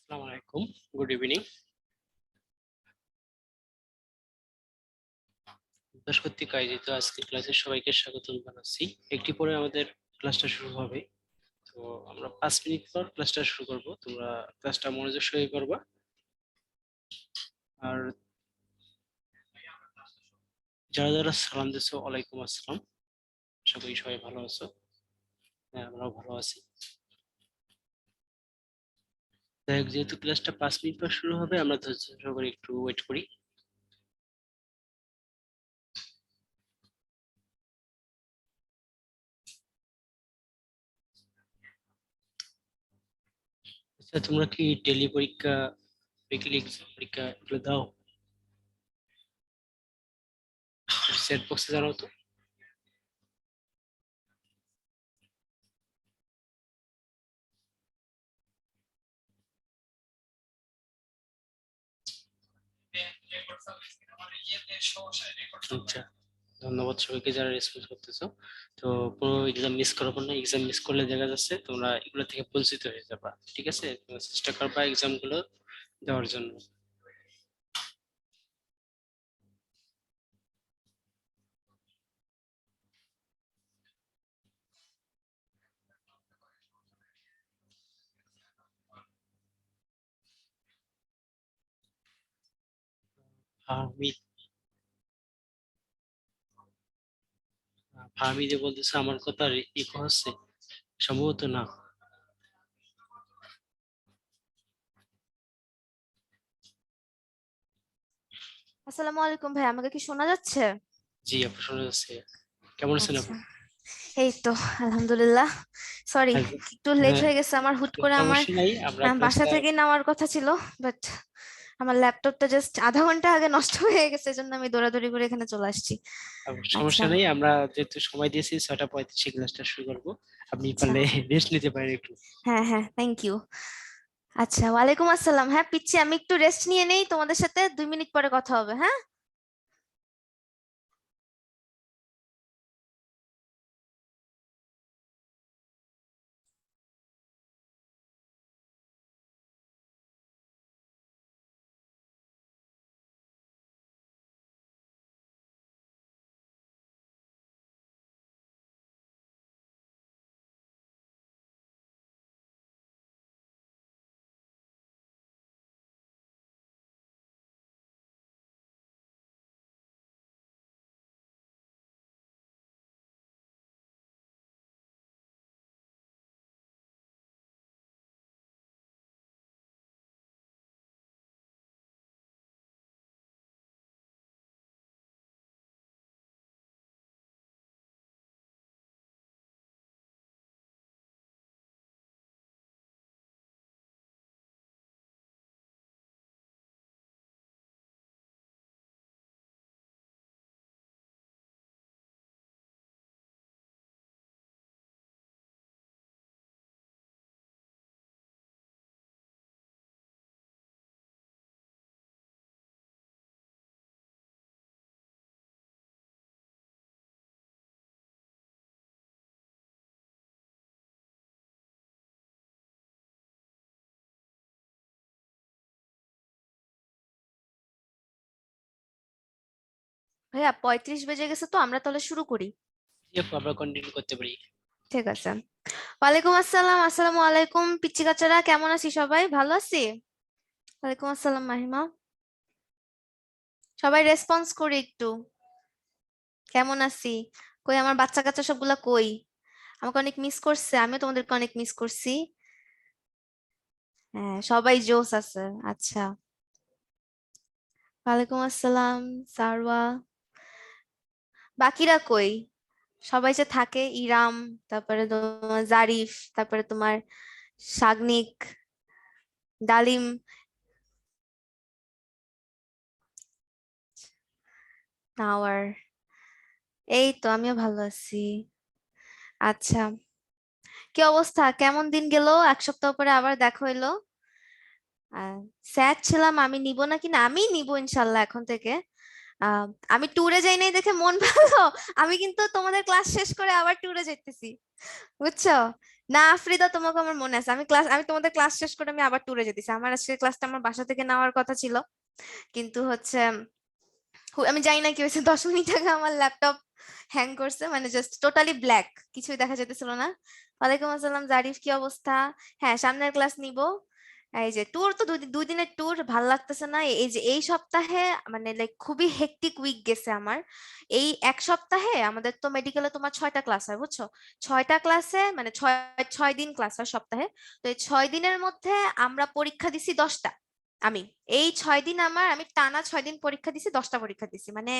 আসসালামু আলাইকুম, good evening. অভ্যাস কর্তৃক আয়োজিত আজকের ক্লাসে সবাইকে স্বাগত জানাচ্ছি। একটি পরে আমাদের ক্লাসটা শুরু হবে। তো আমরা 5 মিনিট পর ক্লাসটা শুরু করব, তোমরা ক্লাসটা মনোযোগ সহকারে করবা। আর যারা যারা সালাম দিচ্ছ, ওয়ালাইকুম আসসালাম। আশা করি সবাই ভালো আছো। হ্যাঁ, আমরাও ভালো আছি। যাই হোক, যেহেতু ক্লাসটা 5 মিনিট পর শুরু হবে, আমরা ধৈর্য সহকারে একটু ওয়েট করি। আচ্ছা, তোমরা কি ডেইলি পরীক্ষা, উইকলি পরীক্ষা এগুলো দাও? সেট বক্সে জানাও তো। আচ্ছা, ধন্যবাদ সবাইকে যারা রেসপন্স করতেছো। তো কোনো এক্সাম মিস করবো না, এক্সাম মিস করলে দেখা যাচ্ছে তোমরা এগুলো থেকে বঞ্চিত হয়ে যাবা। ঠিক আছে, তোমরা চেষ্টা করবা এক্সাম গুলো দেওয়ার জন্য। আমি আমি যে বলতেছে আমার কথা ইকো হচ্ছে, সম্ভবত না। আসসালামু আলাইকুম ভাই, আমাকে কি শোনা যাচ্ছে? জি আপু, শোনা যাচ্ছে। কেমন আছেন আচ্ছা, আপু? এই তো আলহামদুলিল্লাহ। সরি, আর, একটু লেট হ্যাঁ, হয়ে গেছে আমার, হুট করে আমার সমস্যা নাই, আমরা বাসা ক্লাসটা, থেকে নেওয়ার কথা ছিল, বাট আমার ল্যাপটপটা জাস্ট আধা ঘন্টা আগে নষ্ট হয়ে গেছে, এজন্য আমি দৌড়াদৌড়ি করে এখানে চলে আসছি। আচ্ছা সমস্যা নেই, আমরা যেহেতু সময় দিয়েছি 6টা 35 ক্লাসটা শুরু করবো। আপনি আচ্ছা, পারলে রেস্ট নিতে পারেন একটু। হ্যাঁ হ্যাঁ, থ্যাংক ইউ। আচ্ছা, ওয়ালাইকুম আসসালাম। হ্যাঁ পিচ্ছি, আমি একটু রেস্ট নিয়ে নেই, তোমাদের সাথে 2 মিনিট পরে কথা হবে, হ্যাঁ? ভাইয়া 35 বেজে গেছে, তো আমরা তাহলে শুরু করি। জি আপু, আমরা কন্টিনিউ করতে পারি। ঠিক আছে। ওয়ালাইকুম আসসালাম, আসসালামু আলাইকুম পিচ্চি কাচ্চারা, কেমন আছি? সবাই ভালো আছি। ওয়ালাইকুম আসসালাম মাহিমা। সবাই রেসপন্স করি একটু, কেমন আছি? কই আমার বাচ্চা কাচ্চা সবগুলা কই? আমাকে অনেক মিস করছে, আমিও তোমাদেরকে অনেক মিস করছি। হ্যাঁ, সবাই জোস আছে। আচ্ছা, ওয়ালাইকুম আসসালাম সারওয়া। বাকিরা কই? সবাই যে থাকে, ইরাম, তারপরে তোমার জারিফ, তারপরে তোমার সাগনিক, ডালিম, নাওয়ার। এই তো আমিও ভালো আছি। আচ্ছা, কি অবস্থা? কেমন দিন গেল? 1 সপ্তাহ পরে আবার দেখা হইলো। স্যাড ছিলাম, আমি নিব নাকি না, আমি নিব ইনশাল্লাহ এখন থেকে। আহ, আমি ট্যুরে যাই নাই দেখে মন ভালো, আমি কিন্তু তোমাদের ক্লাস শেষ করে আবার ট্যুরে যেতেছি, বুঝছো? না আফ্রিদা, তোমাকে আমার মনে আছে, আমি তোমাদের ক্লাস শেষ করে আমি আবার ট্যুরে যেতেছি। আমার আজকে ক্লাসটা আমার বাসা থেকে নেওয়ার কথা ছিল, কিন্তু হচ্ছে আমি জানি না কি হয়েছে, 10 মিনিট আগে আমার ল্যাপটপ হ্যাং করছে, মানে জাস্ট টোটালি ব্ল্যাক, কিছুই দেখা যেতেছিল না। ওয়ালাইকুম আসসালাম জারিফ, কি অবস্থা? হ্যাঁ, সামনের ক্লাস নিব। এই যে ট্যুর তো 2 দিনের ট্যুর, ভাল লাগতেছে না। এই যে এই সপ্তাহে মানে লাইক খুবই হেক্টিক উইক গেছে আমার। এই এক সপ্তাহে আমাদের তো মেডিকেলে তোমার 6টা ক্লাস হয়, বুঝছো? 6টা ক্লাসে মানে 6 দিন ক্লাস হয় সপ্তাহে। তো এই 6 দিনের মধ্যে আমরা পরীক্ষা দিছি 10টা। আমি এই 6 দিন আমি টানা 6 দিন পরীক্ষা দিছি, 10টা পরীক্ষা দিছি। মানে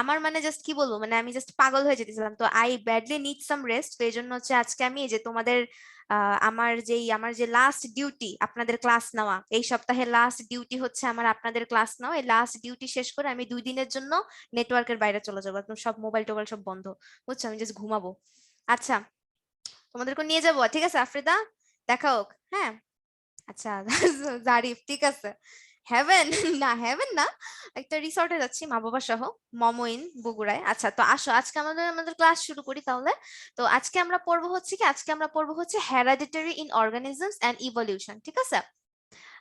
আমার মানে জাস্ট কি বলবো, মানে আমি জাস্ট পাগল হয়ে যেতেছিলাম। তো I badly need some rest. তো এই জন্য হচ্ছে আজকে আমি এই যে তোমাদের আমার যে লাস্ট ডিউটি আপনাদের ক্লাস নেওয়া, এই সপ্তাহের লাস্ট ডিউটি হচ্ছে আমার আপনাদের ক্লাস নেওয়া। এই লাস্ট ডিউটি শেষ করে আমি 2 দিনের জন্য নেটওয়ার্কের বাইরে চলে যাবো, একদম সব মোবাইল টোবাইল সব বন্ধ, বুঝছো? আমি জাস্ট ঘুমাবো। আচ্ছা, তোমাদেরকে নিয়ে যাবো, ঠিক আছে আফ্রিদা? দেখা হোক, হ্যাঁ। আচ্ছা জারিফ, ঠিক আছে। হেভেন না, হেভেন না, একটা রিসর্টে যাচ্ছি মা বাবা সহ, মমইন বগুড়ায়। আচ্ছা, তো আসো আজকে আমাদের আমাদের ক্লাস শুরু করি তাহলে। তো আজকে আমরা পড়বো হচ্ছে hereditary in organisms and evolution, ঠিক আছে?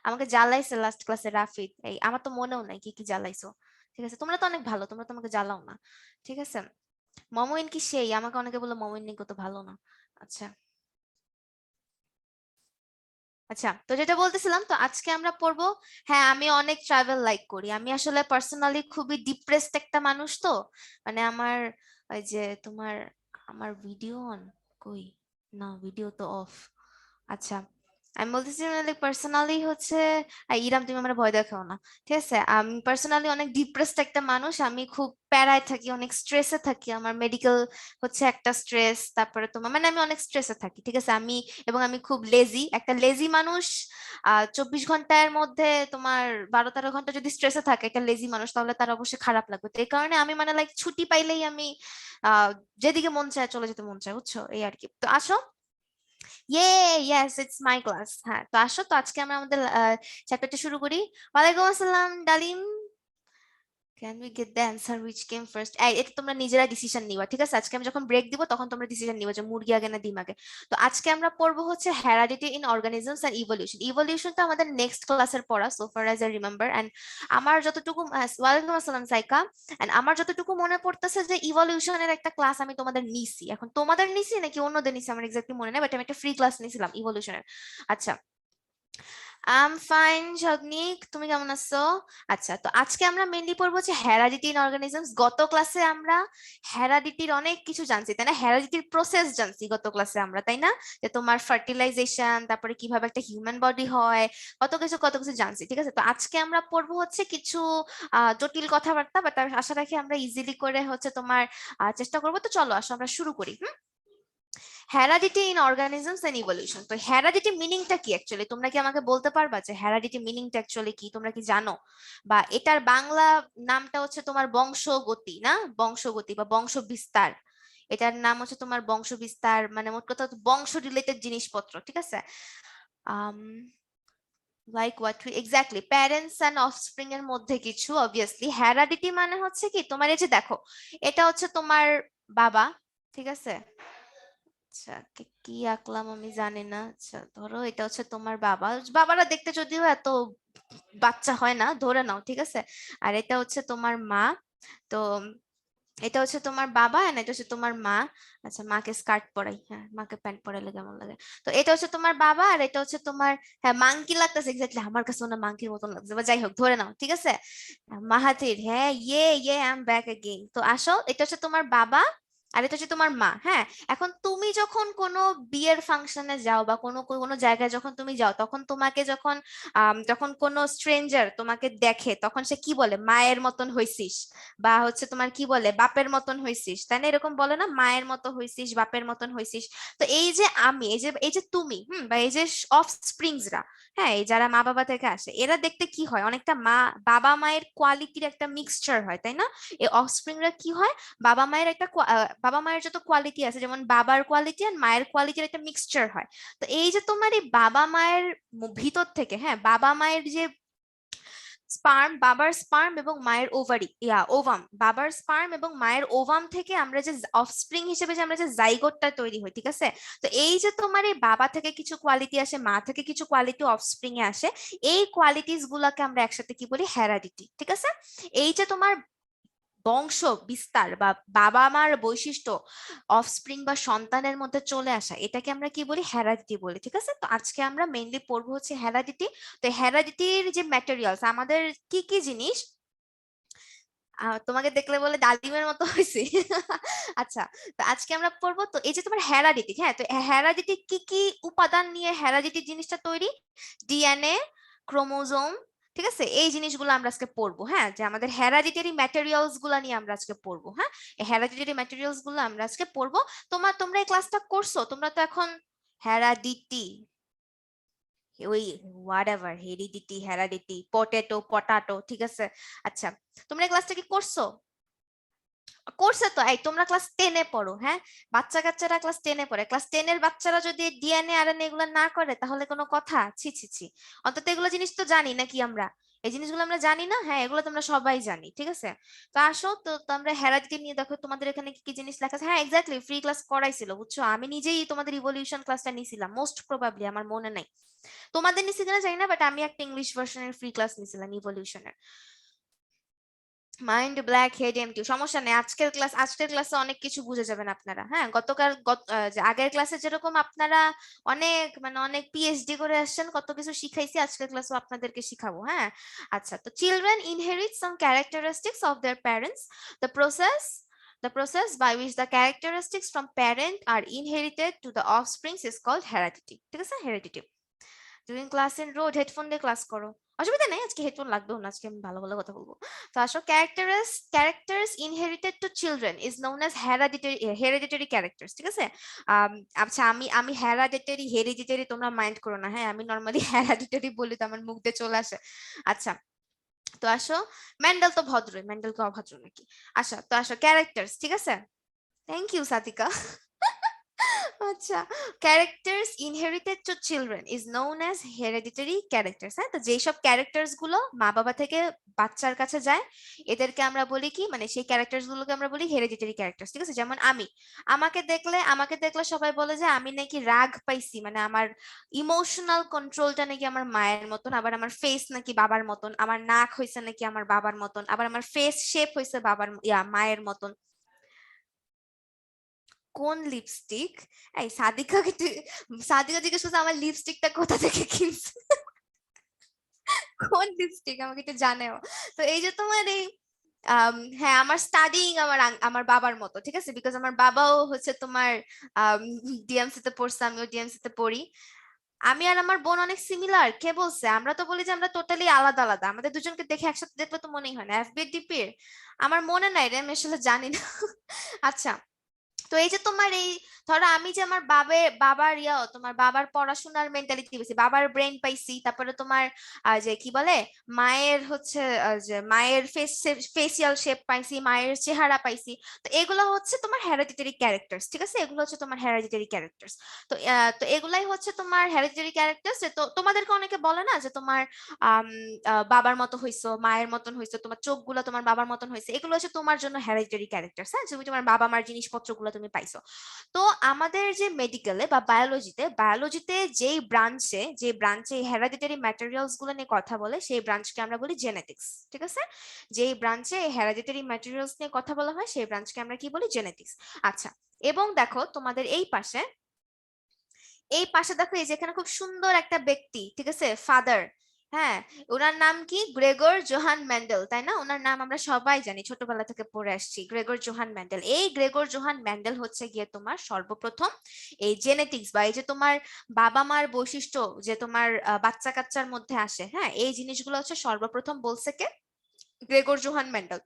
আমাকে জ্বালাইছে লাস্ট ক্লাসে রাফিদ, এই আমার তো মনেও নাই কি কি জ্বালাইছো। ঠিক আছে, তোমরা তো অনেক ভালো, তোমরা তো আমাকে জ্বালাও না, ঠিক আছে? মমইন কি সেই? আমাকে অনেকে বলে মমইন নিকো তো ভালো না। আচ্ছা আচ্ছা, তো যেটা বলতেছিলাম, তো আজকে আমরা পড়বো। হ্যাঁ, আমি অনেক ট্রাভেল লাইক করি। আমি আসলে পার্সোনালি খুবই ডিপ্রেসড একটা মানুষ। তো মানে আমার ওই যে তোমার আমার ভিডিও অন কই, না ভিডিও তো অফ। আচ্ছা, আমি বলতেছি মানে পার্সোনালি হচ্ছে ইরাম, তুমি আমার ভয় দেখাও না, ঠিক আছে? আমি পার্সোনালি অনেক ডিপ্রেসড একটা মানুষ। আমি খুব প্যারায় থাকি, অনেক স্ট্রেসে থাকি। আমার মেডিকেল হচ্ছে একটা স্ট্রেস, তারপরে তোমার মানে আমি অনেক স্ট্রেসে থাকি, ঠিক আছে? আমি খুব লেজি, একটা লেজি মানুষ। 24 ঘন্টার মধ্যে তোমার 12-13 ঘন্টা যদি স্ট্রেসে থাকে একটা লেজি মানুষ, তাহলে তার অবশ্যই খারাপ লাগবে। তো এই কারণে আমি মানে লাইক ছুটি পাইলেই আমি আহ যেদিকে মন চায় চলে যেতে মন চায়, বুঝছো? এই আর কি। তো আসো। ইয়ে, ইয়েস, ইটস মাই ক্লাস। হ্যাঁ, তো আসো, তো আজকে আমরা আমাদের চ্যাপ্টারটা শুরু করি। ওয়ালাইকুম আসসালাম ডালিম। Can we get the answer which came first? এটা তোমরা নিজেরা ডিসিশন নিবা, ঠিক আছে? আজকে আমি যখন ব্রেক দিব তখন তোমরা ডিসিশন নিবা যে মুরগি আগে না ডিম আগে। তো আজকে আমরা পড়বো হচ্ছে heredity in organisms and evolution. ইভলিউশনটা আমাদের নেক্সট ক্লাসের পড়া, so far as I remember. And আমার যতটুকু ওয়ালাইকুম আসসালাম সাইকা। এন্ড আমার যতটুকু মনে পড়তেছে যে ইভলিউশনের একটা ক্লাস আমি তোমাদের নিছি। এখন তোমাদের নিছি নাকি অন্যদের নিছি আমার এক্স্যাক্টলি মনে নেই, বাট আমি একটা ফ্রি ক্লাস নিছিলাম ইভলিউশনের। আচ্ছা, আম ফাইন শাগনিক, তুমি কেমন আছো? আচ্ছা, তো আজকে আমরা মেইনলি পড়বো যে হেরিডিটি ইন অর্গানিজমস। গত ক্লাসে আমরা হেরিডিটির অনেক কিছু জানছি, তাই না? হেরিডিটির প্রসেস জানছি গত ক্লাসে আমরা, তাই না? যে তোমার ফার্টিলাইজেশন, তারপরে কিভাবে একটা হিউম্যান বডি হয়, কত কিছু জানছি, ঠিক আছে? তো আজকে আমরা পড়বো হচ্ছে কিছু জটিল কথাবার্তা, বাট আশা রাখি আমরা ইজিলি করে হচ্ছে তোমার চেষ্টা করবো। তো চলো আসো আমরা শুরু করি। Heredity in organisms and evolution. তো হেরিডিটি মিনিংটা কি অ্যাকচুয়ালি? তোমরা কি আমাকে বলতে পারবা যে হেরিডিটি মিনিংটা অ্যাকচুয়ালি কি? তোমরা কি জানো? বা এটার বাংলা নামটা হচ্ছে তোমার বংশগতি, না? বংশগতি বা বংশ বিস্তার। এটার নাম হচ্ছে তোমার বংশ বিস্তার, মানে মোট কথা হচ্ছে বংশ রিলেটেড জিনিসপত্র, ঠিক আছে? Um like what exactly parents and offspring এর মধ্যে কিছু। অবভিয়াসলি হেরিডিটি মানে হচ্ছে কি, তোমার এই যে দেখো, এটা হচ্ছে তোমার বাবা, ঠিক আছে? আচ্ছা, কি কি আঁকলাম আমি জানি না। আচ্ছা, ধরো এটা হচ্ছে তোমার বাবা। বাবারা দেখতে যদিও এত বাচ্চা হয় না, ধরে নাও, ঠিক আছে? আর এটা হচ্ছে তোমার মা। তো এটা হচ্ছে তোমার বাবা, আর এটা হচ্ছে তোমার মা। আচ্ছা, মাকে স্কার্ট পরাই, হ্যাঁ, মাকে প্যান্ট পরাইলে কেমন লাগে? তো এটা হচ্ছে তোমার বাবা, আর এটা হচ্ছে তোমার, হ্যাঁ, মাংকি লাগতেছে এক্স্যাক্টলি, আমার কাছে ওনা মাংকির মতন লাগছে, বা যাই হোক ধরে নাও, ঠিক আছে? মাহাথির, হ্যাঁ, ইয়ে আই এম ব্যাক এগেইন। তো আসো, এটা হচ্ছে তোমার বাবা, আর এটা হচ্ছে তোমার মা। হ্যাঁ, এখন তুমি যখন কোনো বিয়ের ফাংশনে যাও বা কোনো কোনো জায়গায় যখন তুমি যাও, তখন তোমাকে যখন কোনো স্ট্রেঞ্জার তোমাকে দেখে, তখন সে কি বলে? মায়ের মতন হইছিস, বা হচ্ছে তোমার কি বলে? বাপের মতন হইছিস, তাই না? এরকম বলে না, মায়ের মতো হইছিস, বাপের মতন হইছিস। তো এই যে আমি, এই যে তুমি, বা এই যে অফস্প্রিংসরা, হ্যাঁ, এই যারা মা বাবা থেকে আসে, এরা দেখতে কি হয়? অনেকটা বাবা মায়ের কোয়ালিটির একটা মিক্সচার হয়, তাই না? এই অফস্প্রিংরা কি হয়? বাবা মায়ের যত কোয়ালিটি আছে, যেমন বাবার কোয়ালিটি আর মায়ের কোয়ালিটির একটা মিক্সচার হয়। তো এই যে তোমার এই বাবা মায়ের ভিতর থেকে, হ্যাঁ, বাবা মায়ের যে বাবার স্পার্ম এবং মায়ের ওভারি ওভাম, বাবার স্পার্ম এবং মায়ের ওভাম থেকে আমরা যে অফস্প্রিং হিসেবে যে আমরা যে জাইগোটটা তৈরি হই, ঠিক আছে? তো এই যে তোমার এই বাবা থেকে কিছু কোয়ালিটি আসে, মা থেকে কিছু কোয়ালিটি অফস্প্রিং এ আসে, এই কোয়ালিটিস গুলাকে আমরা একসাথে কি বলি? হেরাডিটি, ঠিক আছে? এই যে তোমার বংশ বিস্তার বা বাবা মার বৈশিষ্ট্য অফস্প্রিং বা সন্তানের মধ্যে চলে আসা, এটাকে আমরা কি বলি? হেরাডিটি বলি, ঠিক আছে? তো আজকে আমরা মেইনলি পড়বো হচ্ছে হেরাডিটি। তো হেরাডিটির যে ম্যাটেরিয়ালস, আমাদের কি কি জিনিস, তোমাকে দেখলে বলে ডালিমের মতো হয়েছে। আচ্ছা, তো আজকে আমরা পড়বো তো এই যে তোমার হেরাডিটি। হ্যাঁ, তো হেরাডিটি কি কি উপাদান নিয়ে হেরাডিটি জিনিসটা তৈরি? ডিএনএ, ক্রোমোজোম, ঠিক আছে? এই জিনিসগুলো আমরা আজকে পড়বো। হ্যাঁ, যে আমাদের হেরাডিটারি ম্যাটেরিয়ালস গুলা নিয়ে আমরা আজকে পড়বো। হ্যাঁ, এই হেরাডিটারি ম্যাটেরিয়ালস গুলো আমরা আজকে পড়বো। তোমরা এই ক্লাসটা করছো? তোমরা তো এখন হেরাডিটি, ওই হোয়াটএভার, হেরিডিটি, হেরাডিটি, পটাটো, ঠিক আছে? আচ্ছা, তোমরা এই ক্লাসটা কি করছো? করছে তো। এই তোমরা ক্লাস 10-এ পড়ো, হ্যাঁ? বাচ্চা কাচ্চারা ক্লাস 10-এ পড়ে। ক্লাস 10-এর বাচ্চারা যদি ডিএনএ আরএনএ এগুলো না করে তাহলে কোনো কথা? ছি ছি ছি। অন্তত এগুলো জিনিস তো জানি নাকি আমরা? এই জিনিসগুলো আমরা জানি না? হ্যাঁ, এগুলো তোমরা সবাই জানি, ঠিক আছে? তো আসো তো আমরা হেরাডিটি নিয়ে দেখো তোমাদের এখানে কি কি জিনিস লেখা আছে। হ্যাঁ, এক্স্যাক্টলি, ফ্রি ক্লাস করাইছিল, বুঝছো? আমি নিজেই তোমাদের ইভলিউশন ক্লাসটা নিছিলাম, মোস্ট প্রবাবলি, আমার মনে নাই তোমাদের নিছি কিনা জানি না, বাট আমি একটা ইংলিশ ভার্সনের ফ্রি ক্লাস নিছিলাম ইভলিউশনের। মাইন্ড ব্ল্যাক, হেড এমটি, সমস্যা নেই। আজকের ক্লাসে অনেক কিছু বুঝে যাবেন আপনারা। হ্যাঁ, যে আগের ক্লাসে যেরকম আপনারা অনেক পিএইচডি করে আসছেন, কত কিছু শিখাইছি, আজকের ক্লাসও আপনাদেরকে শিখাবো। হ্যাঁ, আচ্ছা, তো children inherit some characteristics of their parents. The process The process by which the characteristics from parent are inherited to the offspring is called heredity, ঠিক আছে? Heredity. Doing class in road, headphone দিয়ে class করো, অসুবিধা নেই, আজকে headphone লাগবেও না, আজকে আমি ভালো ভালো কথা বলবো। তো আসো, characters inherited to children is known as hereditary characters, ঠিক আছে? আচ্ছা, আমি হেরিডিটারি তোমরা মাইন্ড করো না। হ্যাঁ, আমি নর্মালি হেরিডিটারি বলি তো আমার মুখ দিয়ে চলে আসে। আচ্ছা, তো আসো, মেন্ডেল তো ভদ্রই, মেন্ডেলকে অভদ্র নাকি? আচ্ছা, তো আসো ক্যারেক্টার্স, ঠিক আছে? Thank you Satika. আচ্ছা, characters inherited to children is known as hereditary characters. হ্যাঁ, তো যেসব ক্যারেক্টার্স গুলো মা বাবা থেকে বাচ্চার কাছে যায়, এদেরকে আমরা বলি কি, মানে সেই ক্যারেক্টার্স গুলোকে আমরা বলি হেরিডিটারি ক্যারেক্টার্স, ঠিক আছে? যেমন আমাকে দেখলে সবাই বলে যে আমি নাকি রাগ পাইছি, মানে আমার ইমোশনাল কন্ট্রোলটা নাকি আমার মায়ের মতন, আবার আমার ফেস নাকি বাবার মতন, আমার নাক হয়েছে নাকি আমার বাবার মতন, আবার আমার ফেস শেপ হয়েছে মায়ের মতন। কোন লিপস্টিক? এই সাদিকা জিজ্ঞেস করছে আমার লিপস্টিকটা কোথা থেকে কিনছে। কোন লিপস্টিক আমাকে একটু জানাও। তো এই যে তোমার এই হ্যাঁ, আমার স্টাডিং আমার বাবার মতো, ঠিক আছে? বিকজ আমার বাবাও হচ্ছে তোমার ডিএমসি তে পড়ছে, আমিও ডিএমসি তে পড়ি। আমি আর আমার বোন অনেক সিমিলার। কে বলছে? আমরা তো বলি যে আমরা টোটালি আলাদা আলাদা, আমাদের দুজনকে দেখে একসাথে দেখলে তো মনেই হয় না। এফবি ডিপির আমার মনে নাই রে, আমি আসলে জানি না। আচ্ছা, তো এই যে তোমার এই ধরো আমি যে আমার তোমার বাবার পড়াশোনার মেন্টালিটি পাইছি, বাবার ব্রেন পাইছি, তারপরে তোমার যে কি বলে মায়ের হচ্ছে যে মায়ের ফেসিয়াল শেপ পাইছি, মায়ের চেহারা পাইছি। তো এগুলো হচ্ছে তোমার হেরিডিটারি ক্যারেক্টার্স, ঠিক আছে? এগুলো হচ্ছে তোমার হেরিডিটারি ক্যারেক্টার্স। তো এগুলাই হচ্ছে তোমার হেরিডিটারি ক্যারেক্টার্স। তো তোমাদেরকে অনেকে বলে না যে তোমার আম, বাবার মতো হইছো, মায়ের মতন হইছো, তোমার চোখগুলো তোমার বাবার মতন হয়েছে, এগুলো হচ্ছে তোমার জন্য হেরিডিটারি ক্যারেক্টার্স। হ্যাঁ, তুমি তোমার বাবা মার জিনিসপত্রগুলো তুমি পাইছো। তো আমাদের যে মেডিকেলে বা বায়োলজিতে যে ব্রাঞ্চে হেরিডিটারি ম্যাটেরিয়ালস গুলো নিয়ে কথা বলে, সেই ব্রাঞ্চকে আমরা বলি জেনেটিক্স, ঠিক আছে? যেই ব্রাঞ্চে হেরিডিটারি ম্যাটেরিয়ালস নিয়ে কথা বলা হয় সেই ব্রাঞ্চকে আমরা কি বলি? জেনেটিক্স। আচ্ছা, এবং দেখো তোমাদের এই পাশে দেখো, এই যে এখানে খুব সুন্দর একটা ব্যক্তি, ঠিক আছে? ফাদার। হ্যাঁ, ওনার নাম কি? গ্রেগর জোহান ম্যান্ডেল, তাই না? ওনার নাম আমরা সবাই জানি, ছোটবেলা থেকে পড়ে আসছি, গ্রেগর জোহান ম্যান্ডেল। এই গ্রেগর জোহান ম্যান্ডেল হচ্ছে গিয়ে তোমার সর্বপ্রথম এই জেনেটিক্স বা এই যে তোমার বাবা মার বৈশিষ্ট্য যে তোমার বাচ্চা কাচ্চার মধ্যে আসে, হ্যাঁ, এই জিনিসগুলো হচ্ছে সর্বপ্রথম বলছে কে? Gregor Johann Mendel.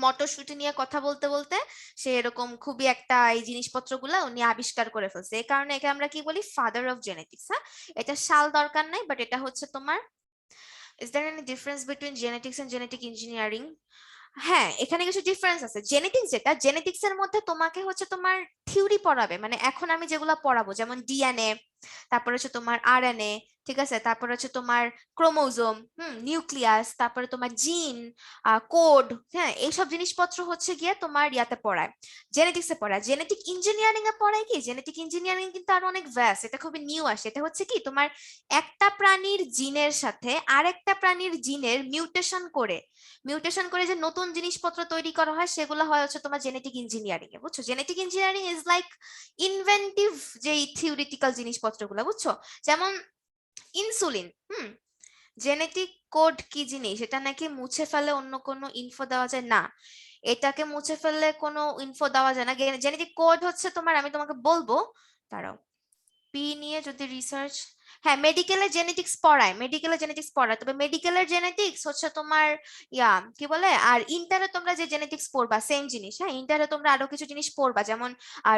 মটরশুঁটি নিয়ে কথা বলতে বলতে সে এরকম খুবই একটা এই জিনিসপত্রগুলো উনি আবিষ্কার করে ফেলছে। এই কারণে একে আমরা কি বলি? Father of genetics. হ্যাঁ, এটা সাল দরকার নাই, বাট এটা হচ্ছে তোমার, is there any difference between genetics and genetic engineering? হ্যাঁ, এখানে কিছু ডিফারেন্স আছে। জেনেটিক্স এর মধ্যে তোমাকে হচ্ছে তোমার থিওরি পড়াবে, মানে এখন আমি যেগুলো পড়াবো যেমন ডিএনএ, তারপরে হচ্ছে তোমার আরএনএ, ঠিক আছে, তারপর হচ্ছে তোমার ক্রোমোজোম, নিউক্লিয়াস, তারপরে তোমার জিন, কোড, হ্যাঁ, এইসব জিনিসপত্র হচ্ছে গিয়ে তোমার ইয়াতে পড়ায়, জেনেটিক্সে পড়ায়। জেনেটিক ইঞ্জিনিয়ারিং এ পড়ায় কি, জেনেটিক ইঞ্জিনিয়ারিং কিন্তু আরো অনেক ভ্যাস্ট, এটা খুবই নিউ আসে। এটা হচ্ছে কি তোমার একটা প্রাণীর জিনের সাথে আরেকটা প্রাণীর জিনের মিউটেশন করে যে নতুন জিনিসপত্র তৈরি করা হয়, সেগুলো হয় হচ্ছে তোমার জেনেটিক ইঞ্জিনিয়ারিং এ, বুঝছো? Genetic engineering is like inventive যেই থিওরিটিক্যাল জিনিসপত্রগুলো, বুঝছো? যেমন ইনসুলিন, জেনেটিক কোড কি জিনিস, এটা নাকি মুছে ফেলে অন্য কোনো ইনফো দেওয়া যায় না, এটাকে মুছে ফেললে কোনো ইনফো দেওয়া যায় না। জেনেটিক কোড হচ্ছে তোমার, আমি তোমাকে বলবো, দাঁড়াও, পি নিয়ে যদি রিসার্চ, হ্যাঁ, মেডিকেলের জেনেটিক্স পড়ায়, তবে মেডিকেলের জেনেটিক্স হচ্ছে তোমার কি বলে, আর ইন্টারে তোমরা যে জেনেটিক্স পড়বা সেম জিনিস, হ্যাঁ, ইন্টারে তোমরা আরো কিছু জিনিস পড়বা, যেমন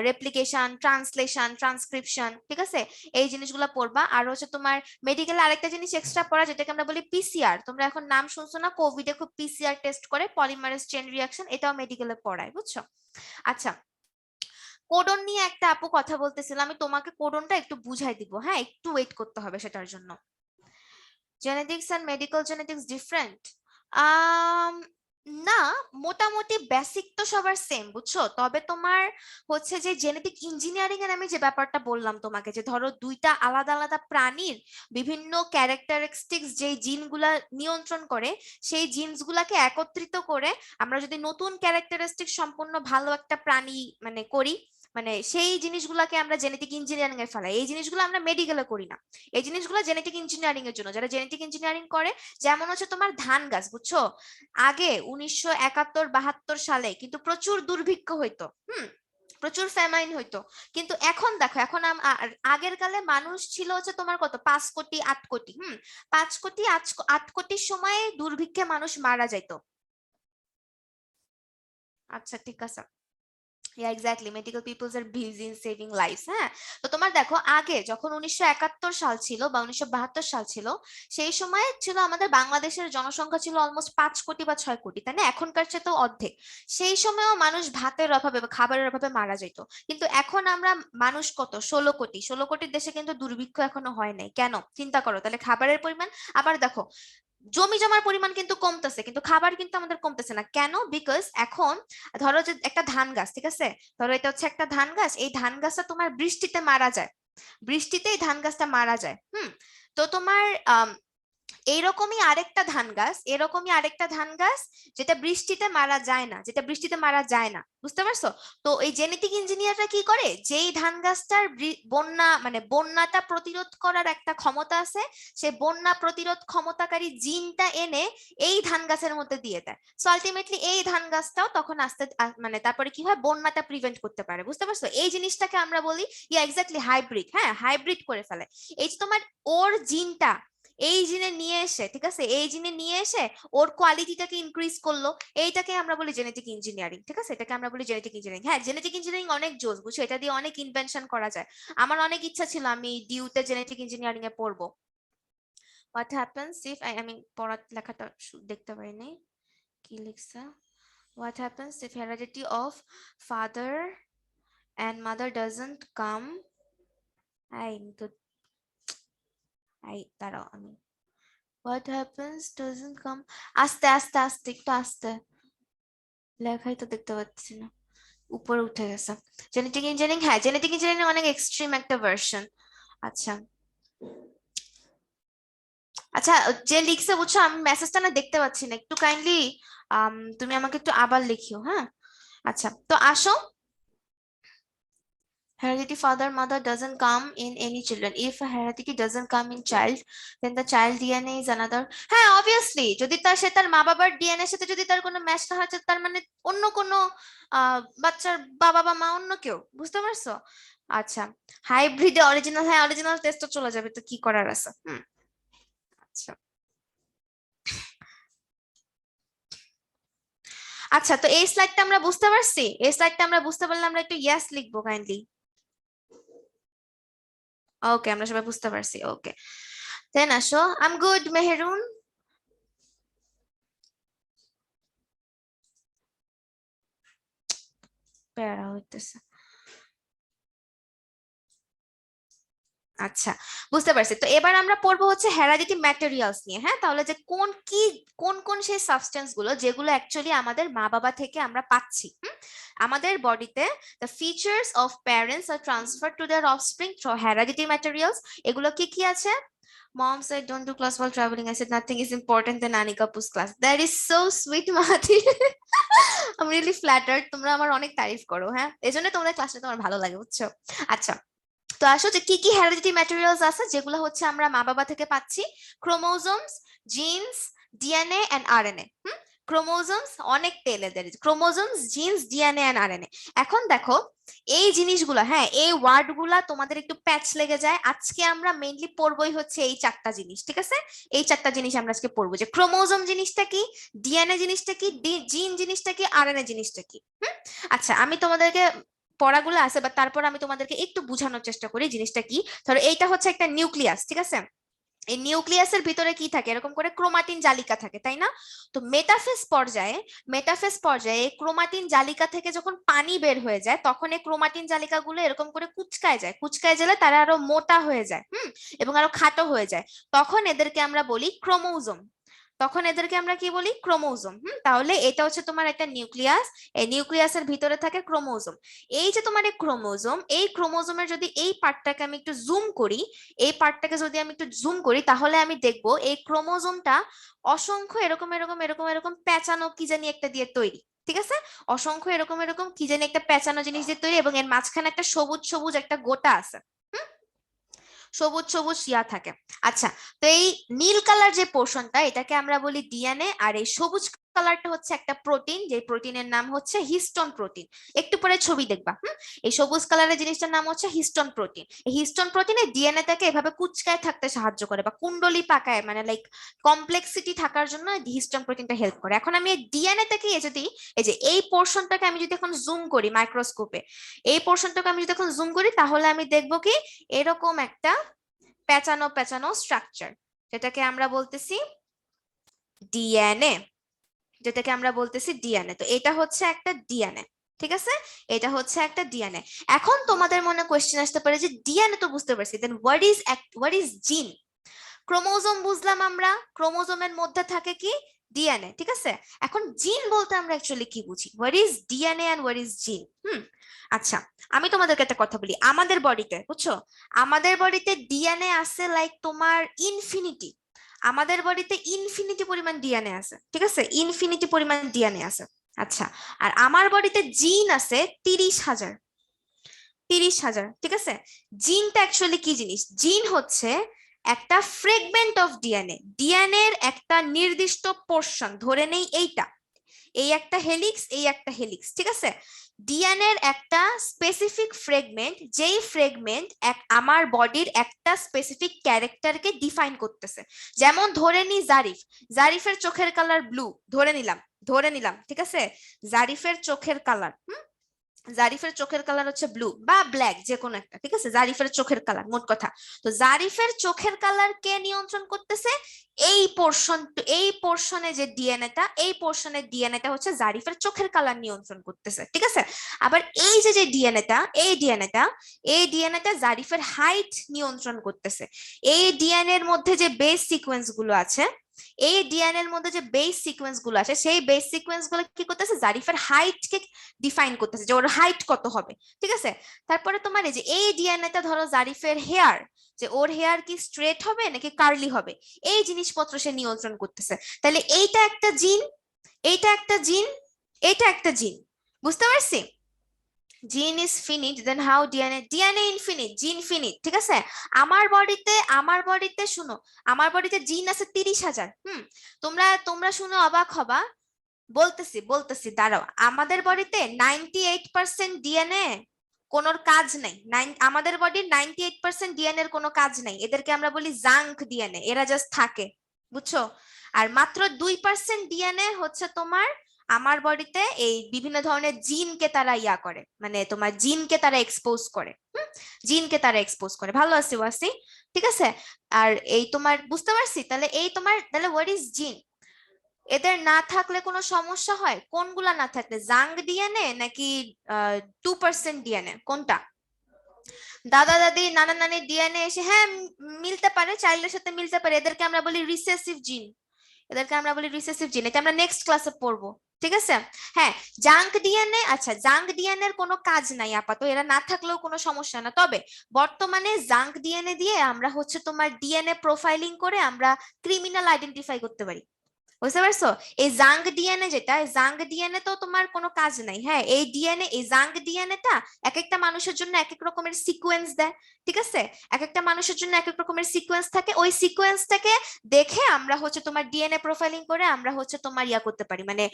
রেপ্লিকেশন, ট্রান্সলেশন, ট্রান্সক্রিপশন, ঠিক আছে, এই জিনিসগুলো পড়বা। আর হচ্ছে তোমার মেডিকেলে আরেকটা জিনিস এক্সট্রা পড়া, যেটাকে আমরা বলি পিসিআর, তোমরা এখন নাম শুনছো না, কোভিডে খুব পিসিআর টেস্ট করে, পলিমারেজ চেইন রিঅ্যাকশন, এটাও মেডিকেলে পড়ায়, বুঝছো? আচ্ছা, কোডন নিয়ে একটা আপু কথা বলতেছিল, আমি তোমাকে কোডনটা একটু বুঝাই দিব, হ্যাঁ, একটু ওয়েট করতে হবে সেটার জন্য। Genetics and medical genetics different? Um না, মোটামুটি বেসিক তো সবার সেম, বুঝছো? তবে তোমার হচ্ছে যে জেনেটিক ইঞ্জিনিয়ারিং এর আমি যে ব্যাপারটা বললাম তোমাকে, যে ধরো দুইটা আলাদা আলাদা প্রাণীর বিভিন্ন ক্যারেক্টারিস্টিক্স যেই জিনগুলা নিয়ন্ত্রণ করে, সেই জিনসগুলাকে একত্রিত করে আমরা যদি নতুন ক্যারেক্টারিস্টিক সম্পন্ন ভালো একটা প্রাণী মানে করি, মানে সেই জিনিসগুলাকে আমরা জেনেটিক ইঞ্জিনিয়ারিং এ ফেলাই। এই জিনিসগুলো আমরা মেডিকেলে করি না, এই জিনিসগুলো জেনেটিক ইঞ্জিনিয়ারিং এর জন্য, যারা জেনেটিক ইঞ্জিনিয়ারিং করে। যেমন হচ্ছে তোমার ধান গাছ, বুঝছো? আগে 1971-72 সালে কিন্তু প্রচুর দুর্ভিক্ষ হইতো, প্রচুর ফ্যামাইন হইতো, কিন্তু এখন দেখো, এখন আগের কালে মানুষ ছিল হচ্ছে তোমার কত, 5 কোটি 8 কোটি, 5 কোটি 8 কোটির সময়ে দুর্ভিক্ষে মানুষ মারা যাইতো। আচ্ছা, ঠিক আছে, exactly, medical peoples are busy in saving lives. হ্যাঁ, তো তোমার দেখো, আগে যখন 1971 সাল ছিল বা 1972 সাল ছিল, সেই সময় ছিল আমাদের বাংলাদেশের জনসংখ্যা ছিল অলমোস্ট 5 কোটি বা 6 কোটি, তাই না? এখনকার চেয়ে তো অর্ধেক। সেই সময়ও মানুষ ভাতের অভাবে বা খাবারের অভাবে মারা যেত, কিন্তু এখন আমরা মানুষ কত, 16 কোটি, 16 কোটির দেশে কিন্তু দুর্ভিক্ষ এখনো হয় নাই। কেন চিন্তা করো তাহলে, খাবারের পরিমাণ। আবার দেখো, জমি জমার পরিমাণ কিন্তু কমতেছে, কিন্তু খাবার কিন্তু আমাদের কমতেছে না। কেন? বিকজ এখন ধরো যে একটা ধান গাছ, ঠিক আছে, ধরো এটা হচ্ছে একটা ধান গাছ, এই ধান গাছটা তোমার বৃষ্টিতে মারা যায়, বৃষ্টিতেই ধান গাছটা মারা যায়। তো তোমার এইরকমই আরেকটা ধান গাছ, এরকমই আরেকটা ধান গাছ, যেটা বৃষ্টিতে মারা যায় না, যেটা বৃষ্টিতে মারা যায় না, বুঝতে পারছো? তো এই জেনেটিক ইঞ্জিনিয়াররা কি করে, যেই ধান গাছটার বন্যা মানে বন্যাটা প্রতিরোধ করার একটা ক্ষমতা আছে, সে বন্যা প্রতিরোধ ক্ষমতাকারী জিনটা এনে এই ধান গাছের মধ্যে দিয়ে দেয়। সো আলটিমেটলি এই ধান গাছটাও তখন মানে তারপরে কি হয়, বন্যাটা প্রিভেন্ট করতে পারে, বুঝতে পারছো? এই জিনিসটাকে আমরা বলি এক্স্যাক্টলি হাইব্রিড, হ্যাঁ, হাইব্রিড করে ফেলে। এই যে তোমার ওর জিনটা এই জিনে নিয়ে এসে, ঠিক আছে, এই জিনে নিয়ে এসে ওর কোয়ালিটিটাকে ইনক্রিজ করলো, এইটাকে আমরা বলি জেনেটিক ইঞ্জিনিয়ারিং, ঠিক আছে, এটাকে আমরা বলি জেনেটিক ইঞ্জিনিয়ারিং। হ্যাঁ, জেনেটিক ইঞ্জিনিয়ারিং অনেক জোস, বুঝছো, এটা দিয়ে অনেক ইনভেনশন করা যায়। আমার অনেক ইচ্ছা ছিল আমি ডিউতে জেনেটিক ইঞ্জিনিয়ারিং এ পড়বো। হোয়াট হ্যাপেন্স ইফ আমি পড়া লেখাটা দেখতে পাইনি, কি লিখছে, what happens if heredity of father and mother doesn't come, আই তো দাঁড়াও, আমি হোয়াট হ্যাপেন্স ডাজন্ট কাম, আস্তে আস্তে আস্তে একটু আস্তে, লেখাই তো দেখতে পাচ্ছি না, উপরে উঠে গেছে। জেনেটিক ইঞ্জিনিয়ারিং, হ্যাঁ, জেনেটিক ইঞ্জিনিয়ারিং অনেক এক্সট্রিম একটা ভার্সন। আচ্ছা, আচ্ছা, যে লিখছে, বুঝছো, আমি মেসেজটা না দেখতে পাচ্ছি না, একটু কাইন্ডলি তুমি আমাকে একটু আবার লিখিও, হ্যাঁ। আচ্ছা, তো আসো, heredity father mother doesn't come in any children. If a heredity doesn't come in child, then the child DNA is another. হ্যাঁ, obviously যদি সে তার মা বাবার ডিএনএ সাথে যদি তার কোনো ম্যাচ না হচ্ছে, তার মানে অন্য কোনো বাচ্চার বাবা বা মা অন্য কেউ, বুঝতে পারছো? আচ্ছা, হাইব্রিডে অরিজিনাল, হ্যাঁ, অরিজিনাল টেস্টও চলে যাবে, তো কি করার আছে। আচ্ছা, আচ্ছা, তো এই স্লাইডটা আমরা বুঝতে পারছি, এই স্লাইডটা আমরা বুঝতে পারলে আমরা একটু ইয়েস লিখবো কাইন্ডলি। ওকে, আমরা সবাই বুঝতে পারছি, ওকে। দেন আসো, আই এম গুড মেহেরুন। প্যারা হইতেছে। আচ্ছা, বুঝতে পারছি। তো এবার আমরা পড়বো হচ্ছে হেরিডিটি ম্যাটেরিয়ালস নিয়ে। হ্যাঁ, তাহলে যে কোন কোন সেই সাবস্টেন্স গুলো যেগুলো অ্যাকচুয়ালি আমাদের মা বাবা থেকে আমরা পাচ্ছি আমাদের বডিতে। The features of parents are transfer to their offspring through heredity materials. এগুলো কি কি আছে? Mom said, "Don't do class while traveling." I said, "Nothing is important than Anika Pu's class." That is so sweet, Mahati. I'm really flattered. তোমরা আমার অনেক তারিফ করো, হ্যাঁ, এই জন্য তোমাদের ক্লাসটা তোমার ভালো লাগে, বুঝছো? আচ্ছা, তো আসো যে কি কি হেরিডিটি ম্যাটেরিয়ালস আছে যেগুলো হচ্ছে আমরা মা বাবা থেকে পাচ্ছি। Chromosomes, genes, DNA and RNA. Chromosomes অনেক তেল এদের, chromosomes, genes, DNA and RNA. এখন দেখো এই জিনিসগুলো, হ্যাঁ, এই ওয়ার্ড গুলা তোমাদের একটু প্যাচ লেগে যায়। আজকে আমরা মেইনলি পড়বই হচ্ছে এই চারটা জিনিস, ঠিক আছে? এই চারটা জিনিস আমরা আজকে পড়বো, যে ক্রোমোজোম জিনিসটা কি, ডিএনএ জিনিসটা কি, জিন জিনিসটা কি, আরএনএ জিনিসটা কি। আচ্ছা, আমি তোমাদেরকে পড়াগুলো আছে, বা তারপর আমি তোমাদেরকে একটু বোঝানোর চেষ্টা করি জিনিসটা কি। ধরো এইটা হচ্ছে একটা নিউক্লিয়াস, ঠিক আছে? এই নিউক্লিয়াসের ভিতরে কি থাকে? এরকম করে ক্রোমাটিন জালিকা থাকে, তাই না? তো মেটাফেজ পর্যায়ে ক্রোমাটিন জালিকা থেকে যখন পানি বের হয়ে যায়, তখন এই ক্রোমাটিন জালিকাগুলো এরকম করে কুচকায় গেলে তারা আরো মোটা হয়ে যায়, এবং আরো খাটো হয়ে যায়। তখন এদেরকে আমরা বলি ক্রোমোজোম। কি বলি? ক্রোমোজোম। তাহলে এটা হচ্ছে তোমার একটা নিউক্লিয়াস। এই নিউক্লিয়াসের ভিতরে থাকে ক্রোমোজোম। এই যে তোমার এই ক্রোমোজোম, এই ক্রোমোজোমের যদি এই পার্টটাকে আমি একটু জুম করি, তাহলে আমি দেখব এই ক্রোমোজোমটা অসংখ্য এরকম এরকম এরকম এরকম পেঁচানো কি জানি একটা দিয়ে তৈরি, ঠিক আছে? অসংখ্য এরকম এরকম কি জানি একটা পেঁচানো জিনিস দিয়ে তৈরি, এবং এর মাঝখানে একটা সবুজ সবুজ একটা গোটা আছে। সবুজ সবুজ ইয়া থাকে। আচ্ছা, তো এই নীল কালার যে পোর্শনটা, এটাকে আমরা বলি ডিএনএ। আর এই সবুজ কালারটা হচ্ছে একটা প্রোটিন, যে প্রোটিনের নাম হচ্ছে হিস্টোন প্রোটিন। একটু পরে ছবি দেখবা। এই সবুজ কালারের জিনিসটার নাম হচ্ছে হিস্টোন প্রোটিন। এই হিস্টোন প্রোটিনে ডিএনএ টাকে এভাবে কুচকায় থাকতে সাহায্য করে, বা কুণ্ডলি পাকায়, মানে লাইক কমপ্লেক্সিটি থাকার জন্য হিস্টোন প্রোটিনটা হেল্প করে। এখন আমি এই ডিএনএ টাকে যদি এই যে এই পোর্শনটাকে আমি যদি এখন জুম করি মাইক্রোস্কোপে, এই পোর্শনটাকে আমি যদি এখন জুম করি, তাহলে আমি দেখবো কি এরকম একটা পেঁচানো পেঁচানো স্ট্রাকচার, যেটাকে আমরা বলতেছি ডিএনএ। তো এটা হচ্ছে একটা ডিএনএ, ঠিক আছে? এটা হচ্ছে একটা ডিএনএ। এখন তোমাদের মনে কোয়েশ্চেন আসতে পারে যে ডিএনএ তো বুঝতে পারছি, দেন হোয়াট ইজ জিন? ক্রোমোজোম বুঝলাম আমরা, ক্রোমোজোমের মধ্যে থাকে কি? ডিএনএ, ঠিক আছে? এখন জিন বলতে আমরা অ্যাকচুয়ালি কি বুঝি? What is DNA and what is gene? আচ্ছা, আমি তোমাদেরকে একটা কথা বলি। আমাদের বডিতে, বুঝছো, আমাদের বডিতে ডিএনএ আছে লাইক তোমার ইনফিনিটি। আমাদের বডিতে ইনফিনিটি পরিমাণ ডিএনএ আছে, ঠিক আছে? ইনফিনিটি পরিমাণ ডিএনএ আছে। আচ্ছা, আর আমার বডিতে জিন আছে 30,000। 30,000, ঠিক আছে? জিনটা অ্যাকচুয়ালি কি জিনিস? জিন হচ্ছে একটা ফ্রেগমেন্ট অফ ডিএনএ। ডিএনএ এর একটা নির্দিষ্ট পোর্শন, ধরে নেই এইটা, এই একটা হেলিক্স, এই একটা হেলিক্স, ঠিক আছে? ডিএনএ এর একটা স্পেসিফিক ফ্রেগমেন্ট, যেই ফ্রেগমেন্ট আমার বডির একটা স্পেসিফিক ক্যারেক্টারকে ডিফাইন করতেছে। যেমন ধরে নি জারিফের চোখের কালার ব্লু, ধরে নিলাম, ঠিক আছে? জারিফের চোখের কালার হচ্ছে ব্লু বা ব্ল্যাক, যে কোনো একটা, ঠিক আছে? জারিফের চোখের কালার, মোট কথা। তো জারিফের চোখের কালার কে নিয়ন্ত্রণ করতেছে? এই পোর্শনে যে ডিএনএটা, এই পোর্শনের ডিএনএটা হচ্ছে জারিফের চোখের কালার নিয়ন্ত্রণ করতেছে, ঠিক আছে? আবার এই যে ডিএনএটা জারিফের হাইট নিয়ন্ত্রণ করতেছে। এই ডিএনএ এর মধ্যে যে বেস সিকোয়েন্স গুলো আছে, সেই বেস সিকোয়েন্স গুলো কি করতেছে? জারিফের হাইট কে ডিফাইন করতেছে, যে ওর হাইট কত হবে, ঠিক আছে? তারপরে তোমার এই যে এই ডিএনএটা, ধরো জারিফের হেয়ার, যে ওর হেয়ার কি স্ট্রেট হবে নাকি কার্লি হবে, এই জিনিসপত্র সে নিয়ন্ত্রণ করতেছে। তাহলে এইটা একটা জিন, এইটা একটা জিন, এটা একটা জিন। বুঝতে পারছি? Gene is finite, then how DNA infinite, gene finite, ঠিক আছে? আমার বডিতে শুনো, আমার বডিতে জিন আছে 30,000। তোমরা শুনে অবাক হবা। বলতেছি দাঁড়াও। আমাদের বডিতে 98% ডিএনএ কোন কাজ নাই। আমাদের বডির 98% ডিএনএ এর কোনো কাজ নাই। এদেরকে আমরা বলি জাঙ্ক ডিএনএ, এরা জাস্ট থাকে, বুঝছো? আর মাত্র 2% ডিএনএ হচ্ছে তোমার আমার বডিতে এই বিভিন্ন ধরনের জিনকে তারা করে, মানে তোমার জিনকে তারা এক্সপোজ করে। ভালো আছি ওয়াসি, ঠিক আছে? আর এই তোমার বুঝতে পারছি। তাহলে হোয়াট ইজ জিন? এদের না থাকলে কোনো সমস্যা হয়? কোনগুলা না থাকলে, জাঙ্ক ডিএনএ নাকি 2% ডিএনএ, কোনটা? দাদা দাদি নানা নানির ডিএনএ এসে হ্যাঁ মিলতে পারে, চাইল্ডের সাথে মিলতে পারে, এদেরকে আমরা বলি রিসেসিভ জিন। এদেরকে আমরা বলি রিসেসিভ জিন, এটা আমরা নেক্সট ক্লাসে পড়বো। ঠিক আছে। হ্যাঁ, জাঙ্ক ডিএনএ, আচ্ছা জাঙ্ক ডিএনএ এর কোনো কাজ নাই আপাতত, এরা না থাকলেও কোনো সমস্যা না। তবে বর্তমানে জাঙ্ক ডিএনএ দিয়ে আমরা হচ্ছে তোমার ডিএনএ প্রোফাইলিং করে আমরা ক্রিমিনাল আইডেন্টিফাই করতে পারি। বুঝতে পারছো? এই জাঙ্ক ডিএনএ যেটা, জাঙ্ক ডিএনএ তো তোমার কোনো কাজ নাই। হ্যাঁ, এই ডিএনএ, এই জাঙ্ক ডিএনএটা এক একটা মানুষের জন্য এক এক রকমের সিকোয়েন্স দেয়। ঠিক আছে, এক একটা মানুষের জন্য এক এক রকমের সিকোয়েন্স থাকে, ওই সিকোয়েন্সটাকে দেখে আমরা হচ্ছে তোমার ডিএনএ প্রোফাইলিং করে আমরা হচ্ছে তোমার ইয়া করতে পারি, মানে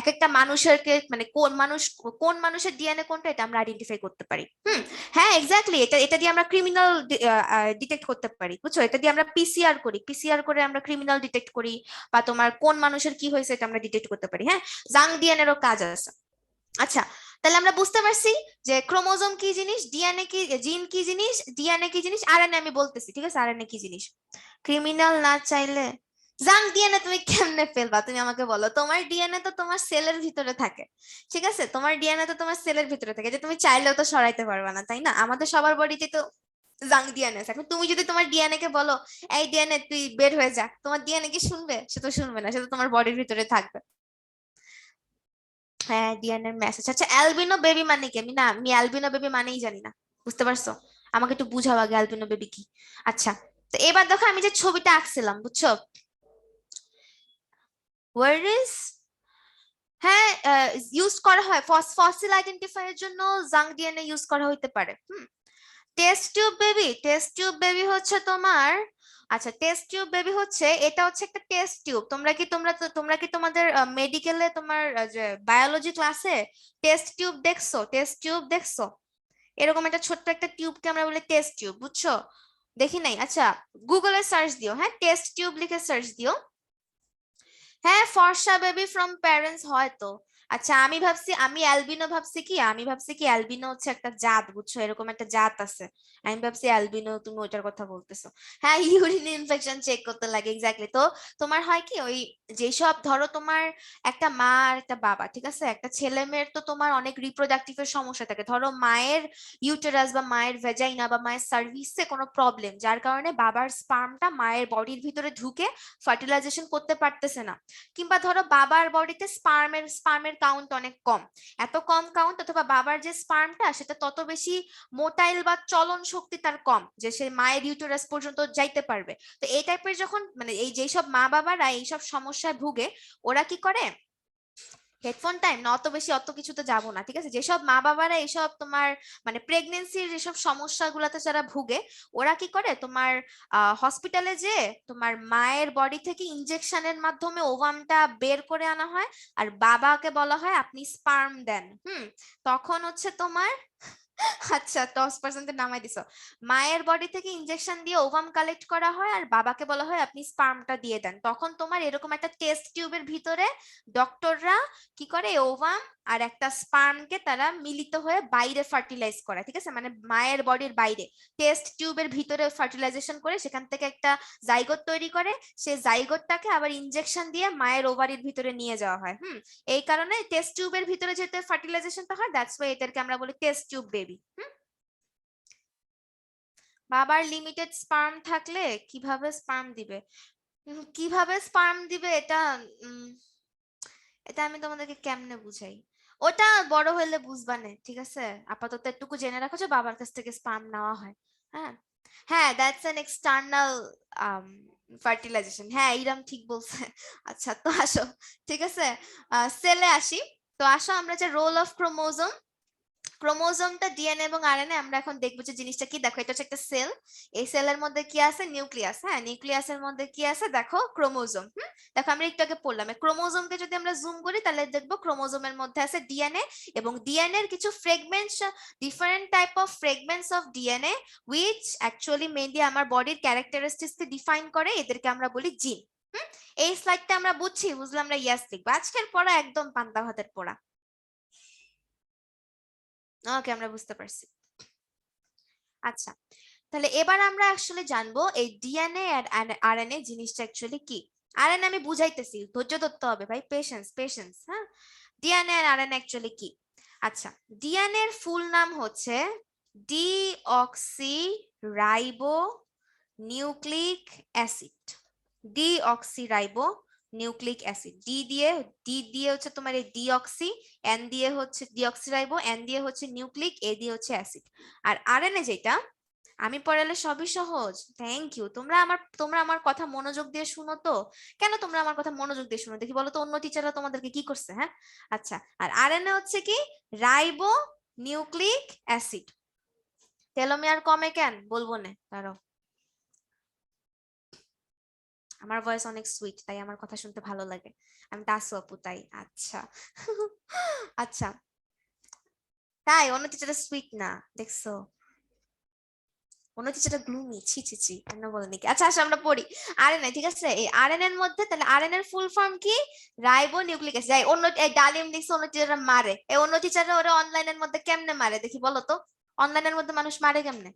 এক একটা মানুষেরকে মানে কোন মানুষের ডিএনএ কোনটা এটা আমরা আইডেন্টিফাই করতে পারি। হ্যাঁ এক্স্যাক্টলি, এটা এটা দিয়ে আমরা ক্রিমিনাল ডিটেক্ট করতে পারি। বুঝছো? এটা দিয়ে আমরা পিসিআর করি, পিসিআর করে আমরা ক্রিমিনাল ডিটেক্ট করি, বা তোমার কোন মানুষের কি হয়েছে এটা আমরা ডিটেক্ট করতে পারি। হ্যাঁ, জাং ডিএনএরও কাজ আছে। আচ্ছা, তাহলে আমরা বুঝতে পারছি যে ক্রোমোজোম কি জিনিস, ডিএনএ কি, জিন কি জিনিস, ডিএনএ কি জিনিস, আরএনএ আমি বলতেছি। ঠিক আছে, আরএনএ কি জিনিস। ক্রিমিনাল না চাইলে জাং ডিএনএ তুমি কেমনে ফেলবা? তুমি আমাকে বলো। তোমার ডিএনএ তো তোমার সেলের ভিতরে থাকে। ঠিক আছে, তোমার ডিএনএ তো তোমার সেলের ভিতরে থাকে, যে তুমি চাইলেও তো সরাইতে পারবা না, তাই না? আমাদের সবার বডিতে তো জাং ডিএনএ আছে। এখন তুমি যদি তোমার ডিএনএ কে বলো এই ডিএনএ তুই বের হয়ে যা, তোমার ডিএনএ কি শুনবে? সে তো শুনবে না, সে তো তোমার বডির ভিতরে থাকবে। হ্যাঁ, ডিএনএ মেসেজ। আচ্ছা, অ্যালবিনো বেবি মানে কি? আমি অ্যালবিনো বেবি মানেই জানি না। বুঝতে পারছো? আমাকে একটু বুঝাও আগে অ্যালবিনো বেবি কি। আচ্ছা, তো এবার দেখো আমি যে ছবিটা আঁকছিলাম, বুঝছো? ওয়ার ইজ, হ্যাঁ ইউজ করা হয় ফসিল আইডেন্টিফাই এর জন্য, জাং ডিএনএ ইউজ করা হইতে পারে। Test tube baby, test tube baby হচ্ছে তোমার, আচ্ছা টেস্ট টিউব বেবি হচ্ছে, এটা হচ্ছে একটা টেস্ট টিউব। তোমরা কি তোমাদের মেডিকেলে তোমার যে বায়োলজি ক্লাসে টেস্ট টিউব দেখছো? টেস্ট টিউব দেখছো? এরকম একটা ছোট্ট একটা টিউবকে আমরা বলি টেস্ট টিউব। বুঝছো? দেখি নাই? আচ্ছা, গুগলে সার্চ দিও, হ্যাঁ টেস্ট টিউব লিখে সার্চ দিও। হ্যাঁ, ফর্সা বেবি ফ্রম প্যারেন্টস হয় তো। আচ্ছা, আমি ভাবছি কি অ্যালবিনো হচ্ছে একটা জাত, বুঝছো? এরকম একটা জাত আছে, আমি ভাবছি অ্যালবিনো তুমি ওইটার কথা বলতেছো। হ্যাঁ, ইউরিন ইনফেকশন চেক করতে লাগে, এক্স্যাক্টলি। তো তোমার হয় কি, ওই যেসব ধরো তোমার একটা মা আর একটা বাবা, ঠিক আছে, একটা ছেলে মেয়ের তো তোমার অনেক রিপ্রোডাক্টিভের সমস্যা থাকে। ধরো মায়ের ইউটেরাস বা মায়ের ভেজাইনা বা মায়ের সার্ভিসে কোনো প্রবলেম, যার কারণে বাবার স্পার্মটা মায়ের বডির ভিতরে ঢুকে ফার্টিলাইজেশন করতে পারতেছে না। কিংবা ধরো বাবার বডিতে স্পার্মের কাউন্ট অনেক কম, এত কম কাউন্ট, অথবা বাবার যে স্পার্মটা সেটা তত বেশি মোটাইল বা চলন শক্তি তার কম, যে সে মায়ের ইউটেরাস পর্যন্ত যাইতে পারবে। তো এই টাইপের যখন মানে এই যেসব মা বাবারা এইসব সমস্যায় ভুগে, ওরা কি করে, হেডফোন টাইম না, অত কিছু তো যাবো না। ঠিক আছে, যেসব মা বাবারা এইসব তোমার মানে প্রেগনেন্সির যেসব সমস্যাগুলোতে যারা ভুগে, ওরা কি করে তোমার হসপিটালে যে তোমার মায়ের বডি থেকে ইনজেকশনের মাধ্যমে ওভামটা বের করে আনা হয়, আর বাবাকে বলা হয় আপনি স্পার্ম দেন। তখন হচ্ছে তোমার আচ্ছা 10% নামাই দিছো। মায়ের বডি থেকে ইনজেকশন দিয়ে ওভাম কালেক্ট করা হয়, আর বাবাকে বলা হয় আপনি স্পার্মটা দিয়ে দেন। তখন তোমার এরকম একটা টেস্ট টিউবের ভিতরে ডক্টররা কি করে, ওভাম আর একটা স্পার্মকে তারা মিলিত হয়ে বাইরে ফার্টিলাইজ করে। ঠিক আছে, মানে মায়ের বডির বাইরে টেস্ট টিউবের ভিতরে ফার্টিলাইজেশন করে সেখান থেকে একটা জাইগোট তৈরি করে, সেই জাইগোটটাকে আবার ইনজেকশন দিয়ে মায়ের ওভারির ভিতরে নিয়ে যাওয়া হয়। এই কারণে টেস্ট টিউবের ভিতরে যেতে ফার্টিলাইজেশনটা হয়, দ্যাটস ওয়াই এটাকে আমরা বলি টেস্ট টিউব বেবি। বাবার লিমিটেড স্পার্ম থাকলে কিভাবে স্পার্ম দিবে? কিভাবে স্পার্ম দিবে এটা এটা আমি তোমাদেরকে কেমনে বুঝাই? ওটা বড় হলে বুঝবানে। ঠিক আছে, আপাতত এটুকু জেনে রাখো যে বাবার কাছ থেকে স্পার্ম নেওয়া হয়। হ্যাঁ, হ্যাঁ দ্যাটস অ্যান এক্সটার্নাল ফার্টিলাইজেশন। হ্যাঁ, এইরাম ঠিক বলছে। আচ্ছা, তো আসো, ঠিক আছে, সেলে আসি। তো আসো, আমরা যে রোল অফ ক্রোমোজোম, ক্রোমোজোমটা ডিএনএ এবং আরএনএ আমরা এখন দেখবো যে জিনিসটা কি। দেখো, এটা হচ্ছে একটা সেল। এই সেলের মধ্যে কি আছে? নিউক্লিয়াস। হ্যাঁ, নিউক্লিয়াসের মধ্যে কি আছে? দেখো ক্রোমোজোম। দেখো আমরা একটু আগে পড়লাম, ক্রোমোজোমকে যদি আমরা জুম করি তাহলে দেখবো ক্রোমোজোমের মধ্যে আছে ডিএনএ, এবং ডিএনএ এর কিছু fragments, different type of fragments of DNA which actually mainly আমার বডির ক্যারেক্টারিস্টিক্স কে ডিফাইন করে, এদেরকে আমরা বলি জিন। এই স্লাইডটা আমরা বুঝছি, বুঝলাম, আমরা ইয়েস লিখবো। আজকের পড়া একদম পান্তা ভাতের পড়া। ওকে, আমরা বুঝতে পারছি। আচ্ছা, তাহলে এবার আমরা আসলে জানবো এই ডিএনএ আর আরএনএ জিনিসটা অ্যাকচুয়ালি কি। আরএনএ আমি বুঝাইতেছি, ধৈর্য ধরতে হবে ভাই, পেশেন্স পেশেন্স। হ্যাঁ, ডিএনএ আর আরএনএ অ্যাকচুয়ালি কি? আচ্ছা, ডিএনএ এর ফুল নাম হচ্ছে deoxyribonucleic acid. Deoxyribonucleic acid. D দিয়ে হচ্ছে তোমার এই ডিঅক্সি, এন দিয়ে হচ্ছে ডিঅক্সিরাইবো, এন দিয়ে হচ্ছে নিউক্লিক, এ দিয়ে হচ্ছে অ্যাসিড। আর আরএনএ যেটা, আমি পড়ালে সবই সহজ। Thank you. তোমরা আমার কথা মনোযোগ দিয়ে শুনো তো। কেন তোমরা আমার কথা মনোযোগ দিয়ে শুনো দেখি বলো তো, অন্য টিচাররা তোমাদেরকে কি করছে? হ্যাঁ, আচ্ছা। আর আরএনএ হচ্ছে কি? Ribo nucleic acid. টেলোমিয়ার কমে কেন বলবো না, দাঁড়াও। আমার ভয়েস অনেক সুইট, তাই আমার কথা শুনতে ভালো লাগে। আমি দাসু আপু, তাই। আচ্ছা। আচ্ছা, তাই অন্য টিচাররা সুইট না, দেখছো? অন্য টিচারটা গ্লুমি, ছি ছি ছি, কেন বলে নাকি? আচ্ছা আচ্ছা, আমরা পড়ি আরএনএ। ঠিক আছে, এই আরএনএ এর মধ্যে তাহলে আরএনএ এর ফুল ফর্ম কি? Ribo nucleic acid. অন্য এই ডালিম লিখছে, অন্য টিচাররা মারে। এই অন্য টিচাররা ওরা অনলাইনের মধ্যে কেমনে মারে দেখি বলো তো? অনলাইনের মধ্যে মানুষ মারে কেমনে?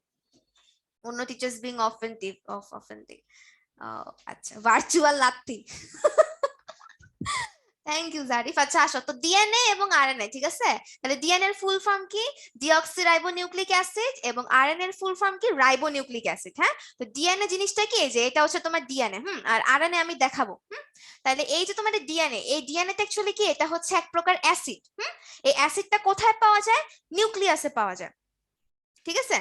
অন্য টিচার্স বিং অফেন্টিভ অফেন্টিভ। আচ্ছা, ভার্চুয়াল লাত্তি। Thank you Zarif. আচ্ছা আসো তো, ডিএনএ এবং আরএনএ। ঠিক আছে, তাহলে ডিএনএ এর ফুল ফর্ম কি? ডিঅক্সিরাইবোনিউক্লিক অ্যাসিড, এবং আরএনএ এর ফুল ফর্ম কি? Ribonucleic acid. হ্যাঁ, তো ডিএনএ জিনিসটা কি? এই যে এটা হচ্ছে তোমার ডিএনএ, আর আরএনএ আমি দেখাবো। তাহলে এই যে তোমার ডিএনএ, এই ডিএনএ তে অ্যাকচুয়ালি কি? এটা হচ্ছে এক প্রকার অ্যাসিড। এই অ্যাসিডটা কোথায় পাওয়া যায়? নিউক্লিয়াসে পাওয়া যায়। ঠিক আছে,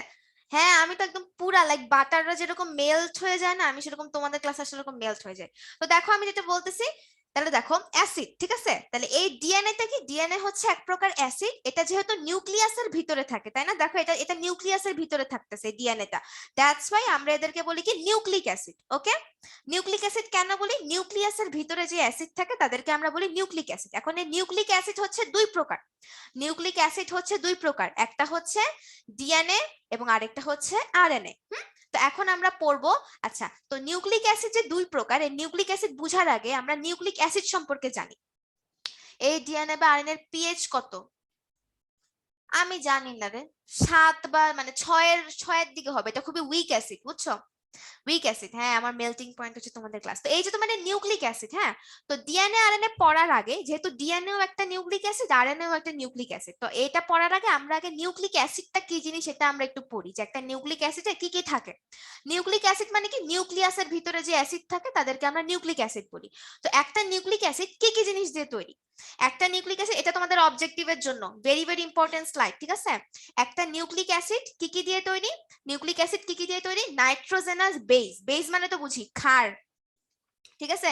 হ্যাঁ আমি তো একদম পুরা লাইক বাটাররা যেরকম মেল্ট হয়ে যায় না, আমি সেরকম তোমাদের ক্লাসে সেরকম মেল্ট হয়ে যায়। তো দেখো আমি যেটা বলতেছি, তাহলে দেখো অ্যাসিড। ঠিক আছে, তাহলে এই ডিএনএটা কি? ডিএনএ হচ্ছে এক প্রকার অ্যাসিড। এটা যেহেতু নিউক্লিয়াসের ভিতরে থাকে, তাই না? দেখো এটা এটা নিউক্লিয়াসের ভিতরে থাকতেছে ডিএনএটা। দ্যাটস ওয়াই আমরা এদেরকে বলি কি? Nucleic acid. Okay, nucleic acid কেন বলি? নিউক্লিয়াসের ভিতরে যে অ্যাসিড থাকে তাদেরকে আমরা বলি নিউক্লিক অ্যাসিড। এখন এই নিউক্লিক অ্যাসিড হচ্ছে দুই প্রকার। নিউক্লিক অ্যাসিড হচ্ছে দুই প্রকার, একটা হচ্ছে ডিএনএ এবং আরেকটা হচ্ছে আরএনএ। তো এখন আমরা পড়বো। আচ্ছা, তো নিউক্লিক অ্যাসিড যে দুই প্রকার, এই নিউক্লিক অ্যাসিড বুঝার আগে আমরা নিউক্লিক অ্যাসিড সম্পর্কে জানি। এই ডিএনএ বা আরএনএ এর পিএইচ কত? আমি জানি না রে, 7 বা মানে 6 এর দিকে হবে। এটা খুবই উইক অ্যাসিড, বুঝছো? Week acid. হ্যাঁ, আমার মেল্টিং পয়েন্ট হচ্ছে তোমাদের ক্লাস। তো এই যে তোমাদের নিউক্লিক অ্যাসিড, হ্যাঁ, তো ডিএনএ আরএনএ পড়ার আগে, যেহেতু ডিএনএও একটা নিউক্লিক অ্যাসিড, আরএনএও একটা নিউক্লিক অ্যাসিড, তো এটা পড়ার আগে আমরা আগে নিউক্লিক অ্যাসিডটা কি জিনিস সেটা আমরা একটু পড়ি, যে একটা নিউক্লিক অ্যাসিডে কি কি থাকে। নিউক্লিক অ্যাসিড মানে কি? নিউক্লিয়াসের ভিতরে যে অ্যাসিড থাকে তাদেরকে আমরা নিউক্লিক অ্যাসিড বলি। তো একটা নিউক্লিক অ্যাসিড কি কি জিনিস দিয়ে তৈরি? একটা নিউক্লিক অ্যাসিড, এটা তোমাদের অবজেক্টিভের জন্য ভেরি ভেরি ইম্পর্টেন্ট স্লাইড। ঠিক আছে, একটা নিউক্লিক অ্যাসিড কি কি দিয়ে তৈরি? নিউক্লিক অ্যাসিড কি কি দিয়ে তৈরি? Nitrogenous base. বেস মানে তো বুঝি ক্ষার। ঠিক আছে,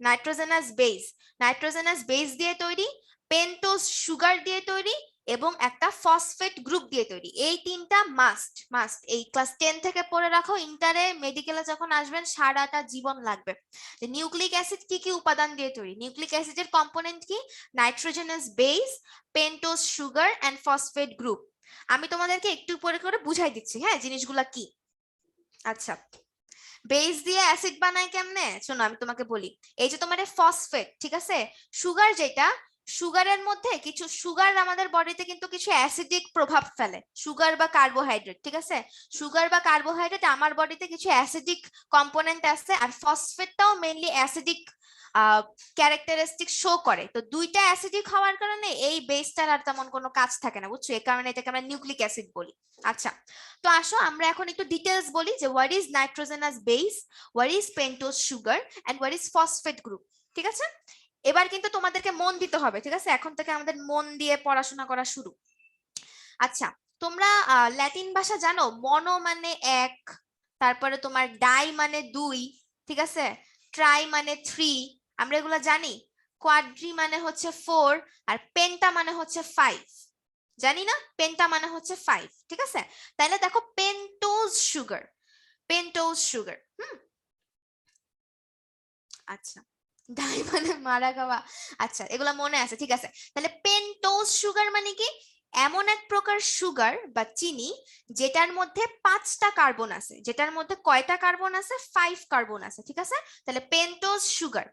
নাইট্রোজেনাস বেস। নাইট্রোজেনাস বেস দিয়ে তৈরি, পেন্টোজ সুগার দিয়ে তৈরি, এবং একটা ফসফেট গ্রুপ দিয়ে তৈরি। এই তিনটা মাস্ট মাস্ট এই ক্লাস 10 থেকে পড়ে রাখো, ইন্টারে মেডিকেলে যখন আসবেন সারাটা জীবন লাগবে। যে নিউক্লিক অ্যাসিড কি কি উপাদান দিয়ে তৈরি? নিউক্লিক অ্যাসিডের কম্পোনেন্ট কি? Nitrogenous base, pentose sugar and phosphate group. আমি তোমাদেরকে একটু পরে করে বুঝাই দিচ্ছি, হ্যাঁ, জিনিসগুলা কি। আচ্ছা, বেস দিয়ে অ্যাসিড বানায় কেমনে? শোনো আমি তোমাকে বলি। এই যে তোমার ফসফেট, ঠিক আছে, সুগার যেটা, সুগারের মধ্যে কিছু সুগার আমাদের বডিতে কিন্তু কিছু অ্যাসিডিক প্রভাব ফেলে। সুগার বা কার্বোহাইড্রেট, ঠিক আছে, সুগার বা কার্বোহাইড্রেট আমার বডিতে কিছু অ্যাসিডিক কম্পোনেন্ট আছে, আর ফসফেটটাও মেইনলি অ্যাসিডিক ক্যারেক্টারিস্টিক শো করে। তো দুইটা অ্যাসিডিক হওয়ার কারণে এই বেসটার আর তেমন কোনো কাজ থাকে না, বুঝছো? এই কারণে এটাকে আমরা নিউক্লিক অ্যাসিড বলি। আচ্ছা, তো আসো আমরা এখন একটু ডিটেলস বলি যে what is nitrogenous base, what is pentose sugar and what is phosphate group. ঠিক আছে, এবার কিন্তু তোমাদেরকে মন দিতে হবে। ঠিক আছে, এখন থেকে আমাদের মন দিয়ে পড়াশোনা করা শুরু। আচ্ছা, তোমরা ল্যাটিন ভাষা জানো? মনো মানে এক, তারপরে তোমার ডাই মানে দুই, ঠিক আছে, ট্রাই মানে থ্রি, আমরা এগুলো জানি। কোয়াড্রি মানে হচ্ছে 4, আর পেন্টা মানে হচ্ছে 5। জানি না? পেন্টা মানে হচ্ছে 5। ঠিক আছে, তাহলে দেখো পেন্টোজ সুগার, পেন্টোজ সুগার। আচ্ছা, ডাই মানে মারা খাওয়া। আচ্ছা, এগুলা মনে আছে, ঠিক আছে। তাহলে পেন্টোজ সুগার মানে কি? এমন এক প্রকার সুগার বা চিনি যেটার মধ্যে 5টা কার্বন আছে। যেটার মধ্যে কয়টা কার্বন আছে? 5 কার্বন আছে। ঠিক আছে, তাহলে পেন্টোজ সুগার।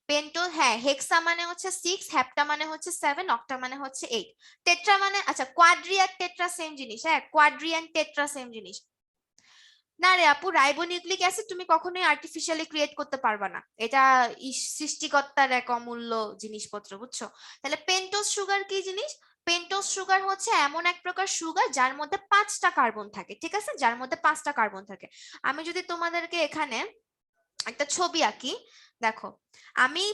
পেন্টোজ, হ্যাঁ, হেক্সা মানে হচ্ছে 6, হ্যাপটা মানে হচ্ছে 7, অক্টা মানে হচ্ছে 8, টেট্রা মানে, আচ্ছা, কোয়াড্রি আর টেট্রা সেম জিনিস। হ্যাঁ, কোয়াড্রি এন্ড টেট্রা সেম জিনিস। না রে আপু, রাইবোনিউক্লিক অ্যাসিড তুমি কখনোই আর্টিফিশিয়ালি ক্রিয়েট করতে পারবা না। এটা সৃষ্টিকর্তার এক অমূল্য জিনিসপত্র, বুঝছো? তাহলে পেন্টোজ সুগার কি জিনিস? পেন্টোজ সুগার হচ্ছে এমন এক প্রকার সুগার যার মধ্যে 5টা কার্বন থাকে, ঠিক আছে, যার মধ্যে 5টা কার্বন থাকে। আমি যদি তোমাদেরকে এখানে একটা ছবি আঁকি, দেখো আমি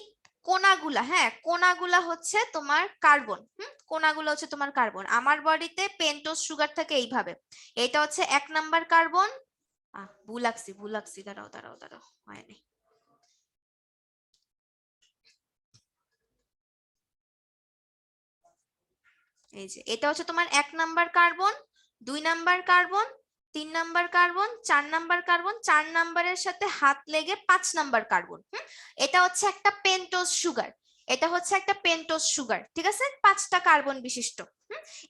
কোনাগুলা, হ্যাঁ কোনাগুলা হচ্ছে তোমার কার্বন, কোনাগুলো হচ্ছে তোমার কার্বন। আমার বডিতে পেন্টোজ সুগার থাকে এইভাবে, এটা হচ্ছে 1 নাম্বার কার্বন। ভুল আঁকছি, দাঁড়াও দাঁড়াও দাঁড়াও, হয়নি। এই যে এটা হচ্ছে তোমার 1 number carbon, 2 number carbon, 3 number carbon, 4 number carbon, 4 নাম্বারের সাথে হাত লেগে 5 নাম্বার কার্বন। এটা হচ্ছে একটা পেন্টোজ সুগার, এটা হচ্ছে একটা পেন্টোজ সুগার, ঠিক আছে, 5টা কার্বন বিশিষ্ট।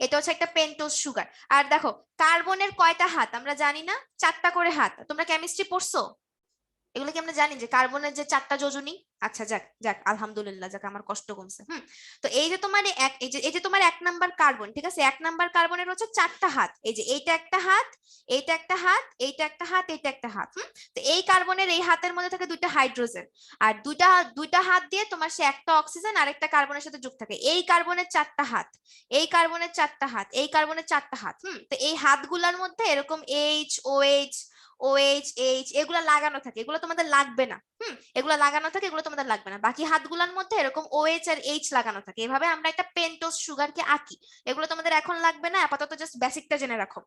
এটা হচ্ছে একটা পেন্টোজ সুগার। আর দেখো কার্বনের কয়টা হাত আমরা জানি না, 4টা করে হাত। তোমরা কেমিস্ট্রি পড়ছো? এগুলো কি আমরা জানি যে কার্বনের যে 4টা যোজনী? আচ্ছা যাক যাক, আলহামদুলিল্লাহ, যাক আমার কষ্ট কমছে। তো এই যে তোমার এই যে তোমার 1 নাম্বার কার্বন, ঠিক আছে, 1 নাম্বার কার্বনের হচ্ছে 4টা হাত। এই যে এইটা একটা হাত, এইটা একটা হাত, এইটা একটা হাত, এইটা একটা হাত। তো এই কার্বনের এই হাতের মধ্যে থাকে 2টা হাইড্রোজেন, আর দুইটা দুইটা হাত দিয়ে তোমার সে একটা অক্সিজেন আর একটা কার্বনের সাথে যুক্ত থাকে। এই কার্বনের 4টা হাত, এই কার্বনের 4টা হাত, এই কার্বনের 4টা হাত। তো এই হাতগুলোর মধ্যে এরকম OH OH এগুলো লাগানো থাকে, এগুলো তোমাদের লাগবে না। এগুলো লাগানো থাকে, এগুলো তোমাদের লাগবে না। বাকি হাতগুলোর মধ্যে এরকম OH আর H লাগানো থাকে। এভাবে আমরা একটা পেন্টোজ সুগারকে আঁকি। এগুলো তোমাদের এখন লাগবে না, আপাতত জাস্ট বেসিকটা জেনে রাখো।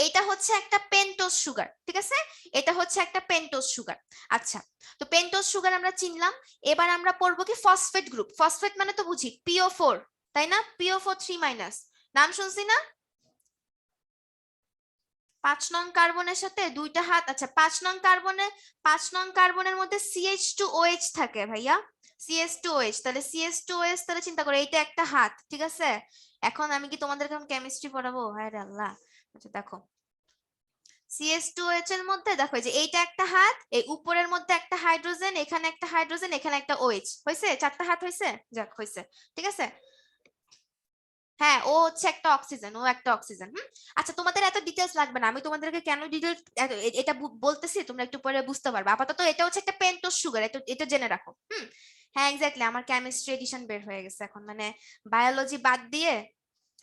এইটা হচ্ছে একটা পেন্টোজ সুগার, ঠিক আছে, এটা হচ্ছে একটা পেন্টোজ সুগার। আচ্ছা, তো পেন্টোজ সুগার আমরা চিনলাম। এবার আমরা পড়বো কি ফসফেট গ্রুপ। ফসফেট মানে তো বুঝি PO4, তাই না, PO4 3- নাম শুনছি না? 5 নং কার্বনের সাথে 2টা হাত। আচ্ছা, 5 নং কার্বনের মধ্যে CH2OH থাকে ভাইয়া, CH2OH। তাহলে CH2OH, তাহলে চিন্তা করো এইটা একটা হাত, ঠিক আছে। এখন আমি কি তোমাদেরকে এখন কেমিস্ট্রি পড়াবো? হায় রে আল্লাহ। আচ্ছা দেখো CH2OH এর মধ্যে দেখো যে এইটা একটা হাত, এই উপরের মধ্যে একটা হাইড্রোজেন, এখানে একটা হাইড্রোজেন, এখানে একটা OH, হয়েছে 4টা হাত, হয়েছে, যাক হয়েছে, ঠিক আছে। হ্যাঁ, ও হচ্ছে একটা অক্সিজেন, ও একটা অক্সিজেন। আচ্ছা, তোমাদের এত ডিটেলস লাগবে না, আমি তোমাদেরকে কেন ডিটেলস এটা বলতেছি তোমরা একটু পরে বুঝতে পারবে। আপাতত এটা হচ্ছে একটা পেন্টোজ সুগার, এটা এটা জেনে রাখো। হ্যাঁ এক্স্যাক্টলি, আমার কেমিস্ট্রি এডিশন বের হয়ে গেছে এখন, মানে বায়োলজি বাদ দিয়ে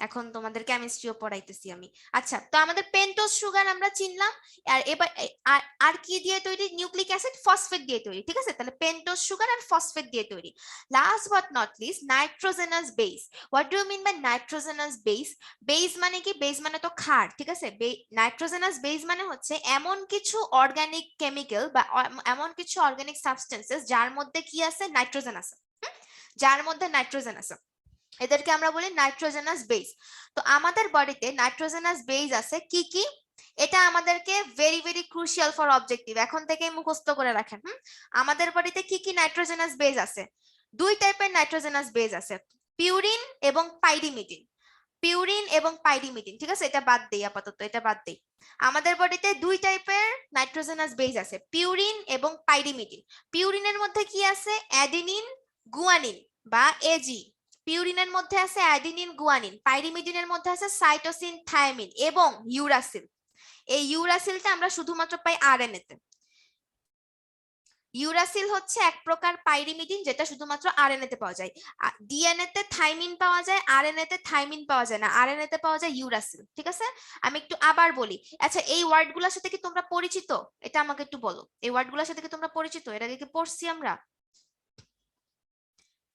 এখন তোমাদের কেমিস্ট্রিও পড়াইতেছি আমি। আচ্ছা, তো আমাদের পেন্টোজ সুগার আমরা চিনলাম। আর এবার আর কি দিয়ে তৈরি? নিউক্লিক অ্যাসিড, ফসফেট দিয়ে তৈরি, ঠিক আছে। তাহলে পেন্টোজ সুগার আর ফসফেট দিয়ে তৈরি। Last but not least, nitrogenous base. What do you mean by nitrogenous base? Base মানে কি? বেস মানে তো ক্ষার, ঠিক আছে। নাইট্রোজেনাস বেস মানে হচ্ছে এমন কিছু অর্গানিক কেমিক্যাল বা এমন কিছু অর্গানিক সাবস্টেন্সেস যার মধ্যে কি আছে? নাইট্রোজেন আছে। যার মধ্যে নাইট্রোজেন আছে, এদেরকে আমরা বলি নাইট্রোজেনাস বেস। তো আমাদের বডিতে নাইট্রোজেনাস বেস আছে কি কি? এটা আমাদেরকে very very crucial for objective, এখন থেকে মুখস্থ করে রাখেন। আমাদের বডিতে কি কি নাইট্রোজেনাস বেস আছে? 2 টাইপের নাইট্রোজেনাস বেস আছে, পিউরিন এবং পাইরিমিডিন। পিউরিন এবং পাইরিমিডিন, ঠিক আছে, এটা বাদ দেই আপাতত, এটা বাদ দেই। আমাদের বডিতে 2 টাইপের নাইট্রোজেনাস বেস আছে, পিউরিন এবং পাইরিমিডিন। পিউরিনের মধ্যে কি আছে? অ্যাডিনিন, গুয়ানিন বা এজি। পিউরিনের মধ্যে আছে অ্যাডিনিন, গুয়ানিন। পাইরিমিডিনের মধ্যে আছে সাইটোসিন, থায়ামিন এবং ইউরাসিল। এই ইউরাসিলটা আমরা শুধুমাত্র পাই আরএনএ তে। ইউরাসিল হচ্ছে এক প্রকার পাইরিমিডিন যেটা শুধুমাত্র আরএনএ তে পাওয়া যায়। ডিএনএ তে থাইমিন পাওয়া যায়, আরএনএ তে থাইমিন পাওয়া যায় না, আরএনএ তে পাওয়া যায় ইউরাসিল, ঠিক আছে। আমি একটু আবার বলি। আচ্ছা, এই ওয়ার্ডগুলোর সাথে কি তোমরা পরিচিত? এটা আমাকে একটু বলো, এই ওয়ার্ডগুলোর সাথে কি তোমরা পরিচিত? এর আগে কি পড়ছি আমরা?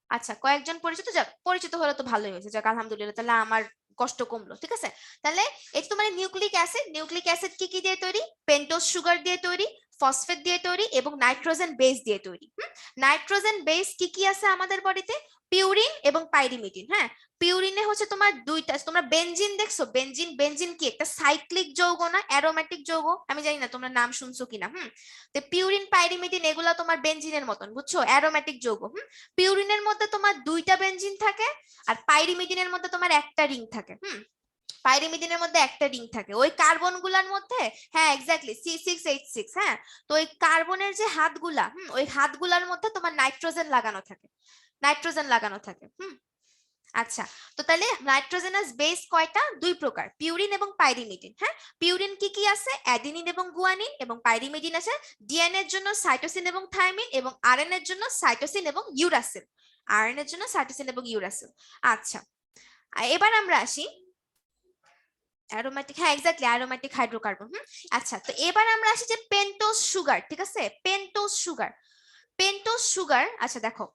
আচ্ছা, কয়েকজন পরিচিত, যাক পরিচিত হলে তো ভালোই হয়েছে, যাক আলহামদুলিল্লাহ, তাহলে আমার কষ্ট কমলো, ঠিক আছে। তাহলে এটা তোমার নিউক্লিক অ্যাসিড। নিউক্লিক অ্যাসিড কি কি দিয়ে তৈরি? পেন্টোজ সুগার দিয়ে তৈরি, ফসফেট দিয়ে তৈরি এবং নাইট্রোজেন বেস দিয়ে তৈরি। নাইট্রোজেন বেস কি কি আছে আমাদের বডিতে? পিউরিন এবং পাইরিমিডিন। হ্যাঁ, পিউরিনে হচ্ছে তোমার 2টা, তোমরা বেনজিন দেখছো? বেনজিন, বেনজিন কি একটা সাইক্লিক যৌগ না অ্যারোমেটিক যৌগ? আমি জানি না তোমরা নাম শুনছো কিনা। তো পিউরিন, পাইরিমিডিন এগুলো তোমার বেনজিনের মতন, বুঝছো, অ্যারোমেটিক যৌগ। পিউরিনের মধ্যে তোমার 2টা বেনজিন থাকে, আর পাইরিমিডিনের মধ্যে তোমার একটা রিং থাকে। পাইরিমিডিনের মধ্যে একটা রিং থাকে ওই কার্বন গুলার মধ্যে। হ্যাঁ এক্স্যাক্টলি, C6H6। হ্যাঁ, তো ওই কার্বনের যে হাতগুলা, ওই হাতগুলার মধ্যে তোমার নাইট্রোজেন লাগানো থাকে, নাইট্রোজেন লাগানো থাকে। আচ্ছা, তো তাহলে নাইট্রোজেনাস বেস কয়টা? 2 প্রকার, পিউরিন এবং পাইরিমিডিন। হ্যাঁ, পিউরিন কি কি আছে? অ্যাডিনিন এবং গুয়ানিন, এবং পাইরিমিডিন আছে ডিএনএ এর জন্য সাইটোসিন এবং থাইমিন, এবং আরএনএ এর জন্য সাইটোসিন এবং ইউরাসিল। আরএনএ এর জন্য সাইটোসিন এবং ইউরাসিল। আচ্ছা, এবার আমরা আসি অ্যারোমেটিক, হ্যাঁ এক্স্যাক্টলি অ্যারোমেটিক হাইড্রোকার্বন। আচ্ছা, তো এবার আমরা আসি যে পেন্টোজ সুগার, ঠিক আছে, পেন্টোজ সুগার, পেন্টোজ সুগার। আচ্ছা দেখো,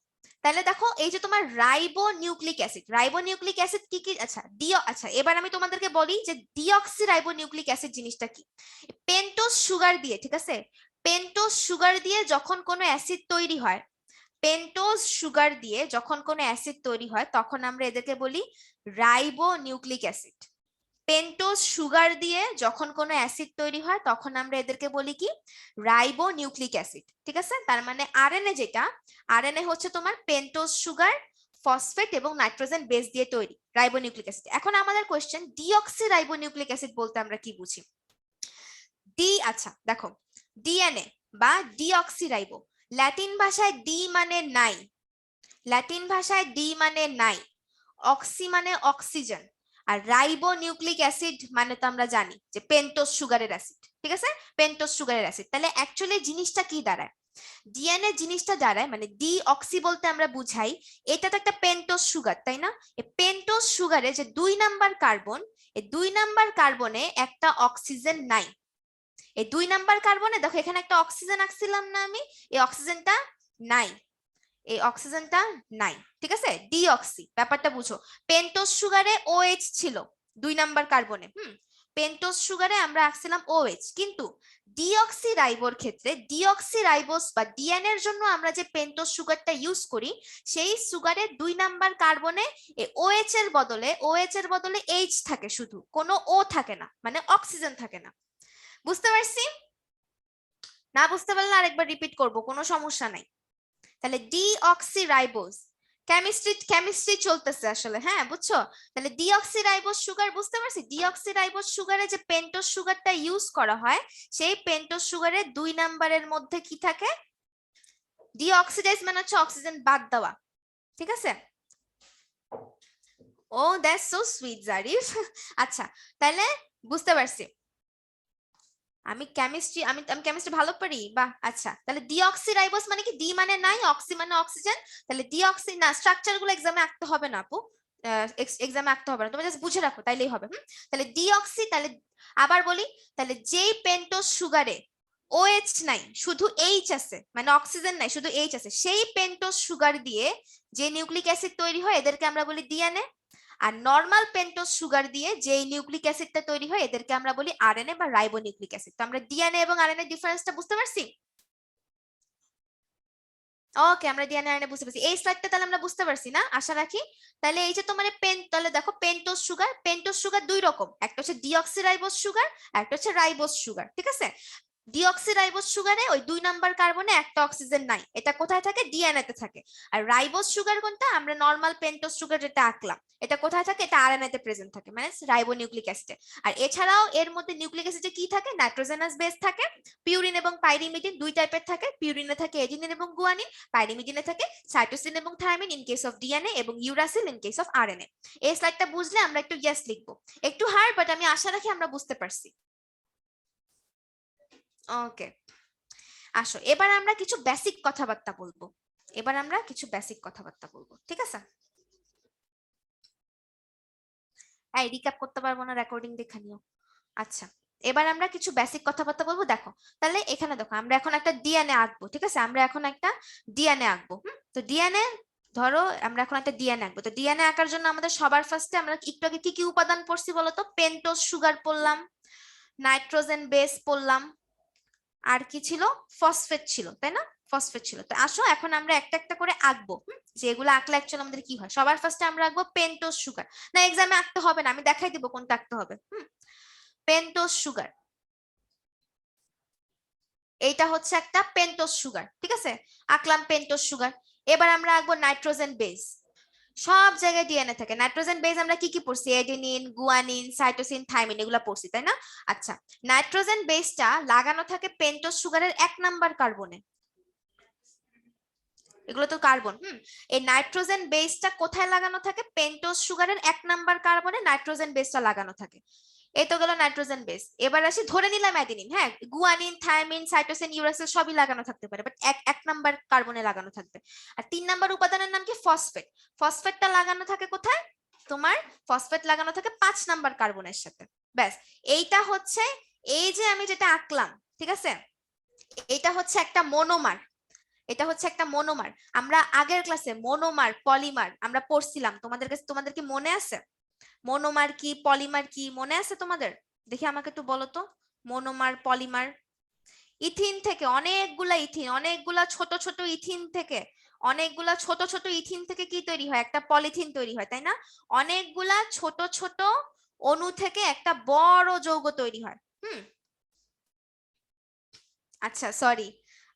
তাহলে দেখো এই যে তোমার ribo nucleic acid, ribo nucleic acid কি কি, আচ্ছা আচ্ছা এবার আমি তোমাদেরকে বলি যে ডিঅক্সি রাইবো নিউক্লিক অ্যাসিড জিনিসটা কি। পেন্টোজ সুগার দিয়ে, ঠিক আছে, পেন্টোজ সুগার দিয়ে যখন কোনো অ্যাসিড তৈরি হয়, পেন্টোজ সুগার দিয়ে যখন কোনো অ্যাসিড তৈরি হয় তখন আমরা এদেরকে বলি ribo nucleic acid. Pentose sugar দিয়ে যখন কোনো অ্যাসিড তৈরি হয় তখন আমরা এদেরকে বলি কি, রাইবো নিউক্লিক অ্যাসিড, ঠিক আছে। তার মানে আরএনএ যেটা, আরএনএ হচ্ছে তোমার পেন্টোজ সুগার, ফসফেট এবং নাইট্রোজেন বেস দিয়ে তৈরি রাইবো নিউক্লিক অ্যাসিড। এখন আমাদের question deoxy ribo nucleic acid বলতে আমরা কি বুঝি। আচ্ছা দেখো, ডিএনএ বা ডিঅক্সি রাইবো, ল্যাটিন ভাষায় ডি মানে নাই, ল্যাটিন ভাষায় ডি মানে নাই, অক্সি মানে অক্সিজেন, আর রাইবো নিউক্লিক অ্যাসিড মানে তো আমরা জানি যে পেন্টোজ সুগারের অ্যাসিড, ঠিক আছে, পেন্টোজ সুগারের অ্যাসিড। তাহলে অ্যাকচুয়ালি জিনিসটা কি দাঁড়ায়, ডিএনএ জিনিসটা দাঁড়ায় মানে ডি অক্সি বলতে আমরা বুঝাই এটা তো একটা পেন্টোজ সুগার, তাই না। এই পেন্টোজ সুগারে যে 2 নাম্বার কার্বন, এই 2 নাম্বার কার্বনে একটা অক্সিজেন নাই, এই 2 নাম্বার কার্বনে দেখো এখানে একটা অক্সিজেন আঁকছিলাম না আমি, এই অক্সিজেনটা নাই, এই অক্সিজেনটা নাই, ঠিক আছে, ডিঅক্সি, ব্যাপারটা বুঝো। পেন্টোজ সুগারে OH ছিল 2 নাম্বার কার্বনে, পেন্টোজ সুগারে আমরা আঁকছিলাম OH, কিন্তু ডিঅক্সি রাইবোর ক্ষেত্রে ডিঅক্সি রাইবোস বা ডিএনএ এর জন্য আমরা যে পেন্টোজ সুগারটা ইউজ করি সেই সুগারে 2 নাম্বার কার্বনে OH এর বদলে, OH এর বদলে H থাকে, শুধু কোনো O থাকে না, মানে অক্সিজেন থাকে না। বুঝতে পারছি? না বুঝতে পারলে আরেকবার রিপিট করব, কোনো সমস্যা নাই। তাহলে ডিঅক্সিরাইবোজ, কেমিস্ট্রি চলতেছে আসলে, হ্যাঁ বুঝছো। তাহলে ডিঅক্সিরাইবোজ সুগার, বুঝতে পারছি, ডিঅক্সিরাইবোজ সুগারে যে পেন্টোজ সুগারটা ইউজ করা হয় সেই পেন্টোজ সুগারের 2 নাম্বারের মধ্যে কি থাকে, ডিঅক্সিডাইজ মানে হচ্ছে অক্সিজেন বাদ দেওয়া, ঠিক আছে। ও দ্যাটস সো সুইট জারিফ। আচ্ছা তাহলে বুঝতে পারছি, আমি কেমিস্ট্রি ভালো পারি, বাহ। আচ্ছা তাহলে ডিঅক্সিরাইবোজ মানে কি, ডি মানে নাই, অক্সি মানে অক্সিজেন, তাহলে ডিঅক্সি না, স্ট্রাকচার গুলো এক্সামে আঁকতে হবে না আপু, এক্সামে আঁকতে হবে না, তুমি জাস্ট বুঝে রাখো তাইলেই হবে। তাহলে ডিঅক্সি, তাহলে আবার বলি, তাহলে যেই পেন্টোজ সুগারে OH নাই শুধু H আছে, মানে অক্সিজেন নাই শুধু H আছে, সেই পেন্টোজ সুগার দিয়ে যে নিউক্লিক অ্যাসিড তৈরি হয় এদেরকে আমরা বলি ডিএনএ, আর নরমাল পেন্টোজ সুগার দিয়ে যে নিউক্লিক অ্যাসিডটা তৈরি হয় এদেরকে আমরা বলি আরএনএ বা রাইবো নিউক্লিক অ্যাসিড। তো আমরা ডিএনএ এবং আরএনএ ডিফারেন্সটা বুঝতে পারছি। ওকে, আমরা ডিএনএ আরএনএ বুঝতে পারছি, এই স্লাইডটা তাহলে আমরা বুঝতে পারছি না, আশা রাখি। তাহলে এই যে তোমার তাহলে দেখো পেন্টোজ সুগার 2 রকম, একটা হচ্ছে ডিঅক্সিরাইবোজ সুগার, আর একটা হচ্ছে রাইবোজ সুগার, ঠিক আছে। ডিঅক্সিরাইবোজ সুগারে ওই 2 নাম্বার কার্বনে একটা অক্সিজেন নাই, এটা কোথায় থাকে, ডিএনএ তে থাকে। আর রাইবোজ সুগার কোনটা, আমরা নরমাল পেন্টোজ সুগার যেটা আঁকলাম এটা কোথায় থাকে, এটা আরএনএ তে প্রেজেন্ট থাকে, মানে রাইবো নিউক্লিক অ্যাসিডে। আর এছাড়াও এর মধ্যে নিউক্লিক অ্যাসিডে কি থাকে, নাইট্রোজেনাস বেস থাকে, পিউরিন এবং পাইরিমিডিন 2 টাইপের থাকে, পিউরিনে থাকে এডিনিন এবং গুয়ানিন, পাইরিমিডিনে থাকে সাইটোসিন এবং thymine in case of DNA এবং uracil in case of RNA. এই স্লাইডটা বুঝলে আমরা একটু ইয়েস লিখবো, একটু হার্ড বাট আমি আশা রাখি আমরা বুঝতে পারছি। ওকে, আসো এবার আমরা কিছু বেসিক কথাবার্তা বলবো, ঠিক আছে। এই রিক্যাপ করতে পারবো না, রেকর্ডিং দেখে নিও। আচ্ছা এবার আমরা কিছু বেসিক কথাবার্তা বলবো। দেখো তাহলে এখানে দেখো আমরা এখন একটা ডিএনএ আঁকবো, ঠিক আছে, আমরা এখন একটা ডিএনএ আঁকবো। তো ডিএনএ, ধরো আমরা এখন একটা ডিএনএ আঁকবো, তো ডিএনএ আঁকার জন্য আমাদের সবার ফার্স্টে আমরা একটু আগে কি কি উপাদান পড়ছি বলতো, পেন্টোজ সুগার পড়লাম, নাইট্রোজেন বেস পড়লাম, আর কি ছিল, ফসফেট ছিল, তাই না, ফসফেট ছিল। তো আসো এখন আমরা একটা একটা করে আঁকবো, যেগুলো আঁকলে অ্যাকচুয়ালি আমাদের কি হয়। সবার ফার্স্টে আমরা আঁকবো পেন্টোজ সুগার, না এক্সামে আঁকতে হবে না, আমি দেখাই দিব কোনটা আঁকতে হবে। পেন্টোজ সুগার, এইটা হচ্ছে একটা পেন্টোজ সুগার, ঠিক আছে, আঁকলাম পেন্টোজ সুগার। এবার আমরা আঁকবো নাইট্রোজেন বেস, সব জায়গায় ডিএনএ থাকে, নাইট্রোজেন বেস আমরা কি কি পড়ছি, এডেনিন, গুয়ানিন, সাইটোসিন, থাইমিন, এগুলো পড়ছি, তাই না। আচ্ছা নাইট্রোজেন বেসটা লাগানো থাকে পেন্টোজ সুগারের 1 নাম্বার কার্বনে, এগুলো তো কার্বন। এই নাইট্রোজেন বেসটা কোথায় লাগানো থাকে, পেন্টোজ সুগারের 1 নাম্বার কার্বনে নাইট্রোজেন বেসটা লাগানো থাকে। এই তো গেল নাইট্রোজেন বেস। এবার আসি, ধরে নিলাম অ্যাডিনিন, হ্যাঁ গুয়ানিন, থায়ামিন, সাইটোসিন, ইউরাসিল সবই লাগানো থাকতে পারে, বাট এক নাম্বার কার্বনে লাগানো থাকবে। আর 3 নাম্বার উপাদানের নাম কি, ফসফেট, ফসফেটটা লাগানো থাকে কোথায়, তোমার ফসফেট লাগানো থাকে 5 নাম্বার কার্বনের সাথে। ব্যাস, এইটা হচ্ছে, এই যে আমি যেটা আঁকলাম, ঠিক আছে, এটা হচ্ছে একটা মনোমার, এটা হচ্ছে একটা মনোমার। আমরা আগের ক্লাসে মনোমার পলিমার আমরা পড়ছিলাম, তোমাদের কি মনে আছে? মনোমার কি পলিমার কি মনে আছে তোমাদের? দেখি আমাকে একটু বলো তো, মনোমার পলিমার। ইথিন থেকে অনেকগুলা ইথিন, অনেকগুলা ছোট ছোট ইথিন থেকে, অনেকগুলা ছোট ছোট ইথিন থেকে কি তৈরি হয়? একটা পলিথিন তৈরি হয়, তাই না? অনেকগুলা ছোট ছোট অণু থেকে একটা বড় যৌগ তৈরি হয়। আচ্ছা সরি,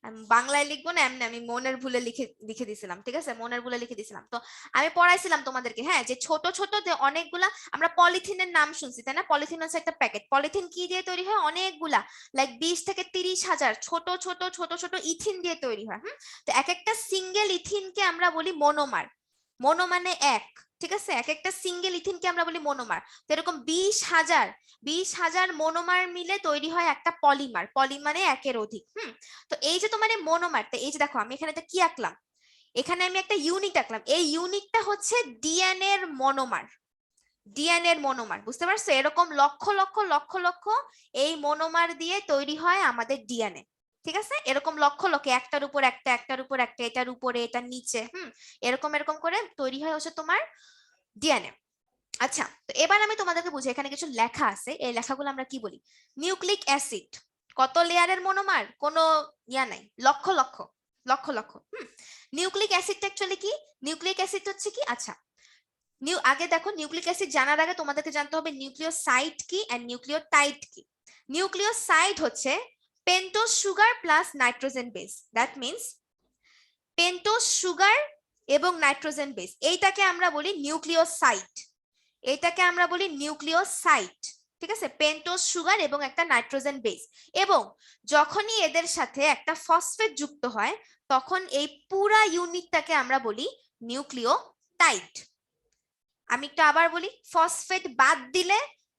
আমি বাংলায় লিখবো না, এমনি আমি মনের ভুলে লিখে লিখে দিছিলাম, ঠিক আছে, মনের ভুলে লিখে দিছিলাম। তো আমি পড়াইছিলাম তোমাদেরকে, হ্যাঁ, যে ছোট ছোট যে অনেকগুলা, আমরা পলিথিনের নাম শুনছি তাই না? পলিথিন হচ্ছে একটা প্যাকেট। পলিথিন কি দিয়ে তৈরি হয়? অনেকগুলা, লাইক 20 থেকে 30,000 ছোট ছোট ছোট ছোট ইথিন দিয়ে তৈরি হয়। তো এক একটা সিঙ্গেল ইথিনকে আমরা বলি মনোমার। মনো মানে এক, ঠিক আছে, এক একটা সিঙ্গেল ইথিনকে আমরা বলি মনোমার। তো এরকম 20,000 মনোমার মিলে তৈরি হয় একটা পলিমার। পলি মানে একের অধিক। তো এই যে তোমার মনোমার, তো এই যে দেখো আমি এখানে কি আঁকলাম, এখানে আমি একটা ইউনিট আঁকলাম। এই ইউনিটটা হচ্ছে ডিএনএ এর মনোমার। ডিএনএ এর মনোমার, বুঝতে পারছো? এরকম লক্ষ লক্ষ লক্ষ লক্ষ এই মনোমার দিয়ে তৈরি হয় আমাদের ডিএনএ, ঠিক আছে? এরকম লক্ষ লক্ষ, একটার উপর একটা, একটার উপর একটা, এটার উপরে এটার নিচে, এরকম এরকম করে তৈরি হয় হচ্ছে তোমার ডিএনএ। আচ্ছা, তো এবার আমি তোমাদেরকে বুঝি, এখানে কিছু লেখা আছে, এই লেখাগুলো আমরা কি বলি? Nucleic acid. কত লেয়ারের মনোমার? কোনো ইয়া নাই, লক্ষ লক্ষ লক্ষ লক্ষ। নিউক্লিক অ্যাসিডটা অ্যাকচুয়ালি কি? নিউক্লিক অ্যাসিড হচ্ছে কি, আচ্ছা, আগে দেখো, নিউক্লিক অ্যাসিড জানার আগে তোমাদেরকে জানতে হবে নিউক্লিওসাইড কি এন্ড নিউক্লিওটাইড কি। নিউক্লিওসাইড হচ্ছে pentose sugar plus nitrogen base, that means pentose sugar এবং নাইট্রোজেন বেস, এইটাকে আমরা বলি নিউক্লিওসাইড। এটাকে আমরা বলি নিউক্লিওসাইড, ঠিক আছে? পেন্টোজ সুগার এবং একটা নাইট্রোজেন বেস, এবং যখনই এদের সাথে একটা ফসফেট যুক্ত হয় তখন এই পুরা ইউনিটটাকে আমরা বলি নিউক্লিওটাইড। আমি একটু আবার বলি, ফসফেট বাদ দিলে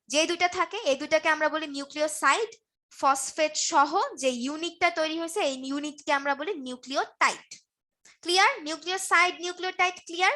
যে দুইটা থাকে এই দুইটাকে আমরা বলি নিউক্লিওসাইড। ফসফেট সহ যে ইউনিটটা তৈরি হয়েছে এই ইউনিটকে আমরা বলি nucleotide. Clear? Nucleoside nucleotide clear?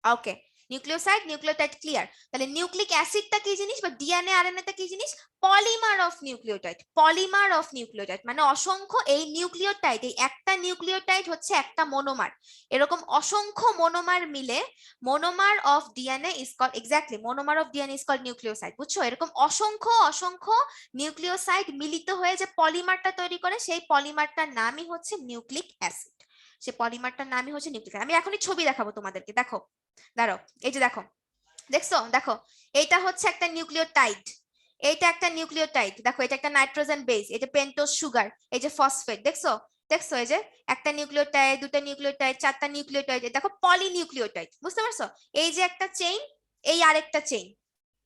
Okay, nucleoside nucleotide clear. তাহলে নিউক্লিক অ্যাসিডটা কি জিনিস, বা ডিএনএ আরএনএটা কি জিনিস? Polymer of nucleotide. Polymer of nucleotide মানে অসংখ্য এই নিউক্লিওটাইড, এই একটা নিউক্লিওটাইড হচ্ছে একটা মনোমার। এরকম অসংখ্য মনোমার মিলে monomer of DNA is called, exactly, monomer of DNA is called nucleoside. বুঝছো? এরকম অসংখ্য অসংখ্য নিউক্লিওসাইড মিলিত হয়ে যে পলিমারটা তৈরি করে সেই পলিমারটার নামই হচ্ছে নিউক্লিক অ্যাসিড। সে পলিমারটার নামই হচ্ছে নিউক্লিক। আমি এখনই ছবি দেখাবো তোমাদেরকে, দেখো, দাঁড়াও, এই যে দেখো, দেখছো, দেখো, এইটা হচ্ছে একটা নিউক্লিওটাইড, এইটা একটা নিউক্লিওটাইড, দেখো এটা একটা নাইট্রোজেন বেস, এটা পেন্টোজ সুগার, এই যে ফসফেট, দেখছো, দেখছো, এই যে একটা নিউক্লিওটাইড, দুটা নিউক্লিওটাইড, চারটা নিউক্লিওটাইড, দেখো পলিনিউক্লিওটাইড, বুঝতে পারছো? এই যে একটা চেইন, এই আরেকটা চেইন,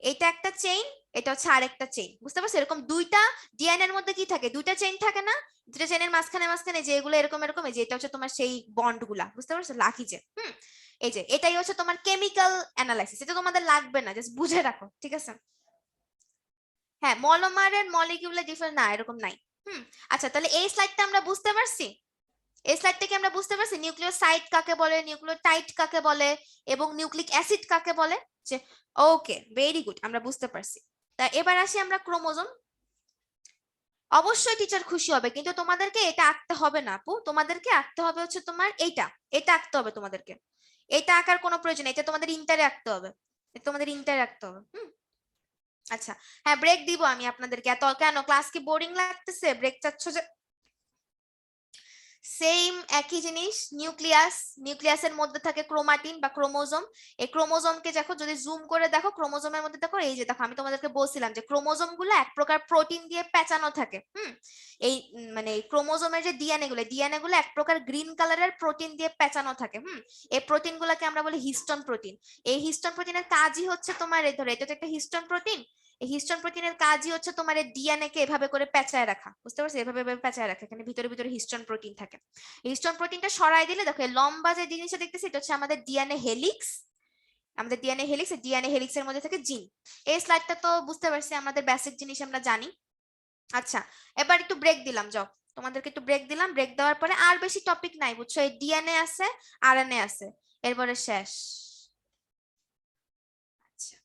এটা একটা চেইন, এটা হচ্ছে আরেকটা চেইন, বুঝতে পারছো? এরকম দুইটা ডিএনএ এর মধ্যে কি থাকে? দুইটা চেইন থাকে না? দুটা চেইনের মাঝখানে মাঝখানে যেগুলো এরকম এরকম, এই যে এটা হচ্ছে তোমার সেই বন্ড গুলা, বুঝতে পারছো? লাকি যে এই যে এটাই হচ্ছে তোমার কেমিক্যাল অ্যানালাইসিস। এটা তোমাদের লাগবে না, জাস্ট বুঝে রাখো, ঠিক আছে? হ্যাঁ, মনোমারের মলিকিউলার ডিফারেন্স না, এরকম নাই। আচ্ছা, তাহলে এই স্লাইডটা আমরা বুঝতে পারছি, এই স্লাইড থেকে আমরা বুঝতে পারছি নিউক্লিওসাইড কাকে বলে, নিউক্লিওটাইড কাকে বলে, এবং নিউক্লিক অ্যাসিড কাকে বলে। যে ওকে, ভেরি গুড, আমরা বুঝতে পারছি। তা এবার আসি আমরা ক্রোমোজোম। অবশ্যই টিচার খুশি হবে, কিন্তু তোমাদেরকে এটা আঁকতে হবে না আপু, তোমাদেরকে আঁকতে হবে হচ্ছে তোমার এইটা, এটা আঁকতে হবে তোমাদেরকে। এটা আঁকার কোনো প্রয়োজন নেই, এটা তোমাদের ইন্টারে আঁকতে হবে, এটা তোমাদের ইন্টারে আঁকতে হবে। আচ্ছা, হ্যাঁ, ব্রেক দিব আমি আপনাদেরকে। এত কেন, ক্লাস কি বোরিং লাগতেছে? ব্রেক চাচ্ছ যে? সেম একই জিনিস, নিউক্লিয়াস, নিউক্লিয়াসের মধ্যে থাকে ক্রোমাটিন বা ক্রোমোজোম। এই ক্রোমোজোমকে দেখো, যদি জুম করে দেখো ক্রোমোজোমের মধ্যে দেখো, এই যে দেখো, আমি তোমাদেরকে বলছিলাম যে ক্রোমোজোম গুলো এক প্রকার প্রোটিন দিয়ে পেঁচানো থাকে। এই মানে ক্রোমোজোমের যে ডিএনএ গুলো এক প্রকার গ্রিন কালারের প্রোটিন দিয়ে পেঁচানো থাকে। এই প্রোটিন গুলাকে আমরা বলি হিস্টোন প্রোটিন। এই হিস্টোন প্রোটিনের কাজই হচ্ছে তোমার, এই ধরো এটা তো একটা হিস্টোন প্রোটিন, এই হিস্টোন প্রোটিনের কাজই হচ্ছে তোমার এই ডিএনএ কে এভাবে করে পেঁচায় রাখা, বুঝতে পারছো? এভাবে এভাবে পেঁচায় রাখা, এখানে ভিতরে ভিতরে হিস্টোন প্রোটিন থাকে। হিস্টোন প্রোটিনটা সরাই দিলে দেখো, এই লম্বা যে জিনিসটা দেখতেছি এটা হচ্ছে আমাদের ডিএনএ হেলিক্স। আমাদের ডিএনএ হেলিক্স, ডিএনএ হেলিক্স এর মধ্যে থাকে জিন। এই স্লাইডটা তো বুঝতে পারছি, আমাদের বেসিক জিনিস আমরা জানি। আচ্ছা, এবার একটু ব্রেক দিলাম, যাও তোমাদেরকে একটু ব্রেক দিলাম, ব্রেক দেওয়ার পরে আর বেশি টপিক নাই বুঝছো, এই ডিএনএ আছে, আরএনএ আছে, এরপরে শেষ। আচ্ছা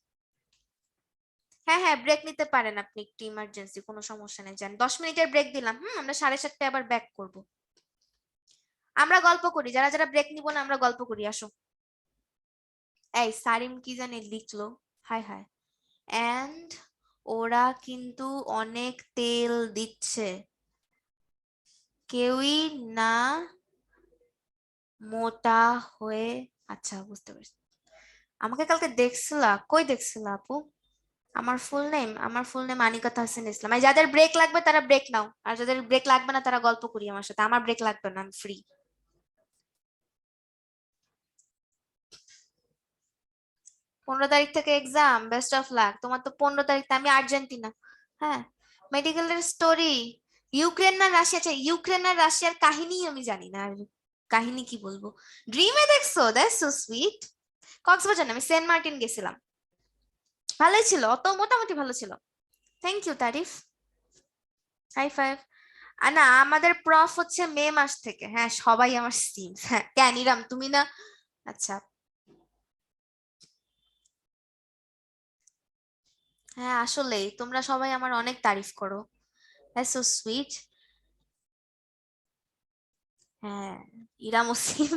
হ্যাঁ হ্যাঁ, ব্রেক নিতে পারেন আপনি, একটু ইমার্জেন্সি, কোনো সমস্যা নেই, যান 10 মিনিটের ব্রেক দিলাম। আমরা 7:30টায় আবার ব্যাক করব। আমরা গল্প করি, যারা যারা ব্রেক নিব না আমরা গল্প করি, আসো। এই সারিম কি জানি লিখলো, হায় হায়, এন্ড ওরা কিন্তু অনেক তেল দিচ্ছে, কেউই না মোটা হয়ে। আচ্ছা বুঝতে পারছি। আমাকে কালকে দেখছিলা, কই দেখছিলা আপু? আমার ফুল নেম আনিকা তাহসিন ইসলাম। এই যাদের ব্রেক লাগবে তারা ব্রেক নাও, আর যাদের ব্রেক লাগবে না তারা গল্প করি আমার সাথে। আমার ব্রেক লাগবে না, আমি ফ্রি। 15 তারিখ থেকে এক্সাম, বেস্ট অফ লাক। তোমার তো 15 তারিখ, আমি আর্জেন্টিনা। হ্যাঁ, মেডিকেলের স্টোরি, ইউক্রেন না রাশিয়া, আচ্ছা ইউক্রেন আর রাশিয়ার কাহিনী আমি জানি না, আর কাহিনী কি বলবো। ড্রিমে দেখছো? That's so sweet. কক্সবাজার না, আমি সেন্ট মার্টিন গেছিলাম, ভালোই ছিল, অত মোটামুটি ভালো ছিল। Thank you Tarif, high five. না, আমাদের প্রফ হচ্ছে মে মাস থেকে, হ্যাঁ সবাই আমার সিমস। হ্যাঁ কেন ইরাম তুমি না? আচ্ছা হ্যাঁ, আসলেই তোমরা সবাই আমার অনেক তারিফ করো, দ্যাটস সো সুইট। হ্যাঁ, ইরাম ও সিম।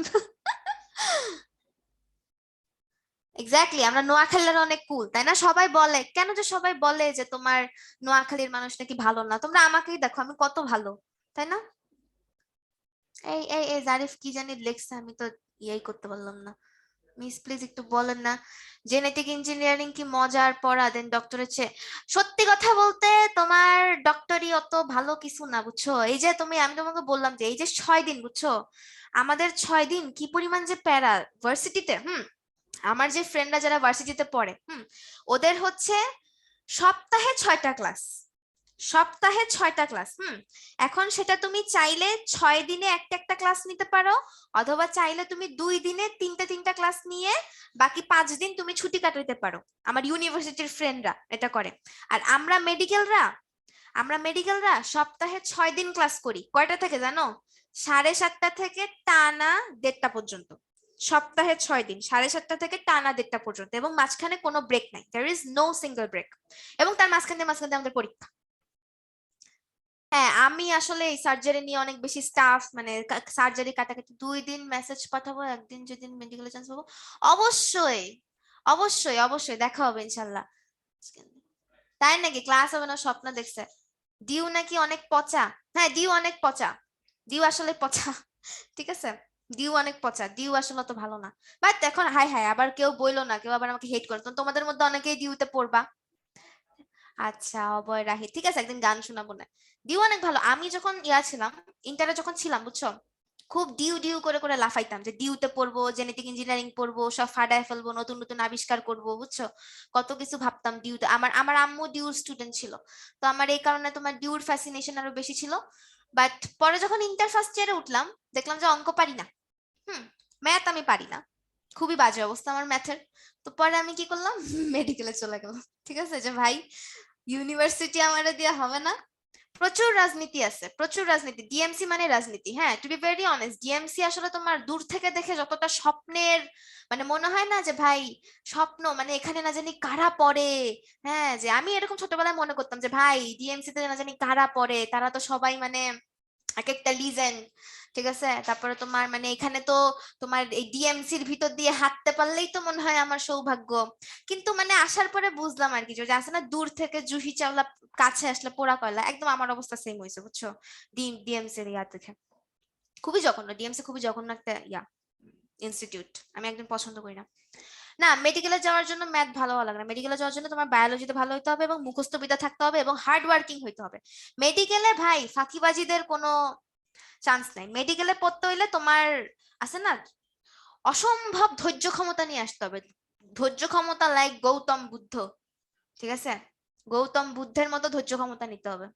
এক্স্যাক্টলি, আমরা নোয়াখালীর অনেক কুল, তাই না? সবাই বলে, কেন যে সবাই বলে যে তোমার নোয়াখালীর মানুষ নাকি ভালো না, তোমরা আমাকেই দেখো আমি কত ভালো, তাই না? এই জারিফ কি জানি লেখছে, আমি তো ইয়াই করতে পারলাম না। মিস প্লিজ একটু বলেন না, জেনেটিক ইঞ্জিনিয়ারিং কি মজার পড়া দেন ডক্টরের চেয়ে? সত্যি কথা বলতে তোমার ডক্টরি অত ভালো কিছু না বুঝছো। এই যে তুমি, আমি তোমাকে বললাম যে এই যে 6 দিন বুঝছো, আমাদের 6 দিন কি পরিমাণ যে প্যারা ভার্সিটিতে। আমার যে ফ্রেন্ডরা যারা ভার্সিটিতে পড়ে, ওদের হচ্ছে সপ্তাহে 6টা ক্লাস, সপ্তাহে 6টা ক্লাস। এখন সেটা তুমি চাইলে 6 দিনে একটা একটা ক্লাস নিতে পারো, অথবা চাইলে তুমি 2 দিনে তিনটা তিনটা ক্লাস নিয়ে বাকি 5 দিন তুমি ছুটি কাটাইতে পারো। আমার ইউনিভার্সিটির ফ্রেন্ডরা এটা করে। আর আমরা মেডিকেলরা সপ্তাহে 6 দিন ক্লাস করি, কয়টা থেকে জানো? 7:30টা থেকে টানা 1:30টা পর্যন্ত। সপ্তাহে 6 দিন 7:30টা থেকে টানা 1:30টা পর্যন্ত, এবং মাঝখানে কোনো ব্রেক নাই, there is no single break. এবং তার মাঝখানে আমাদের পরীক্ষা। হ্যাঁ, আমি আসলে এই সার্জারি নিয়ে অনেক বেশি স্টাফ, মানে সার্জারি কাটাকাটি 2 দিন মেসেজ পাঠাবো, একদিন যেদিন মেডিকেল চান্স পাবো। অবশ্যই অবশ্যই অবশ্যই দেখা হবে ইনশাল্লাহ। তাই নাকি? ক্লাস হবে না স্বপ্ন দেখছে? ডিউ নাকি অনেক পচা? হ্যাঁ ডিউ অনেক পচা, ডিউ আসলে পচা। ঠিক আছে, ডিউ অনেক পচা, ডিউ আসলে তো ভালো না। বাট এখন হাই হাই আবার কেউ বইলো না, কেউ আবার আমাকে হেট করে, তো তোমাদের মধ্যে অনেকেই ডিউতে পড়বা। আচ্ছা অভয় রাহি, ঠিক আছে, একদিন গান শোনাবো না। ডিউ অনেক ভালো। আমি যখন ছিলাম, ইন্টারে যখন ছিলাম বুঝছো, খুব ডিউ ডিউ করে করে লাফাইতাম যে ডিউতে পড়বো, জেনেটিক ইঞ্জিনিয়ারিং পড়বো, সব ফাটায় ফেলবো, নতুন নতুন আবিষ্কার করবো বুঝছো। কত কিছু ভাবতাম ডিউতে। আমার আমার আম্মু ডিউর স্টুডেন্ট ছিল, তো আমার এই কারণে তোমার ডিউর ফ্যাসিনেশন আরো বেশি ছিল। বাট পরে যখন ইন্টার ফার্স্ট ইয়ারে উঠলাম, দেখলাম যে অঙ্ক পারি না। ম্যাথ আমি পারি না, খুবই বাজে অবস্থা আমার ম্যাথের। তো পরে আমি কি করলাম, মেডিকেলে চলে গেলাম। ঠিক আছে, যে ভাই ইউনিভার্সিটি আমারে দিয়ে হবে না। প্রচুর রাজনীতি আছে, প্রচুর রাজনীতি। ডিএমসি মানে রাজনীতি। হ্যাঁ, to be very honest, DMC আসলে তোমার দূর থেকে দেখে যতটা স্বপ্নের, মানে মনে হয় না যে ভাই স্বপ্ন, মানে এখানে না জানি কারা পড়ে। হ্যাঁ, যে আমি এরকম ছোটবেলায় মনে করতাম যে ভাই ডিএমসি তে না জানি কারা পড়ে, তারা তো সবাই মানে এক একটা লিজেন্ড। ঠিক আছে, তারপরে তোমার মানে এখানে তো তোমার এই ডিএমসির ভিতর দিয়ে হাঁটতে পারলেই তো মনে হয় আমার সৌভাগ্য। কিন্তু মানে আসার পরে বুঝলাম আর কি, যে আছে না দূর থেকে জুহি চাওলা, কাছে আসলে পোড়া কয়লা, একদম আমার অবস্থা সেম হয়েছে বুঝছো। ডিএমসি এর ইয়া দেখে খুবই জঘন্য, ডিএমসি খুবই জঘন্য একটা ইয়া ইনস্টিটিউট, আমি একদম পছন্দ করি না। না, মেডিকেলে যাওয়ার জন্য ম্যাথ ভালো হওয়া লাগে না, মেডিকেলে যাওয়ার জন্য তোমার বায়োলজিতে ভালো হইতে হবে, এবং মুখস্থ বিদ্যা থাকতে হবে, এবং হার্ড ওয়ার্কিং হইতে হবে। মেডিকেলে ভাই ফাঁকিবাজিদের কোনো চান্স নাই। মেডিকেলে পড়তে হইলে তোমার আছে না অসম্ভব ধৈর্য ক্ষমতা নিয়ে আসতে হবে, ধৈর্য ক্ষমতা লাইক গৌতম বুদ্ধ। ঠিক আছে, গৌতম বুদ্ধের মতো ধৈর্য ক্ষমতা নিতে হবে।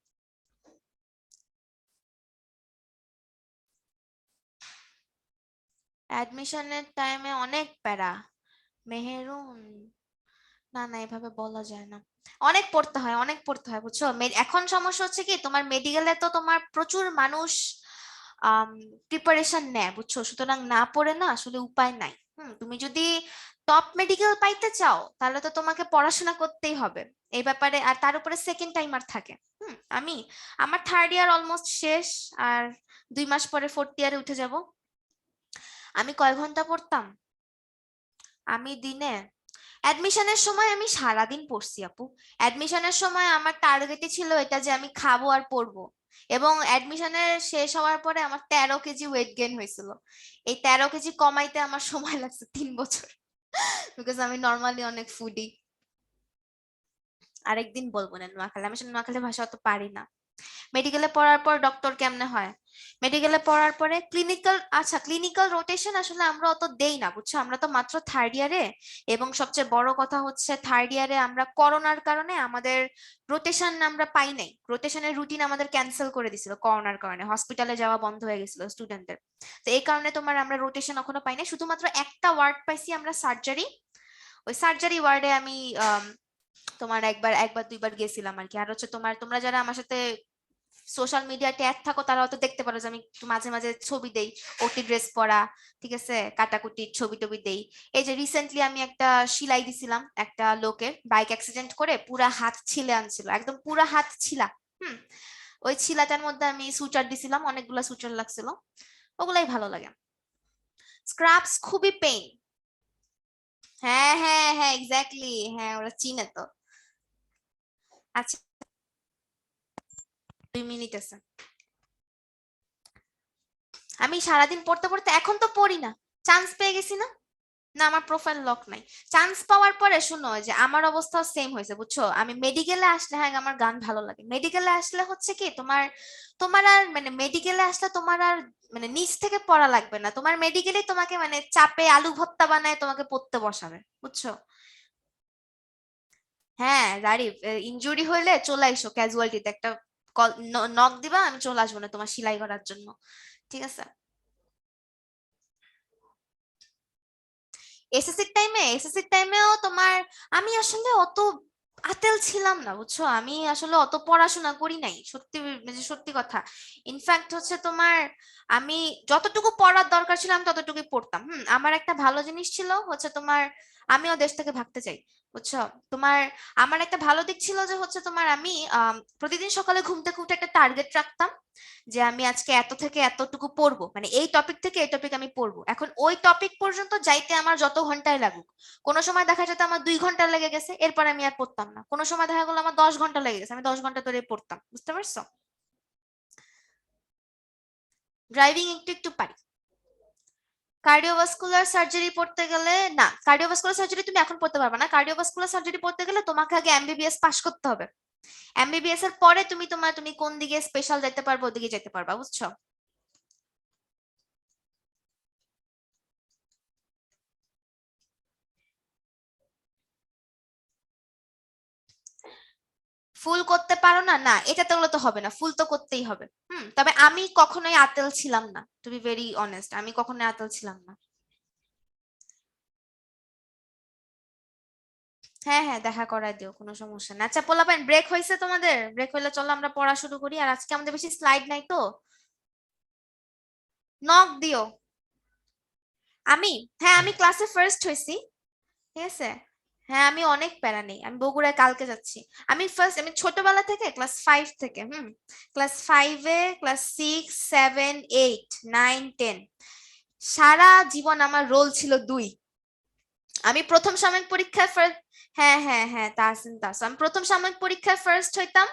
অ্যাডমিশনের টাইমে অনেক প্যারা। মেহেরুন, না না এভাবে বলা যায় না। অনেক পড়তে হয়, অনেক পড়তে হয়, বুঝছো? এখন সমস্যা হচ্ছে কি, তোমার মেডিকেলে তো তোমার প্রচুর মানুষ প্রিপারেশন নেয়, বুঝছো? সুতরাং না পড়ে না আসলে উপায় নাই। তুমি যদি টপ মেডিকেল পাইতে চাও তাহলে তো তোমাকে পড়াশোনা করতেই হবে এই ব্যাপারে, আর তার উপরে সেকেন্ড টাইমার থাকে। আমি আমার থার্ড ইয়ার অলমোস্ট শেষ, আর 2 মাস পরে ফোর্থ ইয়ারে উঠে যাব। আমি কয় ঘন্টা পড়তাম? আমি দিনে অ্যাডমিশনের সময় আমি সারাদিন পড়ছি আপু। অ্যাডমিশনের সময় আমার টার্গেটই ছিল এটা যে আমি খাবো আর পড়বো, এবং অ্যাডমিশনের শেষ হওয়ার পরে আমার 13 কেজি ওয়েট গেইন হয়েছিল। এই 13 কেজি কমাইতে আমার সময় লাগছে 3 বছর, বিকজ আমি নর্মালি অনেক ফুডি। আরেকদিন বলবো না নোয়াখালী, আমি আসলে নোয়াখালী ভাষা অত পারি না। মেডিকেলে পড়ার পর ডক্টর কেমনে হয়? মেডিকেলে পড়ার পরে ক্লিনিক্যাল, আচ্ছা ক্লিনিক্যাল রোটেশন আসলে আমরা অত দেই না, বুঝছো? আমরা তো মাত্র থার্ড ইয়ারে, এবং সবচেয়ে বড় কথা হচ্ছে থার্ড ইয়ারে আমরা করোনার কারণে আমাদের রোটেশন আমরা পাই নাই, রোটেশনের রুটিন আমাদের ক্যান্সেল করে দিছিল করোনার কারণে, হসপিটালে যাওয়া বন্ধ হয়ে গেছিল স্টুডেন্টদের। তো এই কারণে তোমার আমরা রোটেশন এখনো পাই নাই, শুধুমাত্র একটা ওয়ার্ড পাইছি আমরা, সার্জারি। ওই সার্জারি ওয়ার্ডে আমি তোমার একবার দুইবার গেছিলাম আর কি। আর হচ্ছে তোমার, তোমরা যারা আমার সাথে সোশ্যাল মিডিয়াতে অ্যাড থাকো তারা হয়তো দেখতে পারো যে আমি একটু মাঝে মাঝে ছবি দেই, ওটি ড্রেস পরা, ঠিক আছে, কাটাকুটির ছবি টবি দেই। এই যে রিসেন্টলি আমি একটা সেলাই দিছিলাম একটা লোকের, বাইক অ্যাক্সিডেন্ট করে পুরা হাত ছিলে আনছিল, একদম পুরা হাত ছিলা। হুম ওই ছিলাটার মধ্যে আমি সুচার দিছিলাম, অনেকগুলা সুচার লাগছিল, ওগুলাই ভালো লাগে। স্ক্রাবস খুবই পেইন। হ্যাঁ হ্যাঁ হ্যাঁ, এক্স্যাক্টলি, হ্যাঁ ওরা চিনে তো। আচ্ছা, 2 মিনিট আছে। আমি সারাদিন পড়তে পড়তে এখন তো পড়ি না, চান্স পেয়ে গেছি না। না, আমার প্রোফাইল লক নাই। চান্স পাওয়ার পরে শুনো যে আমার অবস্থাও সেম হয়েছে, বুঝছো? আমি মেডিকেলে আসলে, হ্যাঁ আমার গান ভালো লাগে, মেডিকেলে আসলে হচ্ছে কি তোমার, তোমার আর মানে মেডিকেলে আসলে তোমার আর মানে নিচ থেকে পড়া লাগবে না, তোমার মেডিকেলে তোমাকে মানে চাপে আলু ভর্তা বানায় তোমাকে পড়তে বসাবে, বুঝছো? হ্যাঁ জারিফ, ইনজুরি হইলে চলে আইসো ক্যাজুয়ালিটিতে, একটা কল নক দিবা, আমি চলে আসবো না তোমার সেলাই করার জন্য, ঠিক আছে? এসএসসির টাইমেও তোমার, আমি আসলে অত আতেল ছিলাম না, বুঝছো? আমি আসলে অত পড়াশোনা করি নাই, সত্যি মানে সত্যি কথা। ইনফ্যাক্ট হচ্ছে তোমার, আমি যতটুকু পড়ার দরকার ছিল আমি ততটুকুই পড়তাম। আমার একটা ভালো জিনিস ছিল হচ্ছে তোমার, আমিও দেশ থেকে ভাগতে চাই, বুঝছো? তোমার, আমার একটা ভালো দিক ছিল যে হচ্ছে তোমার, আমি প্রতিদিন সকালে ঘুম থেকে উঠে একটা টার্গেট রাখতাম যে আমি আজকে এত থেকে এতটুকু পড়বো, মানে এই টপিক থেকে এই টপিক আমি পড়বো। এখন ওই টপিক পর্যন্ত যাইতে আমার যত ঘন্টায় লাগুক, কোনো সময় দেখা যেত আমার 2 ঘন্টা লেগে গেছে, এরপর আমি আর পড়তাম না। কোনো সময় দেখা গেলো আমার 10 ঘন্টা লেগে গেছে, আমি 10 ঘন্টা ধরে পড়তাম, বুঝতে পারছো? ড্রাইভিং একটু একটু পারি। কার্ডিওভাস্কুলার সার্জারি পড়তে গেলে, না কার্ডিওভাস্কুলার সার্জারি তুমি এখন পড়তে পারবে না, কার্ডিওভাস্কুলার সার্জারি পড়তে গেলে তোমাকে আগে এমবিবিএস পাস করতে হবে। এমবিবিএস এর পরে তুমি কোন দিকে স্পেশাল যেতে পারবে ওদিকে যেতে পারবা, বুঝছো? ফুল করতে পারো না, না এটাতে হলে তো হবে না, ফুল তো করতেই হবে। তবে আমি কখনোই আতেল ছিলাম না, টু বি ভেরি অনেস্ট, আমি কখনোই আতেল ছিলাম না। হ্যাঁ হ্যাঁ, দেখা করায় দিও, কোনো সমস্যা না। আচ্ছা পোলাপাইন, ব্রেক হয়েছে তোমাদের? ব্রেক হইলে চলো আমরা পড়া শুরু করি, আর আজকে আমাদের বেশি স্লাইড নাই তো। নক দিও। আমি, হ্যাঁ আমি ক্লাসে ফার্স্ট হয়েছি, ঠিক আছে। হ্যাঁ আমি অনেক প্যারা নেই, আমি বগুড়ায় কালকে যাচ্ছি। আমি ছোটবেলা থেকে ক্লাস 5 থেকে, ক্লাস 5-এ, ক্লাস 6, 7, 8, 9, 10, সারা জীবন আমার রোল ছিল 2। আমি প্রথম সাময়িক পরীক্ষায় ফার্স্ট, হ্যাঁ হ্যাঁ হ্যাঁ তাহসিন তাস, আমি প্রথম সাময়িক পরীক্ষায় ফার্স্ট হইতাম,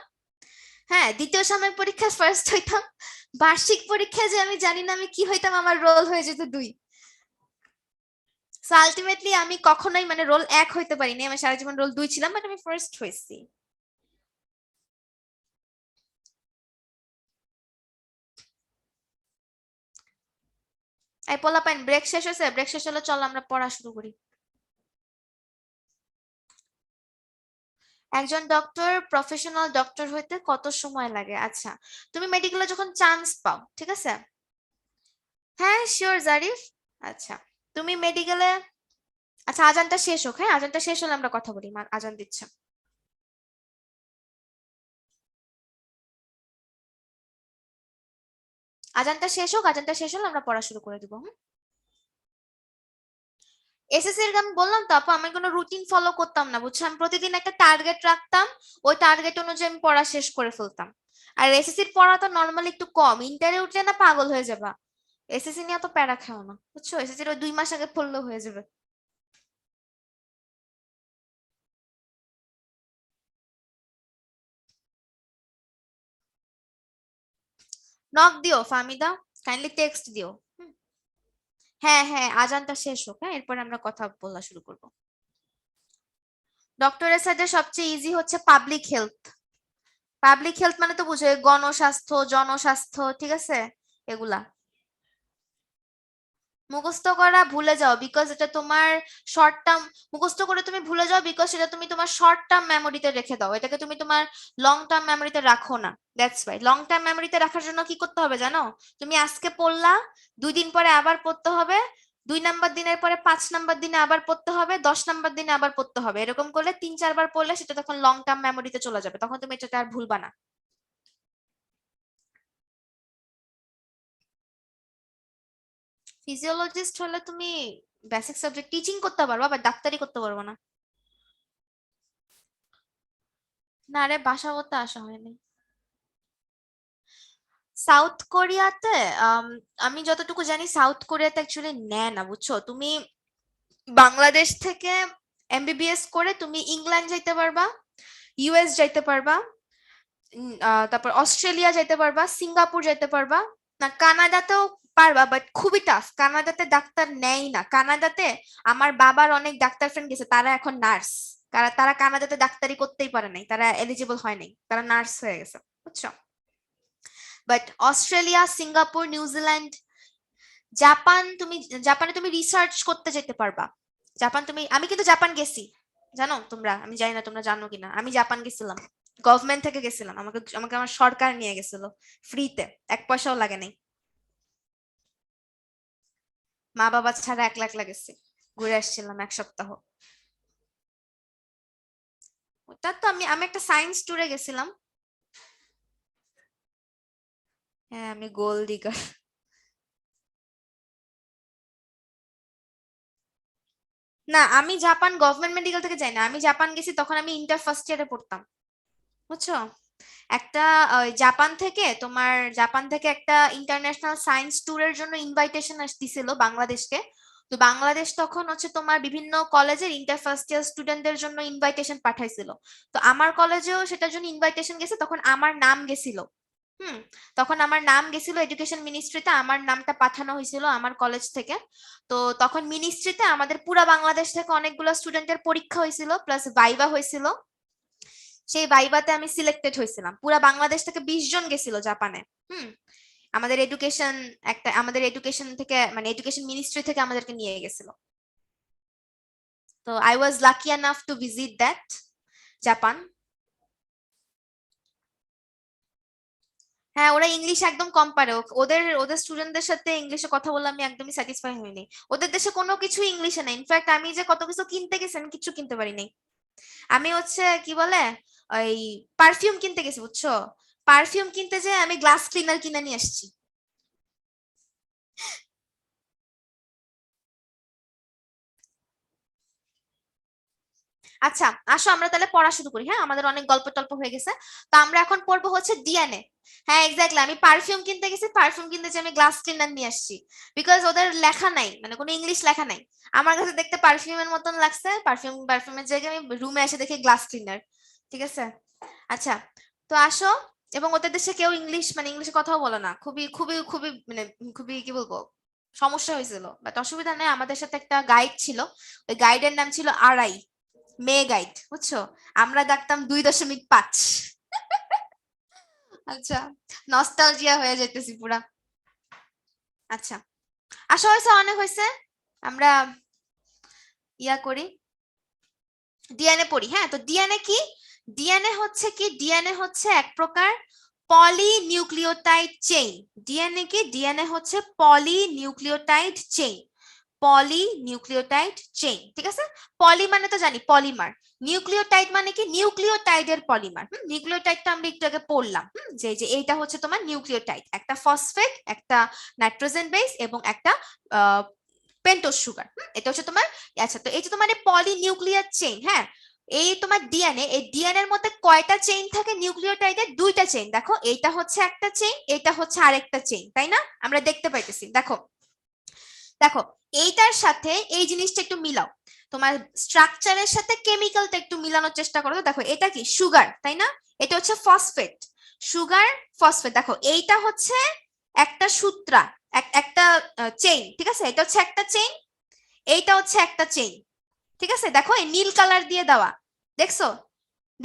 হ্যাঁ দ্বিতীয় সাময়িক পরীক্ষায় ফার্স্ট হইতাম, বার্ষিক পরীক্ষায় যে আমি জানি না আমি কি হইতাম, আমার রোল হয়ে যেত 2। সো আলটিমেটলি আমি কখনোই মানে রোল 1 হইতে পারিনি, আমি সারা জীবন রোল 2 ছিলাম, বাট আমি ফার্স্ট হয়েছি। এই পোলাপাইন, ব্রেক শেষ হয়েছে? ব্রেক শেষ হলে চল আমরা পড়া শুরু করি। একজন ডক্টর, প্রফেশনাল ডক্টর হইতে কত সময় লাগে? আচ্ছা, তুমি মেডিকেলে যখন চান্স পাও, ঠিক আছে, হ্যাঁ শিওর জারিফ। আচ্ছা, তুমি মেডিকেলে, আচ্ছা আজানটা শেষ হোক, হ্যাঁ আজানটা শেষ হলে আমরা কথা বলি, আজান দিচ্ছে। আজানটা শেষ হোক, আজানটা শেষ হলে আমরা পড়া শুরু করে দিব। এসএসসি এর আমি বললাম তো আপু, আমি কোনো রুটিন ফলো করতাম না, বুঝছো? আমি প্রতিদিন একটা টার্গেট রাখতাম, ওই টার্গেট অনুযায়ী আমি পড়া শেষ করে ফেলতাম। আর এসএসসির পড়া তো নর্মালি একটু কম, ইন্টারে উঠলে না পাগল হয়ে যাবা। এসএসসি নিয়ে তো প্যারা খাও না, বুঝছো? এসএসসির ওই 2 মাস আগে পড়লেও হয়ে যাবে। নক দিও ফাহমিদা, কাইন্ডলি টেক্সট দিও। হ্যাঁ হ্যাঁ, আজানটা শেষ হোক, হ্যাঁ, এরপরে আমরা কথা বলা শুরু করব। ডক্টরের সাথে সবচেয়ে ইজি হচ্ছে পাবলিক হেলথ। পাবলিক হেলথ মানে তো বুঝো, গণস্বাস্থ্য, জনস্বাস্থ্য, ঠিক আছে, এগুলা মুখস্থ করা ভুলে যাও, বিকজ এটা তোমার শর্ট টার্ম। মুখস্থ করে তুমি ভুলে যাও বিকজ সেটা তুমি তোমার শর্ট টার্ম মেমোরিতে রেখে দাও, এটাকে তুমি তোমার লং টার্ম মেমোরিতে রাখো না। দ্যাটস ওয়াই লং টার্ম মেমোরিতে রাখার জন্য কি করতে হবে জানো? তুমি আজকে পড়লা, 2 দিন পরে আবার পড়তে হবে, 2 নাম্বার দিনের পরে 5 নাম্বার দিনে আবার পড়তে হবে, 10 নাম্বার দিনে আবার পড়তে হবে, এরকম করলে 3-4 বার পড়লে সেটা তখন লং টার্ম মেমোরিতে চলে যাবে, তখন তুমি এটাতে আর ভুলবা না। ফিজিওলজিস্ট হলে তুমি বেসিক সাবজেক্ট টিচিং করতে পারবা, বাট ডাক্তারি করতে পারবো না। না রে, বাসা করতে আসা হয়নি। সাউথ কোরিয়াতে আম, আমি যতটুকু জানি সাউথ কোরিয়াতে অ্যাকচুয়ালি নেয় না, বুঝছো? তুমি বাংলাদেশ থেকে এমবিবিএস করে তুমি ইংল্যান্ড যাইতে পারবা, ইউএস যাইতে পারবা, তারপর অস্ট্রেলিয়া যাইতে পারবা, সিঙ্গাপুর যাইতে পারবা, না কানাডাতেও পারবা, বাট খুবই টাফ। কানাডাতে ডাক্তার নেয় না। কানাডাতে আমার বাবার অনেক ডাক্তার ফ্রেন্ড গেছে, তারা এখন নার্স। তারা তারা কানাডাতে ডাক্তারি করতেই পারে নাই, তারা এলিজিবল হয় নাই, তারা নার্স হয়ে গেছে, বুঝছো? But Australia, Singapore, New Zealand, Japan, তুমি জাপানে তুমি রিসার্চ করতে যেতে পারবা। জাপান তুমি, আমি কিন্তু জাপান গেছি, জানো তোমরা? আমি জানি না তোমরা জানো কিনা, আমি জাপান গেছিলাম, গভর্নমেন্ট থেকে গেছিলাম, আমাকে আমাকে আমার সরকার নিয়ে গেছিল ফ্রিতে, 1 পয়সাও লাগে নাই। মা বাবা ছাড়া একলা একলা গেছি, ঘুরে আসছিলাম 1 সপ্তাহ। ওটা তো আমি আমি একটা সায়েন্স ট্যুরে গেছিলাম। হ্যাঁ, আমি গোল্ড ডিগার। না, আমি জাপান গভর্নমেন্ট মেডিকেল থেকে যাই না, আমি জাপান গেছি তখন আমি ইন্টার ফার্স্ট ইয়ারে পড়তাম, বুঝছো? একটা জাপান থেকে একটা ইন্টারন্যাশনাল সায়েন্স ট্যুরের জন্য ইনভাইটেশন আসতেছিল বাংলাদেশকে। তো বাংলাদেশ তখন হচ্ছে তোমার বিভিন্ন কলেজের ইন্টার ফার্স্ট ইয়ার স্টুডেন্টদের জন্য ইনভাইটেশন পাঠাইছিল। তো আমার কলেজেও সেটার জন্য ইনভাইটেশন গেছে, তখন আমার নাম গেছিল। হুম। তখন আমার নাম গেছিল এডুকেশন মিনিস্ট্রিতে, আমার নামটা পাঠানো হয়েছিল আমার কলেজ থেকে। তো তখন মিনিস্ট্রিতে আমাদের পুরা বাংলাদেশ থেকে অনেকগুলো স্টুডেন্টের পরীক্ষা হয়েছিল, প্লাস ভাইবা হয়েছিল। সেই ভাইভাতে আমি সিলেক্টেড হয়েছিলাম। পুরা বাংলাদেশ থেকে 20 জন গেছিল জাপানে। হুম। আমাদের এডুকেশন থেকে, মানে এডুকেশন মিনিস্ট্রি থেকে আমাদেরকে নিয়ে গেছিল। তো I was lucky enough to visit that Japan. হ্যাঁ, ওরা ইংলিশ একদম কম পারে। ওদের ওদের স্টুডেন্টদের সাথে ইংলিশে কথা বলে আমি একদমই স্যাটিসফাই হইনি। ওদের দেশে কোনো কিছু ইংলিশে নেই, ইনফ্যাক্ট আমি যে কত কিছু কিনতে গেছি আমি কিছু কিনতে পারিনি। আমি হচ্ছে কি বলে, ওই পারফিউম কিনতে গেছি, বুঝছো? পারফিউম কিনতে যে আমি গ্লাস ক্লিনার কিনে নিয়ে আসছি। আচ্ছা, আসো আমরা তাহলে পড়া শুরু করি। হ্যাঁ, আমাদের অনেক গল্প টল্প হয়ে গেছে। তো আমরা এখন পড়বো হচ্ছে ডিএনএ। হ্যাঁ এক্স্যাক্টলি, আমি পারফিউম কিনতে গেছি, পারফিউম কিনতে যে আমি গ্লাস ক্লিনার নিয়ে আসছি, বিকজ ওদের লেখা নাই, মানে কোনো ইংলিশ লেখা নাই। আমার কাছে দেখতে পারফিউমের মতন লাগছে, পারফিউমের জায়গায় আমি রুমে এসে দেখি গ্লাস ক্লিনার। ঠিক আছে। আচ্ছা, তো আসো। এবং ওদের দেশে কেউ ইংলিশ, মানে ইংলিশে কথাও বলে না, খুবই খুবই খুবই মানে খুবই কি বলবো, সমস্যা হয়েছিল। বাট অসুবিধা নেই, আমাদের সাথে একটা গাইড ছিল, ওই গাইডের নাম ছিল আড়াই, মেয়ে গাইড, বুঝছো? আমরা ডাকতাম 2.5। আচ্ছা, নস্টালজিয়া হয়ে যাইতেছি পুরা। আচ্ছা, আসা হয়েছে, অনেক হয়েছে, আমরা ইয়া করি, ডিএনএ পড়ি। হ্যাঁ, তো ডিএনএ কি? ডিএনএ হচ্ছে এক প্রকার পলিনিউক্লিওটাইড চেইন। ডিএনএ কি? ডিএনএ হচ্ছে পলিনিউক্লিওটাইড চেইন। পলিনিউক্লিওটাইড চেইন, ঠিক আছে? পলি মানে তো জানি পলিমার, নিউক্লিওটাইড মানে কি নিউক্লিওটাইডের পলিমার। নিউক্লিওটাইডটা আমরা একটু আগে পড়লাম, যে এইটা হচ্ছে তোমার নিউক্লিওটাইড, একটা ফসফেট, একটা নাইট্রোজেন বেস এবং একটা পেন্টোজ সুগার। এটা হচ্ছে তোমার, আচ্ছা তো এই যে তোমার পলিনিউক্লিয়ার চেইন, হ্যাঁ এই তোমার ডিএনএ, এই ডিএনএ এর মধ্যে কয়টা চেইন থাকে নিউক্লিওটাইডের? দুইটা চেইন। দেখো এইটা হচ্ছে একটা চেইন, এটা হচ্ছে আরেকটা চেইন, তাই না? আমরা দেখতে পাইতেছি, দেখো দেখো এইটার সাথে এই জিনিসটা একটু মিলাও, তোমার স্ট্রাকচারের সাথে কেমিক্যালটা একটু মিলানোর চেষ্টা করো। দেখো এটা কি সুগার, তাই না? এটা হচ্ছে ফসফেট, সুগার ফসফেট। দেখো এইটা হচ্ছে একটা সূত্রা, একটা চেইন, ঠিক আছে? এটা হচ্ছে একটা চেইন, এইটা হচ্ছে একটা চেইন, ঠিক আছে? দেখো এই নীল কালার দিয়ে দেওয়া, দেখছো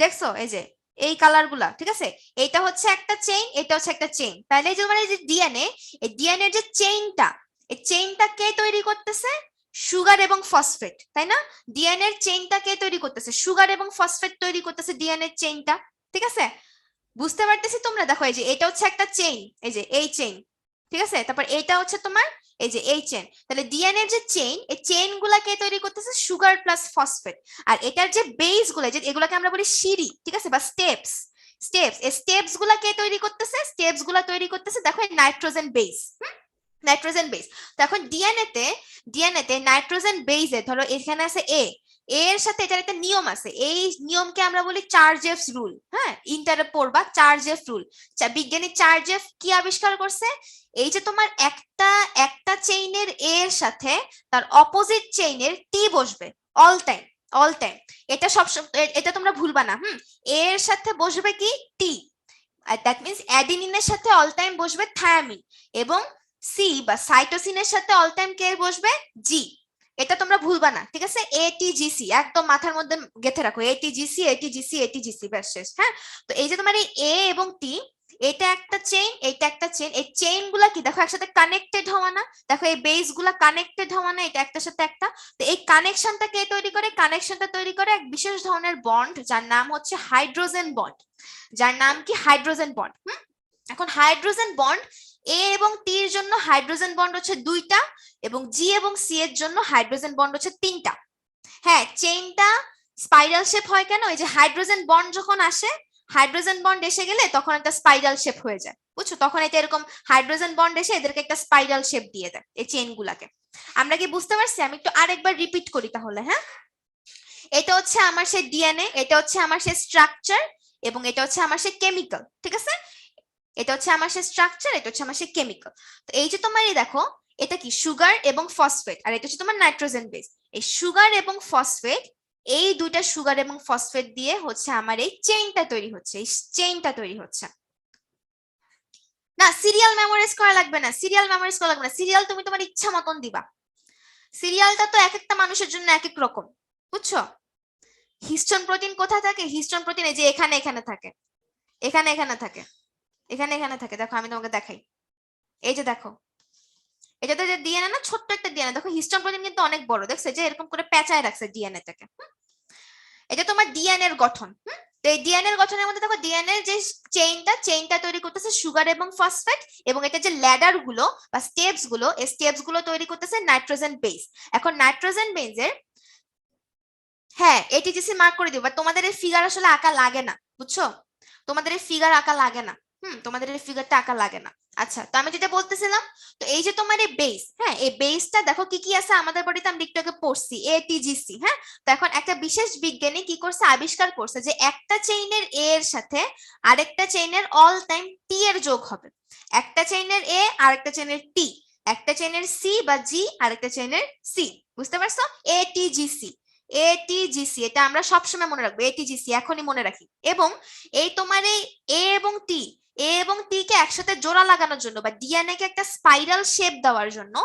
দেখছো এই যে এই কালার গুলা, ঠিক আছে? এটা হচ্ছে একটা চেইন, এটা হচ্ছে একটা চেইন। তাহলে এই যে মানে যে ডিএনএ, এই ডিএনএ যে চেইনটা, এই চেইনটা কে তৈরি করতেছে? সুগার এবং ফসফেট, তাই না? ডিএনএ এর চেইনটা কে তৈরি করতেছে? সুগার এবং ফসফেট তৈরি করতেছে ডিএনএ এর চেইনটা, ঠিক আছে? বুঝতে পারতেছি তোমরা? দেখো এই যে এটা হচ্ছে একটা চেইন, এই যে এই চেইন, ঠিক আছে? তারপর এটা হচ্ছে তোমার এই যে এই চেইন। তাহলে ডিএনএ যে চেইন, এই চেইন গুলা কে তৈরি করতেছে? Sugar plus phosphate. আর এটার যে বেস গুলো, যে এগুলাকে আমরা বলি সিঁড়ি, ঠিক আছে, বা স্টেপস, স্টেপস, এই স্টেপস গুলা কে তৈরি করতেছে? স্টেপস গুলা তৈরি করতেছে দেখো এই নাইট্রোজেন বেস, নাইট্রোজেন বেস। তো এখন ডিএনএতে নাইট্রোজেন বেসে ধরো এখানে আছে এ, এর সাথে এটার একটা নিয়ম আছে, এই নিয়মকে আমরা বলি চার্জেফস রুল। হ্যাঁ, ইন্টারে পড়বা চার্জেফ রুল। বিজ্ঞানী চার্জেফ কি আবিষ্কার করছে? এই যে তোমার একটা চেইনের এর সাথে তার অপোজিট চেইনের টি বসবে অল টাইম, অল টাইম। এটা এটা তোমরা ভুলবা না। এর সাথে বসবে কি? টি। দ্যাট মিন্স অ্যাডিনিনের সাথে অল টাইম বসবে থায়ামিন, এবং সি বা সাইটোসিনের সাথে অল টাইম কে বসবে? জি। এটা তোমরা ভুলবা না, ঠিক আছে? এটিজিসি একদম মাথার মধ্যে গেঁথে রাখো, এটিজিসি এটিজিসি এটিজিসি, ব্যাস শেষ। হ্যাঁ, তো এই যে তোমার এই এ এবং টি, এটা একটা চেইন, এটা একটা চেইন। এই চেইন গুলা কি দেখো একসাথে কানেক্টেড হওয়া না? দেখো এই বেস গুলা কানেক্টেড হওয়া না, এটা একটার সাথে একটা। তো এই কানেকশনটা কে তৈরি করে? কানেকশনটা তৈরি করে এক বিশেষ ধরনের বন্ড, যার নাম হচ্ছে হাইড্রোজেন বন্ড, যার নাম কি? Hydrogen bond. এখন হাইড্রোজেন বন্ড এ এবং টি এর জন্য হাইড্রোজেন বন্ড হচ্ছে দুইটা, এবং জি এবং সি এর জন্য হাইড্রোজেন বন্ড হচ্ছে তিনটা। হ্যাঁ, চেইনটা স্পাইরাল শেপ হয় কেন? এই যে হাইড্রোজেন বন্ড যখন আসে, হাইড্রোজেন বন্ড এসে গেলে তখন একটা স্পাইরাল শেপ হয়ে যায়, বুঝছো? তখন এটা এরকম হাইড্রোজেন বন্ড এসে এদেরকে একটা স্পাইরাল শেপ দিয়ে দেয় এই চেইন গুলাকে। আমরা কি বুঝতে পারছি? আমি একটু আরেকবার রিপিট করি তাহলে। হ্যাঁ, এটা হচ্ছে আমার সেই ডিএনএ, এটা হচ্ছে আমার সেই স্ট্রাকচার, এবং এটা হচ্ছে আমার সেই কেমিক্যাল, ঠিক আছে? এটা হচ্ছে আমার সেই স্ট্রাকচার, এটা হচ্ছে আমার সেই কেমিক্যাল। তো এই যে তোমার এই দেখো, এটা কি? সুগার এবং ফসফেট, আর এটা হচ্ছে তোমার নাইট্রোজেন বেস। এই সুগার এবং ফসফেট, এই দুইটা সুগার এবং ফসফেট দিয়ে হচ্ছে আমার এই চেইনটা তৈরি হচ্ছে, এই চেইনটা তৈরি হচ্ছে। না, সিরিয়াল মেমোরাইজ করা লাগবে না, সিরিয়াল মেমোরাইজ করা লাগবে না, সিরিয়াল তুমি তোমার ইচ্ছা মতন দিবা। সিরিয়ালটা তো এক একটা মানুষের জন্য এক এক রকম, বুঝছো? হিস্টোন প্রোটিন কোথায় থাকে? হিস্টোন প্রোটিন এই যে এখানে এখানে থাকে, এখানে এখানে থাকে, এখানে এখানে থাকে। দেখো আমি তোমাকে দেখাই, এই যে দেখো, এটা তো যে ডিএনএ না, ছোট্ট একটা ডিএনএ। দেখো হিস্টোন প্রোটিন কিন্তু অনেক বড়, দেখছো যে এরকম করে পেঁচায় রাখছে ডিএনএ টাকে। এটা তোমার ডিএনএ এর গঠন। তো এই ডিএনএ এর গঠনের মধ্যে দেখো ডিএনএ যে চেইনটা তৈরি করতেছে সুগার এবং ফসফেট, এবং এটা যে ল্যাডার গুলো বা স্টেপস গুলো, এই স্টেপস গুলো তৈরি করতেছে নাইট্রোজেন বেস। এখন নাইট্রোজেন বেসের, হ্যাঁ এটিজিসি মার্ক করে দিও, বাট তোমাদের এই ফিগার আসলে আঁকা লাগে না, বুঝছো? তোমাদের এই ফিগার আঁকা লাগে না, তোমাদের এই ফিগারটা আঁকা লাগে না। আচ্ছা, তো আমি যেটা বলতেছিলাম, তো এই যে তোমার এই বেস, হ্যাঁ এই বেসটা দেখো কি কি আছে আমাদের বডিতে, আমরা একটু আগে পড়ছি এটিজিসি। হ্যাঁ, তো এখন একটা বিশেষ বিজ্ঞানী কি করছে? আবিষ্কার করছে যে একটা চেইনের এ এর সাথে আরেকটা চেইনের অল টাইম টি এর যোগ হবে। একটা চেইনের এ আরেকটা চেইনের টি, একটা চেইনের সি বা জি আরেকটা চেইনের সি। বুঝতে পারছো? এটিজিসি, এটিজিসি, এটা আমরা সবসময় মনে রাখবো, এটিজিসি এখনই মনে রাখি। এবং এই তোমার এই এ এবং টি, এ এবং টি কে একসাথে জোড়া লাগানোর জন্য বা ডিএনএ কে একটা স্পাইরাল শেপ দেওয়ার জন্য,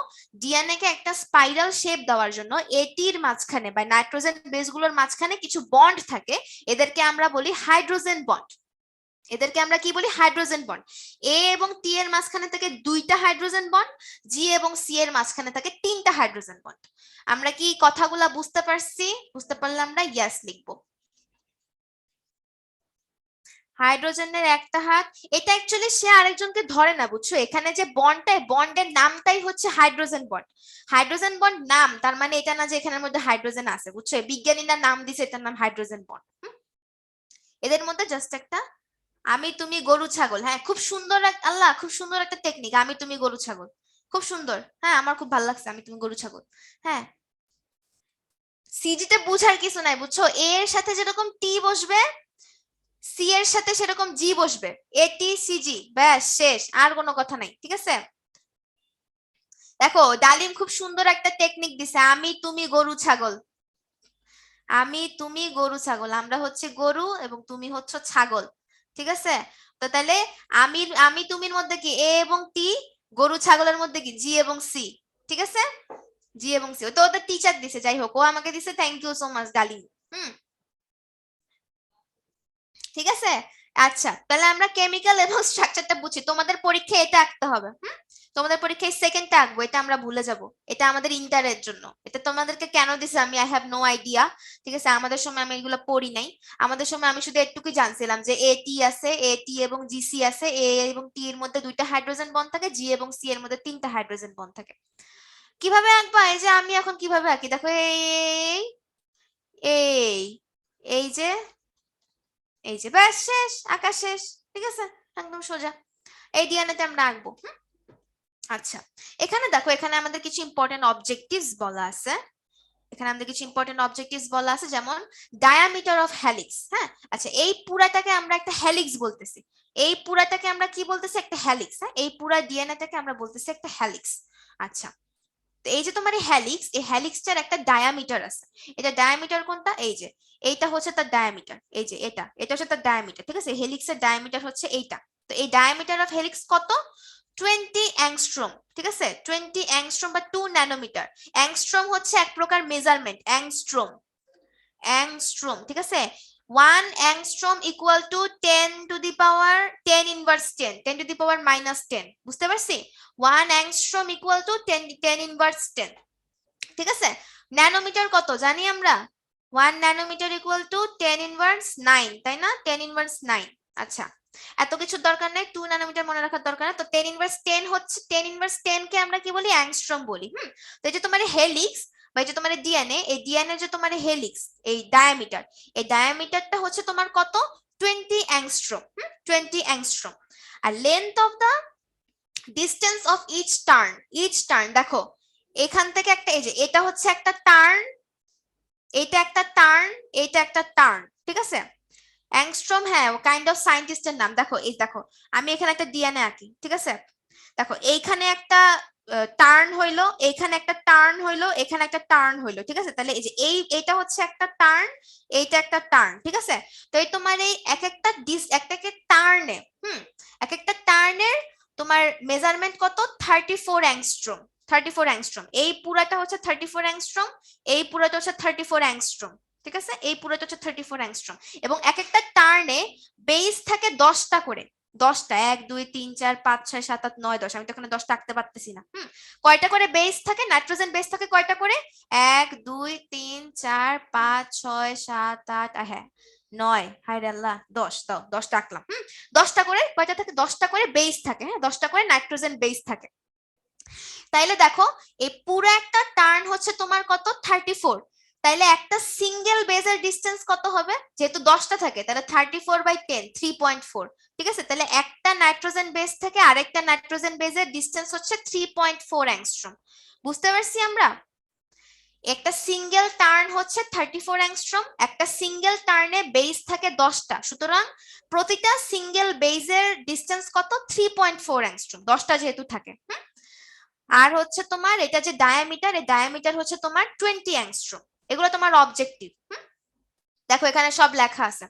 ডিএনএ কে একটা স্পাইরাল শেপ দেওয়ার জন্য এটির মাঝখানে বা নাইট্রোজেন বেসগুলোর মাঝখানে কিছু বন্ড থাকে, এদেরকে আমরা বলি হাইড্রোজেন বন্ড। এদেরকে আমরা কি বলি? Hydrogen bond. এ এবং টি এর মাঝখানে থাকে দুইটা হাইড্রোজেন বন্ড, জি এবং সি এর মাঝখানে থাকে তিনটা হাইড্রোজেন বন্ড। আমরা কি কথাগুলা বুঝতে পারছি? বুঝতে পারলে আমরা ইয়েস লিখবো। হাইড্রোজেনের একটা হাত, এটা অ্যাকচুয়ালি সে আরেকজনকে ধরে না, বুঝছো? এখানে যে বন্ডটাই, বন্ডের নামটাই হচ্ছে হাইড্রোজেন বন্ড। হাইড্রোজেন বন্ড নাম, তার মানে এটা না যে এখানের মধ্যে হাইড্রোজেন আছে, বুঝছো? বিজ্ঞানীরা নাম দিছে এটার নাম হাইড্রোজেন বন্ড। এদের মধ্যে জাস্ট একটা আমি তুমি গরু ছাগল। হ্যাঁ, খুব সুন্দর আল্লাহ, খুব সুন্দর একটা টেকনিক, আমি তুমি গরু ছাগল, খুব সুন্দর। হ্যাঁ, আমার খুব ভালো লাগছে আমি তুমি গরু ছাগল। হ্যাঁ, সিজিতে বুঝার কিছু নাই, বুঝছো? এ এর সাথে যেরকম টি বসবে, সি এর সাথে সেরকম জি বসবে, এটি সিজি, ব্যাস শেষ, আর কোনো কথা নাই, ঠিক আছে? দেখো ডালিম খুব সুন্দর একটা টেকনিক দিছে, আমি তুমি গরু ছাগল। আমি তুমি গরু ছাগল, আমরা হচ্ছে গরু এবং তুমি হচ্ছে ছাগল, ঠিক আছে? তো তাহলে আমি আমি তুমির মধ্যে কি এ এবং টি, গরু ছাগলের মধ্যে কি জি এবং সি, ঠিক আছে? জি এবং সি, তো ওদের টিচার দিছে, যাই হোক ও আমাকে দিছে, থ্যাংক ইউ সো মাচ ডালিম। হুম, ঠিক আছে। আচ্ছা, তাহলে আমরা কেমিক্যাল এবং স্ট্রাকচারটা বুঝি, তোমাদের পরীক্ষায় এটা আঁকতে হবে। তোমাদের পরীক্ষায় সেকেন্ডটা আঁকবো, এটা আমরা ভুলে যাব, এটা আমাদের ইন্টারের জন্য। এটা তোমাদেরকে কেন দিছে আমি আই হ্যাভ নো আইডিয়া, ঠিক আছে? আমাদের সময় আমি এগুলো পড়ি নাই। আমাদের সময় আমি শুধু এটুকুই জানছিলাম যে এ টি আছে, এ টি এবং জিসি আছে, এ এবং টি এর মধ্যে 2টা হাইড্রোজেন বন্ড থাকে, জি এবং সি এর মধ্যে 3টা হাইড্রোজেন বন্ড থাকে। কিভাবে আঁকবা, এই যে আমি এখন কিভাবে আঁকি দেখো, এই এই এই যে এই যে, ব্যাস শেষ, আঁকা শেষ, ঠিক আছে? একদম সোজা। এই ডিএনএতে আমরা আঁকবো। আচ্ছা, এখানে দেখো, এখানে আমাদের কিছু ইম্পর্টেন্ট অবজেক্টিভস বলা আছে। এখানে আমাদের কিছু ইম্পর্টেন্ট অবজেক্টিভস বলা আছে, যেমন ডায়ামিটার অফ হেলিক্স। হ্যাঁ, আচ্ছা, এই পুরাটাকে আমরা একটা হেলিক্স বলতেছি। এই পুরাটাকে আমরা কি বলতেছি? একটা হেলিক্স। হ্যাঁ, এই পুরা ডিএনএটাকে আমরা বলতেছি একটা হেলিক্স। আচ্ছা, তো এই যে তোমার এই হেলিক্স, এই হেলিক্সটার একটা ডায়ামিটার আছে। এটা ডায়ামিটার কোনটা? এই যে এইটা হচ্ছে তার ডায়ামিটার, এই যে এটা এটা হচ্ছে তার ডায়ামিটার, ঠিক আছে? হেলিক্সের ডায়ামিটার হচ্ছে এইটা। তো এই ডায়ামিটার অফ হেলিক্স কত? 20 অ্যাংস্ট্রোম, ঠিক আছে? 20 অ্যাংস্ট্রোম বা 2 ন্যানোমিটার। অ্যাংস্ট্রোম হচ্ছে এক প্রকার মেজারমেন্ট, অ্যাংস্ট্রোম, অ্যাংস্ট্রোম, ঠিক আছে? 1 angstrom equal to 10 to the power 10 inverse 10, 10 to the power -10, বুঝতে পারছি? 1 অ্যাংস্ট্রোম ইকুয়াল টু 10 ইনভার্স 10, ঠিক আছে? ন্যানোমিটার কত জানি আমরা? 1 ন্যানোমিটার ইকুয়াল টু 10 ইনভার্স 9, তাই না? 10 ইনভার্স 9। আচ্ছা, এত কিছুর দরকার নেই, 2 ন্যানোমিটার মনে রাখার দরকার না। তো 10 ইনভার্স 10 হচ্ছে, 10 ইনভার্স 10 কে আমরা কি বলি? অ্যাংস্ট্রম বলি। তো এই যে তোমার হেলিক্স বা এই যে তোমার ডিএনএ, এই ডিএনএ যে তোমার হেলিক্স, এই ডায়ামিটার, এই ডায়ামিটারটা হচ্ছে তোমার কত? 20 অ্যাংস্ট্রম। 20 অ্যাংস্ট্রম। আর length of the distance of each turn দেখো, এখান থেকে একটা, এই যে এটা হচ্ছে একটা টার্ন, এটা একটা টার্ন, এটা একটা টার্ন, ঠিক আছে? অ্যাংস্ট্রম, হ্যাঁ, কাইন্ড অফ সায়েন্টিস্টের নাম। দেখো এই দেখো, আমি এখানে একটা ডিএনএ আঁকি, ঠিক আছে? দেখো এইখানে একটা টার্ন হইলো, এইখানে একটা টার্ন হইলো, এখানে একটা টার্ন হইলো, ঠিক আছে? তাহলে এই যে এইটা হচ্ছে একটা টার্ন, এইটা একটা টার্ন, ঠিক আছে? তো এই তোমার এই এক একটা একটা টার্নে, এক একটা টার্নের তোমার মেজারমেন্ট কত? 34 অ্যাংস্ট্রম। 34 অ্যাংস্ট্রম, এই পুরাটা হচ্ছে 34 অ্যাংস্ট্রম, এই পুরাটা হচ্ছে 34 অ্যাংস্ট্রম, ঠিক আছে? এই পুরোটা হচ্ছে 34 অ্যাংস্ট্রম। এবং এক একটা টার্নে বেস থাকে 10টা করে, 10টা, 1 2 3 4 5 6 7 8 9 10, আমি তো এখানে 10টা আঁকতে পারতেছি না। কয়টা করে বেস থাকে? নাইট্রোজেন বেস থাকে কয়টা করে? 1 2 3 4 5 6 7 8, হ্যাঁ 9, হায় রে আল্লাহ, 10 দাও, 10টা আঁকলাম। 10টা করে কয়টা থাকে? 10টা করে বেস থাকে। হ্যাঁ, 10টা করে নাইট্রোজেন বেস থাকে। তাইলে দেখো, এই পুরো একটা টার্ন হচ্ছে তোমার কত? 34। তাইলে একটা সিঙ্গেল বেজের ডিসটেন্স কত হবে? যেহেতু 10টা থাকে, তাহলে 34/10, 3.4, ঠিক আছে? তাহলে একটা নাইট্রোজেন বেস থেকে আরেকটা নাইট্রোজেন বেজের ডিসটেন্স হচ্ছে 3.4 অ্যাংস্ট্রম। বুঝতে পারছি আমরা? একটা সিঙ্গেল টার্ন হচ্ছে 34 অ্যাংস্ট্রম, একটা সিঙ্গেল টার্নে বেস থাকে 10টা, সুতরাং প্রতিটা সিঙ্গেল বেজের ডিসটেন্স কত? 3.4 অ্যাংস্ট্রম, 10টা যেহেতু থাকে। আর হচ্ছে তোমার এটা যে ডায়ামিটার, এই ডায়ামিটার হচ্ছে তোমার 20 অ্যাংস্ট্রম। এগুলো তোমার অবজেক্টিভ। দেখো এখানে সব লেখা আছে।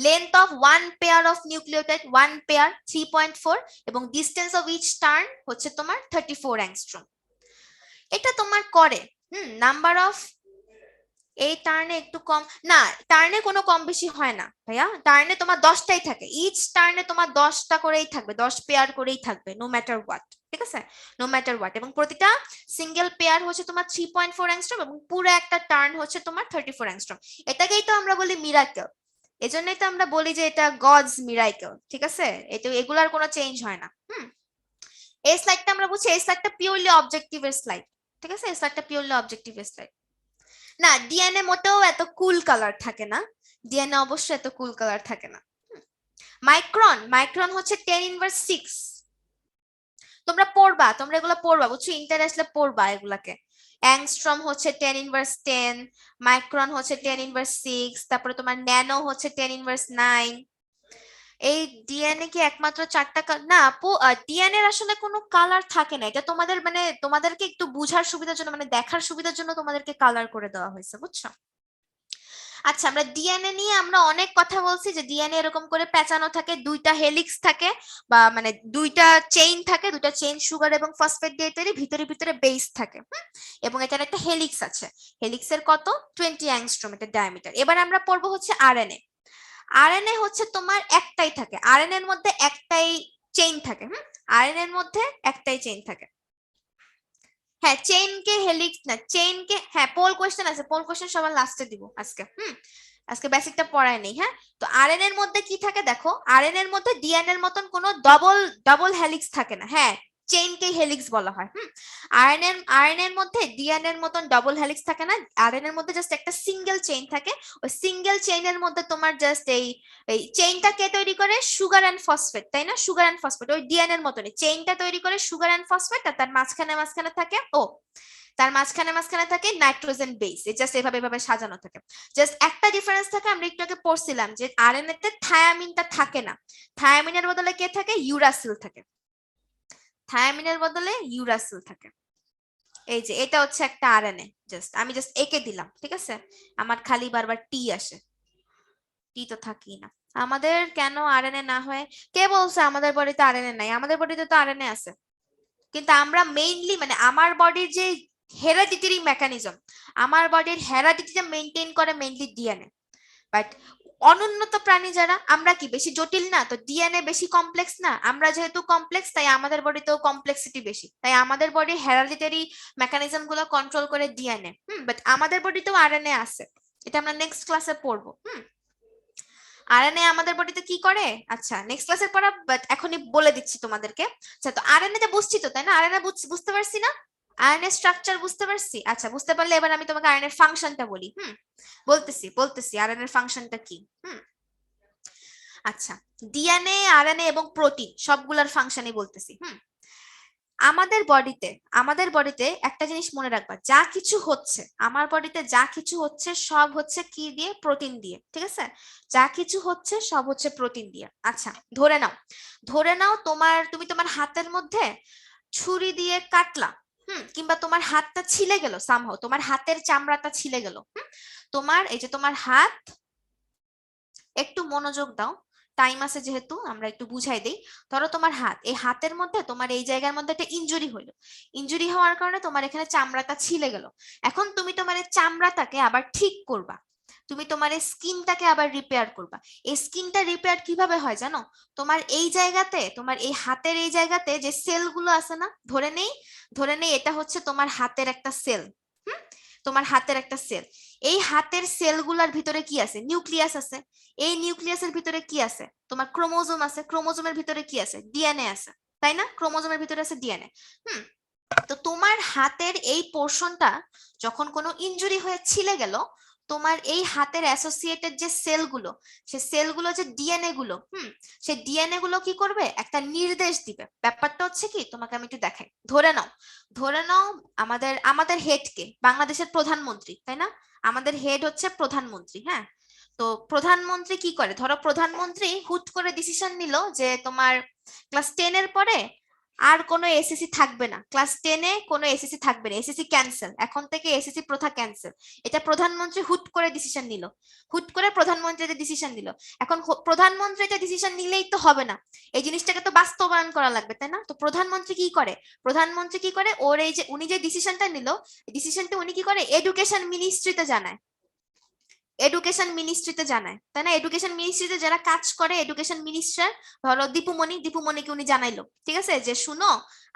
Length of one pair of nucleotide, one pair 3.4, এবং ডিস্টেন্স অফ ইচ টার্ন হচ্ছে তোমার 34 অ্যাংস্ট্রম। এটা তোমার করে নাম্বার অফ, এই টার্নে একটু কম না, টার্নে কোনো কম বেশি হয় না ভাইয়া, টার্নে তোমার 10টাই থাকে, ইচ টার্নে তোমার 10টা করেই থাকবে, 10 পেয়ার করেই থাকবে, নো ম্যাটার হোয়াট, ঠিক আছে? No matter what. এবং প্রতিটা সিঙ্গেল পেয়ার হচ্ছে তোমার 3.4 অ্যাংস্ট্রম, এবং পুরো একটা টার্ন হচ্ছে তোমার 34 অ্যাংস্ট্রম। এটাকেই তো আমরা বলি মিরাকেল। এজন্যই তো আমরা বলি যে এটা গডস মিরাইকেল, ঠিক আছে? এটা এগুলার কোনো চেঞ্জ হয় না। এই স্লাইডটা আমরা বুঝছি, এই স্লাইডটা পিওরলি অবজেক্টিভের স্লাইড, ঠিক আছে? এই স্লাইডটা পিওরলি অবজেক্টিভের স্লাইড। না, ডিএনএ মোটেও এত কুল কালার থাকে না, ডিএনএ অবশ্যই এত কুল কালার থাকে না। মাইক্রন, মাইক্রন হচ্ছে 10^6। তোমরা পড়বা, তোমরা এগুলো পড়বা, বুঝছো? ইন্টার আসলে পড়বা এগুলাকে। অ্যাংস্ট্রম হচ্ছে 10^10, মাইক্রন হচ্ছে 10^6, তারপরে তোমার ন্যানো হচ্ছে 10^9। এই ডিএনএ কি একমাত্র 4টা না আপু, ডিএনএ এর আসলে কোনো কালার থাকে না, এটা তোমাদের মানে তোমাদেরকে একটু বুঝার সুবিধার জন্য, মানে দেখার সুবিধার জন্য তোমাদেরকে কালার করে দেওয়া হয়েছে, বুঝছো? আচ্ছা, আমরা ডিএনএ নিয়ে আমরা অনেক কথা বলছি যে ডিএনএ এরকম করে পেঁচানো থাকে, 2টা হেলিক্স থাকে, বা মানে 2টা চেইন থাকে, 2টা চেইন সুগার এবং ফসফেট দিয়ে তৈরি, ভিতরে ভিতরে বেস থাকে, এবং এটার একটা হেলিক্স আছে। হেলিক্সের কত 20 অ্যাংস্ট্রম এটা ডায়ামিটার। এবার আমরা পড়বো হচ্ছে আরএনএ। আরএনএ হচ্ছে তোমার একটাই থাকে, আরএনএ এর মধ্যে একটাই চেইন থাকে। আরএনএ এর মধ্যে একটাই চেইন থাকে। হ্যাঁ, চেইনকে হেলিক্স না, চেইনকে, হ্যাঁ পোল কোশ্চেন আছে, পোল কোশ্চেন সবার লাস্টে দিব আজকে। আজকে বেসিকটা পড়ায় নেই। হ্যাঁ, তো আরএনএ এর মধ্যে কি থাকে দেখো, আরএনএ এর মধ্যে ডিএনএ এর মতন কোনো ডবল ডবল হেলিক্স থাকে না। হ্যাঁ, চেইনকে হেলিক্স বলা হয়। আরএনএ এর মধ্যে ডিএনএ এর মতন ডবল হেলিক্স থাকে না, আরএনএ এর মধ্যে জাস্ট একটা সিঙ্গেল চেইন থাকে। ওই সিঙ্গেল চেইনের মধ্যে তোমার জাস্ট এই এই চেইনটা কে তৈরি করে, সুগার এন্ড ফসফেট, তাই না? সুগার এন্ড ফসফেট ওই ডিএনএ এর মতনই চেইনটা তৈরি করে সুগার এন্ড ফসফেট, আর তার মাঝখানে মাঝখানে থাকে তার মাঝখানে মাঝখানে থাকে নাইট্রোজেন বেস, জাস্ট এভাবে এভাবে সাজানো থাকে। জাস্ট একটা ডিফারেন্স থাকে, আমরা একটু আগে পড়ছিলাম যে আরএনএ তে থায়ামিনটা থাকে না, থায়ামিনের বদলে কে থাকে, ইউরাসিল থাকে। থায়ামিনের বদলে ইউরাসিল থাকে। এই যে এটা হচ্ছে একটা আরএনএ, আমি জাস্ট এঁকে দিলাম, ঠিক আছে? আমার খালি বারবার টি আসে, টি তো থাকি না। আমাদের কেন আরএনএ না হয়? কে বলছে আমাদের বডিতে আরএনএ নাই? আমাদের বডিতে তো আরএনএ আছে, কিন্তু আমরা মেইনলি মানে আমার বডির যে হেরিডিটারি মেকানিজম, আমার বডির হেরিডিটিটা মেইনটেইন করে মেইনলি ডিএনএ। বাট অনুন্নত প্রাণী যারা, আমরা কি বেশি জটিল না? তো ডিএনএ বেশি কমপ্লেক্স না? আমরা যেহেতু কমপ্লেক্স, তাই আমাদের বডিতেও কমপ্লেক্সিটি বেশি, তাই আমাদের বডির হেরিডিটারি মেকানিজম গুলো কন্ট্রোল করে ডিএনএ। বাট আমাদের বডিতেও আরএনএ আছে, এটা আমরা নেক্সট ক্লাসে পড়বো। আরএনএ আমাদের বডিতে কি করে, আচ্ছা নেক্সট ক্লাসে পড়া, বাট এখনই বলে দিচ্ছি তোমাদেরকে। আচ্ছা, তো আরএনএ তে বুঝছি তো, তাই না? আরএনএ বুঝতে পারছি না? আরএনএ স্ট্রাকচার বুঝতে পারছি? আচ্ছা, বুঝতে পারলে এবার আমি তোমাকে আরএনএ ফাংশনটা বলি। বলতেছি আরএনএ ফাংশনটা কি। আচ্ছা, ডিএনএ, আরএনএ এবং প্রোটিন সবগুলোর ফাংশনই বলতেছি। আমাদের বডিতে একটা জিনিস মনে রাখবা, যা কিছু হচ্ছে আমার বডিতে, যা কিছু হচ্ছে সব হচ্ছে কি দিয়ে, প্রোটিন দিয়ে, ঠিক আছে? যা কিছু হচ্ছে সব হচ্ছে প্রোটিন দিয়ে। আচ্ছা, ধরে নাও তুমি তোমার হাতের মধ্যে ছুরি দিয়ে কাটলা, কিংবা তোমার হাতটা ছিলে গেল, সামহাও তোমার হাতের চামড়াটা ছিলে গেল। তোমার এই যে তোমার হাত, একটু মনোযোগ দাও, টাইম আছে যেহেতু আমরা একটু বুঝাই দিই। ধরো তোমার হাত, এই হাতের মধ্যে তোমার এই জায়গার মধ্যে একটা ইনজুরি হইলো, ইনজুরি হওয়ার কারণে তোমার এখানে চামড়াটা ছিলে গেল। এখন তুমি তোমার এই চামড়াটাকে আবার ঠিক করবা, তুমি তোমার এই স্কিনটাকে আবার রিপেয়ার করবা। এই স্কিনটা রিপেয়ার কিভাবে হয় জানো? তোমার এই জায়গাতে, তোমার এই হাতের এই জায়গাতে যে সেলগুলো আছে না, ধরে নেই এটা হচ্ছে তোমার হাতের একটা সেল। তোমার হাতের একটা সেল, এই হাতের সেলগুলোর ভিতরে কি আছে, নিউক্লিয়াস আছে। এই নিউক্লিয়াসের ভিতরে কি আছে, তোমার ক্রোমোজোম আছে। ক্রোমোজোমের ভিতরে কি আছে, ডিএনএ আছে, তাই না? ক্রোমোজোমের ভিতরে আছে ডিএনএ। তো তোমার হাতের এই পোর্শনটা যখন কোনো ইনজুরি হয়ে ছিলে গেল, তোমার এই হাতের অ্যাসোসিয়েটেড যে সেলগুলো, সে সেলগুলো যে ডিএনএ গুলো, সেই ডিএনএ গুলো কি করবে, একটা নির্দেশ দিবে। ব্যাপারটা হচ্ছে কি, তোমাকে আমি একটু দেখাই। ধরে নাও আমাদের হেড কে, বাংলাদেশের প্রধানমন্ত্রী, তাই না? আমাদের হেড হচ্ছে প্রধানমন্ত্রী। হ্যাঁ, তো প্রধানমন্ত্রী কি করে, ধরো প্রধানমন্ত্রী হুট করে ডিসিশন নিল যে তোমার ক্লাস 10 এর পরে আর কোনো এসএসসি থাকবে না, ক্লাস 10 এ কোনো এসএসসি থাকবে না, এসএসসি ক্যান্সেল, এখন থেকে এসএসসি প্রথা ক্যান্সেল। এটা প্রধানমন্ত্রী হুট করে ডিসিশন নিল, হুট করে প্রধানমন্ত্রী এটা ডিসিশন নিল। এখন প্রধানমন্ত্রী এটা ডিসিশন নিলেই তো হবে না, এই জিনিসটাকে তো বাস্তবায়ন করা লাগবে, তাই না? তো প্রধানমন্ত্রী কি করে, ওর এই যে উনি যে ডিসিশনটা নিল, ডিসিশনটা উনি কি করে, এডুকেশন মিনিস্ট্রিতে জানায়। এডুকেশন মিনিস্ট্রিতে জানায়, তাই না? এডুকেশন মিনিস্ট্রিতে যারা কাজ করে, এডুকেশন মিনিস্টার, ধরো দীপুমণিকে উনি জানাইলো, ঠিক আছে, যে শুনো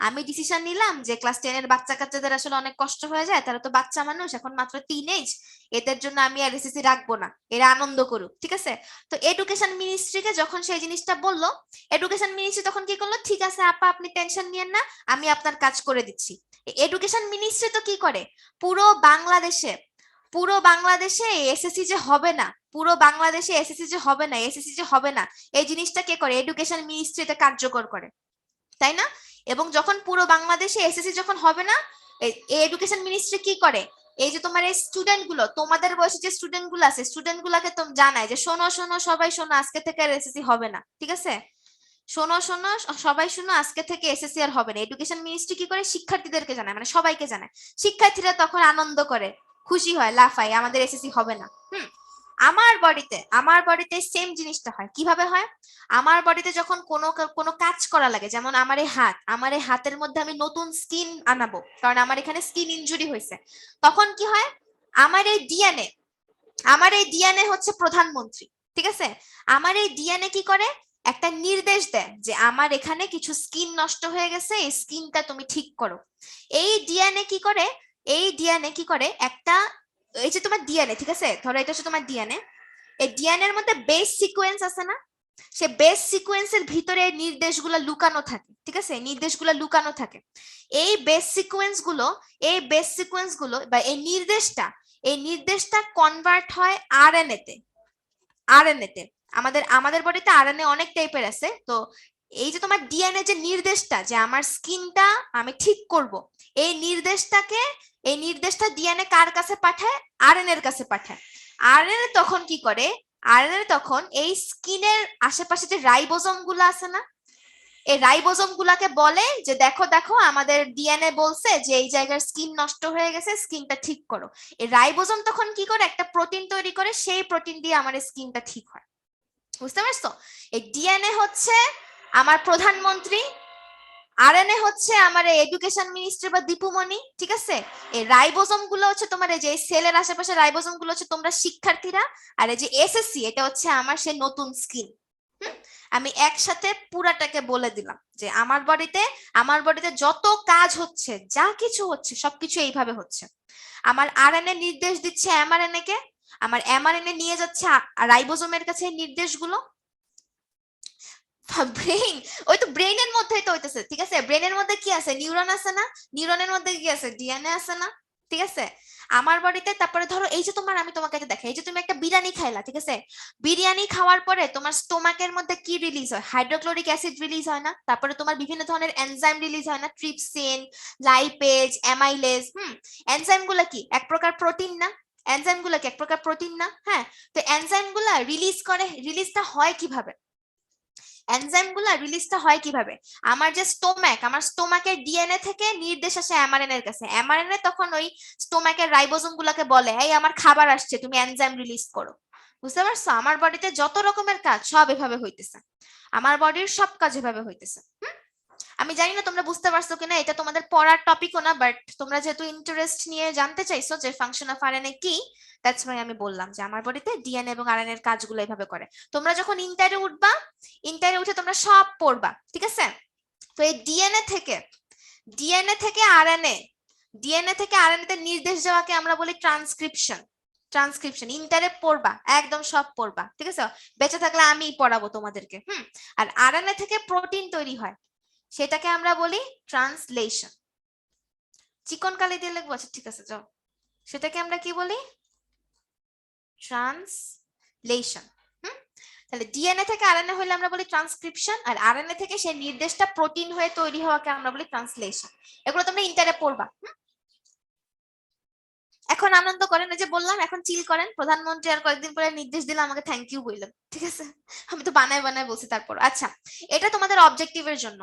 আমি ডিসিশন নিলাম যে ক্লাস 10 এর বাচ্চা কাচ্চাদের আসলে অনেক কষ্ট হয়ে যায়, তারা তো বাচ্চা মানুষ, এখন মাত্র টিনেজ, এদের জন্য আমি আর এসএসসি রাখবো না, এরা আনন্দ করুক, ঠিক আছে। তো এডুকেশন মিনিস্ট্রিকে যখন সেই জিনিসটা বললো, এডুকেশন মিনিস্ট্রি তখন কি করলো, ঠিক আছে আপা আপনি টেনশন নিয়েন না, আমি আপনার কাজ করে দিচ্ছি। এডুকেশন মিনিস্ট্রি তো কি করে, পুরো বাংলাদেশে পুরো বাংলাদেশে এসএসসি যে হবে না, পুরো বাংলাদেশে এসএসসি যে হবে না, এসএসসি যে হবে না, এই জিনিসটা কে করে, এডুকেশন মিনিস্ট্রিতে কার্যকর করে, তাই না? এবং যখন পুরো বাংলাদেশে এসএসসি যখন হবে না, এডুকেশন মিনিস্ট্রি কি করে, এই যে তোমার এই স্টুডেন্ট গুলো, তোমাদের বয়সে যে স্টুডেন্ট গুলো আছে, স্টুডেন্ট গুলাকে তো জানায় যে শোনো শোনো সবাই শোনো, আজকে থেকে আর এসএসসি হবে না, ঠিক আছে, শোনো শোনো সবাই শোনো, আজকে থেকে এসএসসি আর হবে না। এডুকেশন মিনিস্ট্রি কি করে, শিক্ষার্থীদেরকে জানায়, মানে সবাইকে জানায়। শিক্ষার্থীরা তখন আনন্দ করে, খুশি হয়, লাফায়, আমাদের এসএসসি হবে না। আমার বাড়িতে সেম জিনিসটা হয়। কিভাবে হয়, আমার বাড়িতে যখন কোনো কাজ করা লাগে, যেমন আমার এই হাতের মধ্যে আমি নতুন স্কিন আনাবো, কারণ আমার এখানে স্কিন ইনজুরি হয়েছে, তখন কি হয়, আমার এই ডিএনএ হচ্ছে প্রধানমন্ত্রী, ঠিক আছে, আমার এই ডিএনএ কি করে, একটা নির্দেশ দেয় যে আমার এখানে কিছু স্কিন নষ্ট হয়ে গেছে, এই স্কিনটা তুমি ঠিক করো। এই ডিএনএ কি করে একটা, এই যে তোমার ডিএনএ, ঠিক আছে, ধরো এটা হচ্ছে তোমার ডিএনএ, এই ডিএনএ এর মধ্যে বেস সিকোয়েন্স আছে না, সে বেস সিকোয়েন্সের ভিতরে নির্দেশগুলো লুকানো থাকে, ঠিক আছে, নির্দেশগুলো লুকানো থাকে। এই বেস সিকোয়েন্স গুলো বা এই নির্দেশটা কনভার্ট হয় আরএনএ তে। আমাদের বডিতে আরএনএ অনেক টাইপের আছে, তো এই যে তোমার ডিএনএ যে নির্দেশটা, যে আমার স্কিনটা আমি ঠিক করব, এই নির্দেশটা ডিএনএ কার কাছে পাঠায়, আরএনএ এর কাছে পাঠায়। আরএনএ তখন কি করে, আরএনএ তখন এই স্কিনের আশেপাশে যে রাইবোজোম গুলো আছে না, এই রাইবোজোম গুলাকে বলে যে দেখো দেখো আমাদের ডিএনএ বলছে যে এই জায়গার স্কিন নষ্ট হয়ে গেছে, স্কিনটা ঠিক করো। এই রাইবোজোম তখন কি করে, একটা প্রোটিন তৈরি করে, সেই প্রোটিন দিয়ে আমার স্কিনটা ঠিক হয়। বুঝতে পারছো? এই ডিএনএ হচ্ছে আমার প্রধানমন্ত্রী, আরএনএ হচ্ছে আমার এডুকেশন মিনিস্টার বা দীপুমণি, ঠিক আছে। এই রাইবোজোম গুলো হচ্ছে তোমার এই যে সেলের আশেপাশে রাইবোজোম গুলো হচ্ছে তোমরা শিক্ষার্থীরা, আর এই যে এসএসসি এটা হচ্ছে আমার সেই নতুন স্কিন। আমি একসাথে পুরাটাকে বলে দিলাম যে আমার বডিতে যত কাজ হচ্ছে, যা কিছু হচ্ছে, সবকিছু এইভাবে হচ্ছে। আমার আরএনএ নির্দেশ দিচ্ছে এমআরএনএ কে, আমার এমআরএনএ নিয়ে যাচ্ছে রাইবোজোমের কাছে এই নির্দেশগুলো। ব্রেইন, ওই তো ব্রেইনের মধ্যেই তো হইতেছে, ঠিক আছে, ব্রেইনের মধ্যে কি আছে, নিউরন আছে না, নিউরনের মধ্যে কি আছে, ডিএনএ আছে না, ঠিক আছে। আমার বডিতে তারপরে ধরো এই যে আমি তোমাকে দেখাই, এই যে তুমি একটা বিরিয়ানি খাইলা, ঠিক আছে, বিরিয়ানি খাওয়ার পরে তোমার স্টোমাকের মধ্যে কি রিলিজ হয়, হাইড্রোক্লোরিক অ্যাসিড রিলিজ হয় না, তারপরে তোমার বিভিন্ন ধরনের এনজাইম রিলিজ হয় না, ট্রিপসিন, লাইপেজ, অ্যামাইলেজ। এনজাইম গুলা কি এক প্রকার প্রোটিন না, এনজাইম গুলা কি এক প্রকার প্রোটিন না, হ্যাঁ। তো এনজাইম গুলা রিলিজটা হয় কিভাবে, আমার যে আমার স্টোমাকের ডিএনএ থেকে নির্দেশ আসে এমআরএনএ এর কাছে, এমআরএনএ তখন ওই স্টোমাকের রাইবোজোম গুলাকে বলে এই আমার খাবার আসছে, তুমি এনজাইম রিলিজ করো। বুঝতে পারছো? আমার বডিতে যত রকমের কাজ সব এভাবে হইতেছে, আমার বডির সব কাজ এভাবে হইতেছে। আমি জানি না তোমরা বুঝতে পারছো কিনা, এটা তোমাদের পড়ার টপিকও না, বাট তোমরা যেহেতু ইন্টারেস্ট নিয়ে জানতে চাইছো যে ফাংশন অফ আরএনএ কি, দ্যাটস ওয়াই আমি বললাম যে আমার বডিতে ডিএনএ এবং আরএনএ এর কাজগুলো এইভাবে করে। তোমরা যখন ইন্টারে উঠে তোমরা সব পড়বা, ঠিক আছে। তো এই ডিএনএ থেকে আরএনএ তে নির্দেশ যাওয়াকে আমরা বলি ট্রান্সক্রিপশন ইন্টারে পড়বা, একদম সব পড়বা, ঠিক আছে, বেঁচে থাকলে আমি পড়াবো তোমাদেরকে। আর আরএনএ থেকে প্রোটিন তৈরি হয়, সেটাকে আমরা বলি ট্রান্সলেশন। চিকন কালি দিয়ে লিখবো, আচ্ছা ঠিক আছে যাও, সেটাকে আমরা কি বলি, ট্রান্সলেশন। তাহলে ডিএনএ থেকে আরএনএ হলে আমরা বলি ট্রান্সক্রিপশন, আর আরএনএ থেকে সেই নির্দেশটা প্রোটিন হয়ে তৈরি হওয়াকে আমরা বলি ট্রান্সলেশন। এগুলো তোমরা ইন্টারে পড়বা। এখন আনন্দ করেন, এই যে বললাম এখন চিল করেন, প্রধানমন্ত্রী আর কয়েকদিন পরে নির্দেশ দিলে আমাকে থ্যাংক ইউ বললেন, ঠিক আছে, আমি তো বানায় বলছি তারপর। আচ্ছা, এটা তোমাদের অবজেক্টিভের জন্য,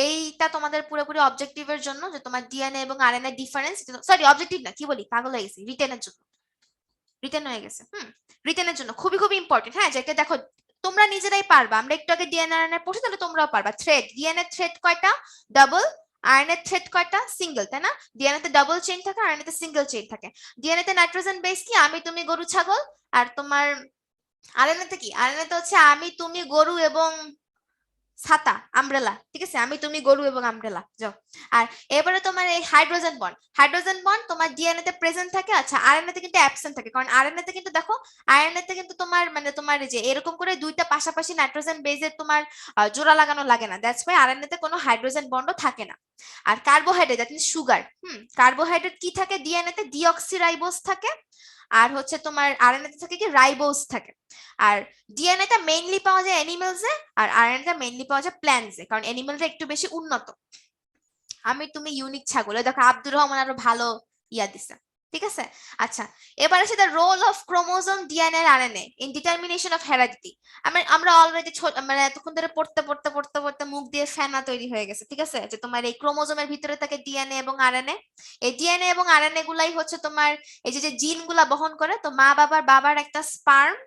এইটা তোমাদের পুরোপুরি অবজেক্টিভের জন্য, যে তোমার ডিএনএ এবং আরএনএ ডিফারেন্স, সরি অবজেক্টিভ না, কি বলি পাগল হয়ে গেছি, রিটেনের জন্য, রিটেন হয়ে গেছে, রিটেনের জন্য খুবই খুবই ইম্পর্টেন্ট। হ্যাঁ, যেটা দেখো তোমরা নিজেরাই পারবা, আমরা একটু আগে ডিএনএ আরএনএ পড়ছি, তাহলে তোমরাও পারবা। ডিএনএ থ্রেড কয়টা, ডাবল, আরএনএ থ্রেড কয়টা? সিঙ্গেল, তাই না? ডিএনএ তে ডাবল চেইন থাকে, আরএনএ তে সিঙ্গেল চেইন থাকে। ডিএনএ তে নাইট্রোজেন বেস কি? আমি তুমি গরু ছাগল। আর তোমার আরএনএ তে কি? আরএনএ তে হচ্ছে আমি তুমি গরু এবং ছাতা, আমব্রেলা, ঠিক আছে? আমি তুমি গরু এবং আমব্রেলা, যাও। আর এবারে তোমার এই হাইড্রোজেন বন্ড তোমার ডিএনএ তে প্রেজেন্ট থাকে, আচ্ছা আরএনএ তে কিন্তু অ্যাবসেন্ট থাকে, কারণ আরএনএ তে কিন্তু দেখো, আরএনএ তে কিন্তু তোমার মানে তোমার এই যে এরকম করে দুইটা পাশাপাশি নাইট্রোজেন বেজের তোমার জোড়া লাগানো লাগে না, দ্যাটস ওয়াই আরএনএ তে কোনো হাইড্রোজেন বন্ডও থাকে না। আর carbohydrate, that means sugar, carbohydrate কি থাকে ডিএনএ তে? ডিঅক্সিরাইবোজ থাকে। আর হচ্ছে তোমার আরএনএ তে থাকে কি? রাইবোজ থাকে। আর ডিএনএ টা মেইনলি পাওয়া যায় অ্যানিমেলসে, আর আরএনএ টা মেইনলি পাওয়া যায় প্ল্যান্টসে, কারণ অ্যানিমেলটা একটু বেশি উন্নত। আমি তুমি ইউনিক ছাগল, দেখো আব্দুর রহমান আরো ভালো ইয়া দিছে, ঠিক আছে? আচ্ছা, এবার আসে the role of chromosome, DNA আর RNA in determination of heredity. আমরা অলরেডি মানে এতক্ষণ ধরে পড়তে মুখ দিয়ে ফেনা তৈরি হয়ে গেছে, ঠিক আছে? যে তোমার এই ক্রোমোজোমের ভিতরে থাকে ডিএনএ এবং আরএনএ। এই ডিএনএ এবং আরএনএ গুলাই হচ্ছে তোমার এই যে জিন গুলা বহন করে। তো মা বাবার একটা স্পার্ম,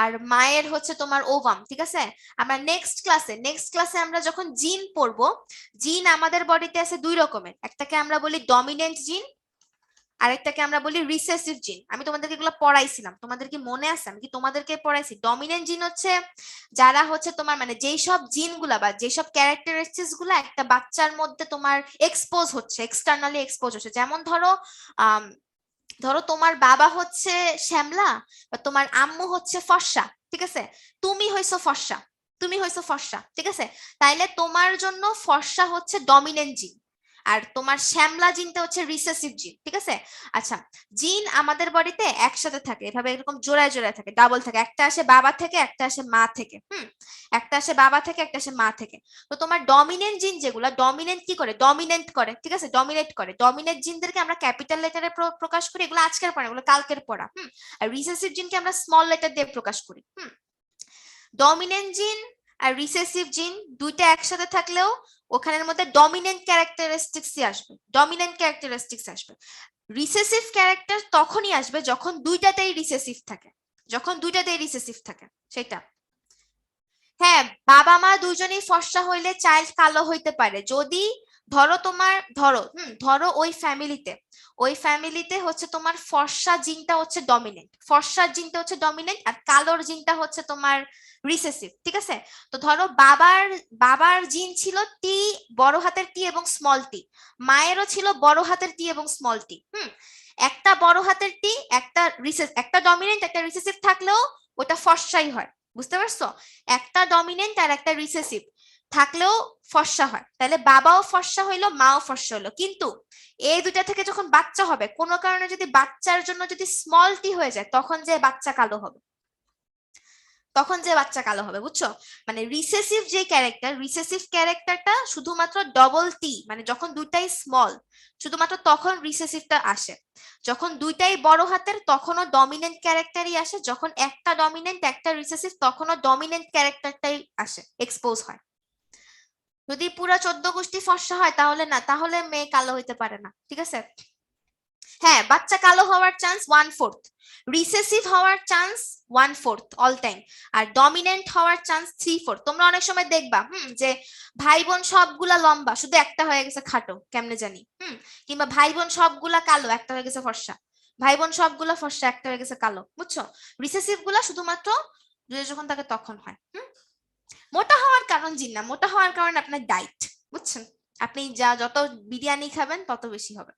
আর মায়ের হচ্ছে তোমার ওভাম, ঠিক আছে? আমরা নেক্সট ক্লাসে আমরা যখন জিন পড়বো, জিন আমাদের বডিতে আছে দুই রকমের, একটাকে আমরা বলি ডমিনেন্ট জিন, আরেকটাকে আমরা বলি রিসেসিভ জিন। আমি তোমাদেরকে এগুলো পড়াইছিলাম, তোমাদের কি মনে আছে? আমি কি তোমাদেরকে পড়াইছি? ডমিনেন্ট জিন হচ্ছে যারা হচ্ছে তোমার মানে যেই সব জিন গুলা বা যেসব ক্যারেক্টারিস্টিক্স গুলা একটা বাচ্চার মধ্যে তোমার এক্সপোজ হচ্ছে, এক্সটার্নালি এক্সপোজ হচ্ছে। যেমন ধরো তোমার বাবা হচ্ছে শ্যামলা বা তোমার আম্মু হচ্ছে ফর্সা, ঠিক আছে? তুমি হইছো ফর্সা, ঠিক আছে? তাইলে তোমার জন্য ফর্সা হচ্ছে ডমিনেন্ট জিন, আর তোমার শ্যামলা জিনটা হচ্ছে রিসেসিভ জিন, ঠিক আছে? আচ্ছা, জিন আমাদের বডিতে একসাথে থাকে, এভাবে এরকম জোড়ায় জোড়ায় থাকে, ডাবল থাকে, একটা আসে বাবা থেকে, একটা আসে মা থেকে। একটা আসে বাবা থেকে, একটা আসে মা থেকে। তো তোমার ডমিনেন্ট জিন যেগুলো ডমিনেন্ট কি করে? ডমিনেন্ট করে, ঠিক আছে? ডমিনেন্ট জিনদেরকে আমরা ক্যাপিটাল লেটারে প্রকাশ করি, এগুলো আজকের পড়া, এগুলো কালকের পড়া। আর রিসেসিভ জিনকে আমরা স্মল লেটার দিয়ে প্রকাশ করি। ডমিনেন্ট জিন আর রিসেসিভ জিন দুইটা একসাথে থাকলেও ওখানের মধ্যে ডমিনেন্ট ক্যারেক্টারিস্টিক্সই আসবে। রিসেসিভ ক্যারেক্টার তখনই আসবে যখন দুইটাতেই রিসেসিভ থাকে, সেটা। হ্যাঁ, বাবা মা দুজনেই ফর্সা হইলে চাইল্ড কালো হইতে পারে, যদি ধরো ওই ফ্যামিলিতে হচ্ছে তোমার ফর্সা জিনটা হচ্ছে ডমিনেন্ট, আর কালোর জিনটা হচ্ছে তোমার রিসেসিভ, ঠিক আছে? তো ধরো বাবার জিন ছিল টি, বড় হাতের টি এবং স্মল টি, মায়েরও ছিল বড় হাতের টি এবং স্মল টি। একটা বড় হাতের টি, একটা ডমিনেন্ট একটা রিসেসিভ থাকলেও ওটা ফর্সাই হয়, বুঝতে পারছো? একটা ডমিনেন্ট আর একটা রিসেসিভ থাকলেও ফর্সা হয়, তাহলে বাবাও ফর্সা হইলো, মাও ফর্সা হইলো। কিন্তু এই দুইটা থেকে যখন বাচ্চা হবে, কোনো কারণে যদি বাচ্চার জন্য যদি স্মল টি হয়ে যায়, তখন যে বাচ্চা কালো হবে, বুঝছো? মানে রিসেসিভ ক্যারেক্টারটা শুধুমাত্র ডবল টি, মানে যখন দুইটাই স্মল, শুধুমাত্র তখন রিসেসিভটা আসে। যখন দুইটাই বড় হাতের তখনও ডমিনেন্ট ক্যারেক্টারই আসে, যখন একটা ডমিনেন্ট একটা রিসেসিভ তখনও ডমিনেন্ট ক্যারেক্টারটাই আসে, এক্সপোজ হয়। যদি পুরো 14 গোষ্ঠী ফর্সা হয় তাহলে মেয়ে কালো হইতে পারে না, ঠিক আছে? হ্যাঁ, বাচ্চা কালো হওয়ার চান্স 1/4, রিসেসিভ হওয়ার চান্স 1/4 অল টাইম, আর ডমিনেন্ট হওয়ার চান্স 3/4। তোমরা অনেক সময় দেখবা যে ভাই বোন সবগুলা লম্বা, শুধু একটা হয়ে গেছে খাটো, কেমনে জানি। কিংবা ভাই বোন সবগুলা কালো, একটা হয়ে গেছে ফর্সা, ভাই বোন সবগুলা ফর্সা, একটা হয়ে গেছে কালো, বুঝছো? রিসেসিভ গুলা শুধুমাত্র যখন থাকে তখন হয়। মোটা হওয়ার কারণ জিন না, মোটা হওয়ার কারণ আপনার ডায়েট, বুঝছেন? আপনি যত বিরিয়ানি খাবেন তত বেশি হবে।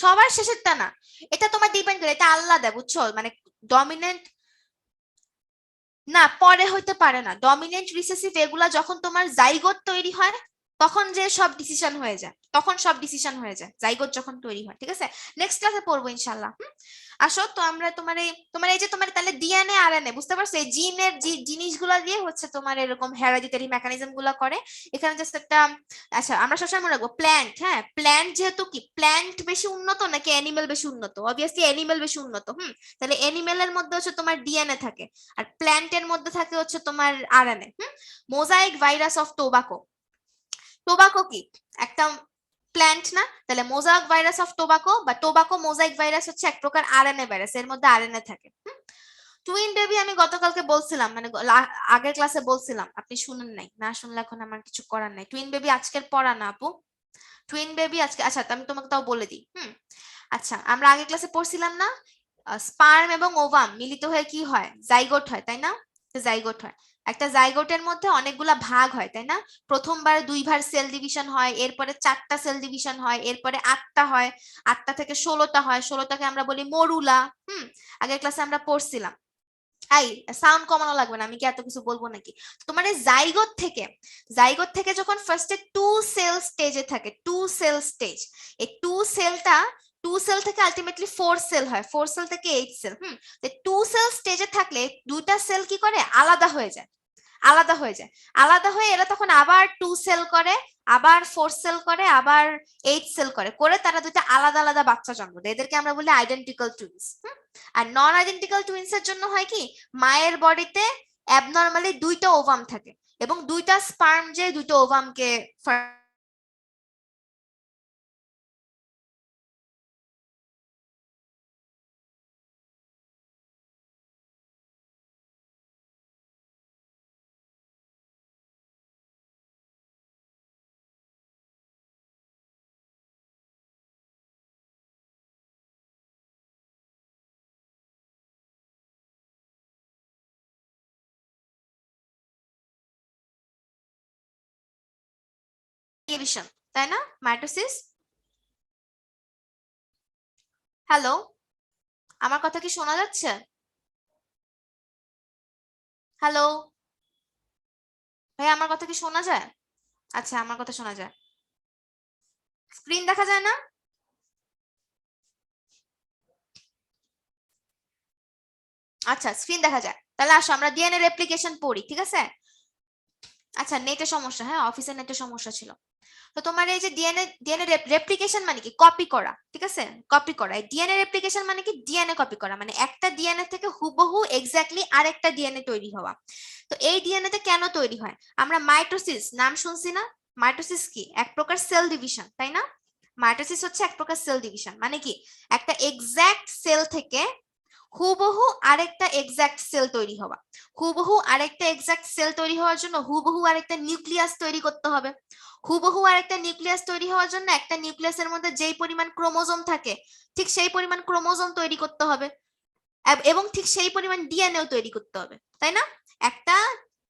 সবার শেষেরটা না, এটা তোমার ডিপেন্ড করে, এটা আল্লাহ দেয়, বুঝছো? মানে ডমিনেন্ট না, পরে হইতে পারে না। ডমিনেন্ট রিসেসিভ এগুলা যখন তোমার জাইগোট তৈরি হয় তখন সব ডিসিশন হয়ে যায়, জাইগোট যখন তৈরি হয়, ঠিক আছে? নেক্সট ক্লাসে পড়বো ইনশাল্লাহ। আসো তো আমরা তোমার এই যে তোমার তাহলে ডিএনএ আরএনএ, বুঝতে পারছো? এই জিনের জিনিসগুলা দিয়ে হচ্ছে তোমার এরকম হেরিডিটারি মেকানিজম গুলা করে। এখানে জাস্ট একটা, আচ্ছা আমরা সবসময় মনে রাখবো প্ল্যান্ট, হ্যাঁ প্ল্যান্ট যেহেতু কি প্ল্যান্ট বেশি উন্নত নাকি অ্যানিমেল বেশি উন্নত? অবভিয়াসলি অ্যানিমেল বেশি উন্নত। তাহলে অ্যানিমেলের মধ্যে হচ্ছে তোমার ডিএনএ থাকে, আর প্ল্যান্টের মধ্যে থাকে হচ্ছে তোমার RNA. Mosaic virus of tobacco কি একটা প্ল্যান্ট না? তাহলে মোজাইক ভাইরাস অফ টোবাকো বা টোবাকো মোজাইক ভাইরাস হচ্ছে এক প্রকার আরএনএ ভাইরাস, এর মধ্যে আরএনএ থাকে। টুইন বেবি আমি গতকালকে বলছিলাম, মানে আগের ক্লাসে বলছিলাম, আপনি শুনেন নাই, না শুনলে এখন আমার কিছু করার নাই। টুইন বেবি আজকের পড়া না আপু, টুইন বেবি আজকে, আচ্ছা আমি তোমাকে তাও বলে দিই। আচ্ছা, আমরা আগের ক্লাসে পড়ছিলাম না, স্পার্ম এবং ওভাম মিলিত হয়ে কি হয়, জাইগোট হয়, তাই না? জাইগোট হয়। একটা জাইগোটের মধ্যে অনেকগুলা ভাগ হয়, তাই না? প্রথমবার 2 ভাগ সেল ডিভিশন হয়, এরপরে 4টা সেল ডিভিশন হয়, এরপরে 8টা হয়, 8টা থেকে 16টা হয়, 16টাকে আমরা বলি মরুলা। আগের ক্লাসে আমরা পড়ছিলাম। এই সাউন্ড কমানো লাগবে না, আমি কি এত কিছু বলবো নাকি? তোমার এই জাইগোট থেকে যখন ফার্স্টে 2 সেল স্টেজে থাকে, 2 সেল স্টেজ, এই 2 সেল থেকে আলটিমেটলি 4 সেল হয়, 4 সেল থেকে 8 সেল। তো 2 সেল স্টেজে থাকলে দুইটা সেল কি করে, আলাদা হয়ে যায়, আলাদা হয়ে এরা তখন আবার 2 সেল করে, আবার 4 সেল করে, আবার 8 সেল করে তারা দুইটা আলাদা আলাদা বাচ্চা জন্ম দেয়, এদেরকে আমরা বলি আইডেন্টিক্যাল টুইনস। আর নন আইডেন্টিক্যাল টুইনস এর জন্য হয় কি, মায়ের বডিতে অ্যাবনরমালি 2টা ওভাম থাকে এবং 2টা স্পার্ম যে 2টা ওভামকে ডিভিশন, তাই না? মাইটোসিস। হ্যালো, আমার কথা কি শোনা যাচ্ছে? হ্যালো ভাই, আমার কথা কি শোনা যায়? আচ্ছা, আমার কথা শোনা যায়, স্ক্রিন দেখা যায় না? আচ্ছা, স্ক্রিন দেখা যায়, তাহলে আসো আমরা ডিএনএ রেপ্লিকেশন পড়ি, ঠিক আছে? আচ্ছা, নেটের সমস্যা, হ্যাঁ অফিসের নেটের সমস্যা ছিল। তো তোমার এই যে ডিএনএ রেপ্লিকেশন মানে কি, কপি করা, ঠিক আছে? কপি করা। ডিএনএ রেপ্লিকেশন মানে কি, ডিএনএ কপি করা, মানে একটা ডিএনএ থেকে হুবহু এক্স্যাক্টলি আরেকটা ডিএনএ তৈরি হওয়া। তো এই ডিএনএ তে কেন তৈরি হয়? আমরা মাইটোসিস নাম শুনছি না? মাইটোসিস কি, এক প্রকার সেল ডিভিশন, তাই না? মাইটোসিস হচ্ছে এক প্রকার সেল ডিভিশন, মানে কি একটা এক্স্যাক্ট সেল থেকে হুবহু আরেকটা এক্স্যাক্ট সেল তৈরি হওয়া। হুবহু আরেকটা এক্স্যাক্ট সেল তৈরি হওয়ার জন্য হুবহু আরেকটা নিউক্লিয়াস তৈরি করতে হবে। হুবহু আরেকটা নিউক্লিয়াস তৈরি হওয়ার জন্য একটা নিউক্লিয়াসের মধ্যে যেই পরিমাণ ক্রোমোজোম থাকে ঠিক সেই পরিমাণ ক্রোমোজোম তৈরি করতে হবে, এবং ঠিক সেই পরিমাণ ডিএনএও তৈরি করতে হবে, তাই না? একটা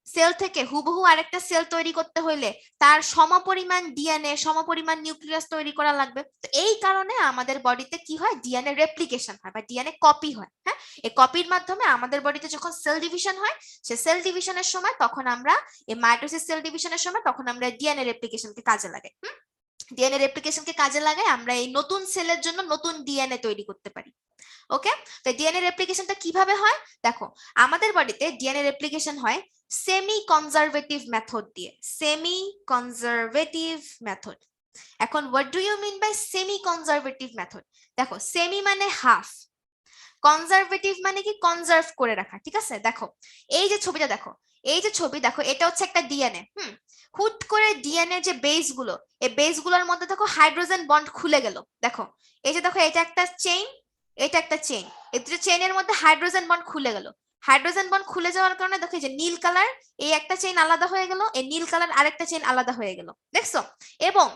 সেল থেকে হুবহু আরেকটা সেল তৈরি করতে হইলে তার সমপরিমাণ ডিএনএ সমপরিমাণ নিউক্লিয়াস তৈরি করা লাগবে। তো এই কারণে আমাদের বডিতে কি হয়, ডিএনএ রেপ্লিকেশন হয় বা ডিএনএ কপি হয়। হ্যাঁ, এই কপির মাধ্যমে আমাদের বডিতে যখন সেল ডিভিশন হয়, সে সেল ডিভিশনের সময় তখন আমরা এই মাইটোসিস সেল ডিভিশনের সময় তখন আমরা ডিএনএ রেপ্লিকেশনকে কাজে লাগাই। ডিএনএ রেপ্লিকেশনকে কাজে লাগাই আমরা এই নতুন সেলের জন্য নতুন ডিএনএ তৈরি করতে পারি। ওকে, তো ডিএনএ রেপ্লিকেশনটা কিভাবে হয় দেখো, আমাদের বডিতে ডিএনএ রেপ্লিকেশন হয় সেমি কনজারভেটিভ মেথড দিয়ে, সেমি কনজারভেটিভ মেথড। এখন what do you mean by semi conservative method? দেখো, সেমি মানে হাফ, কনজারভেটিভ মানে কি কনজার্ভ করে রাখা, ঠিক আছে? দেখো এই যে ছবিটা দেখো, এই যে ছবি দেখো, এটা হচ্ছে একটা ডিএনএ। হুট করে ডিএনএ যে বেস গুলো, এই বেস গুলোর মধ্যে দেখো হাইড্রোজেন বন্ড খুলে গেল। দেখো এই যে দেখো, এটা একটা চেইন, এটা একটা চেইন, এই দুটো চেইনের মধ্যে হাইড্রোজেন বন্ড খুলে গেল। হাইড্রোজেন বন্ড খুলে যাওয়ার কারণে দেখো, এই যে নীল কালার, এই একটা চেইন আলাদা হয়ে গেল, এই নীল কালার আরেকটা চেইন আলাদা হয়ে গেল, দেখছো? এবং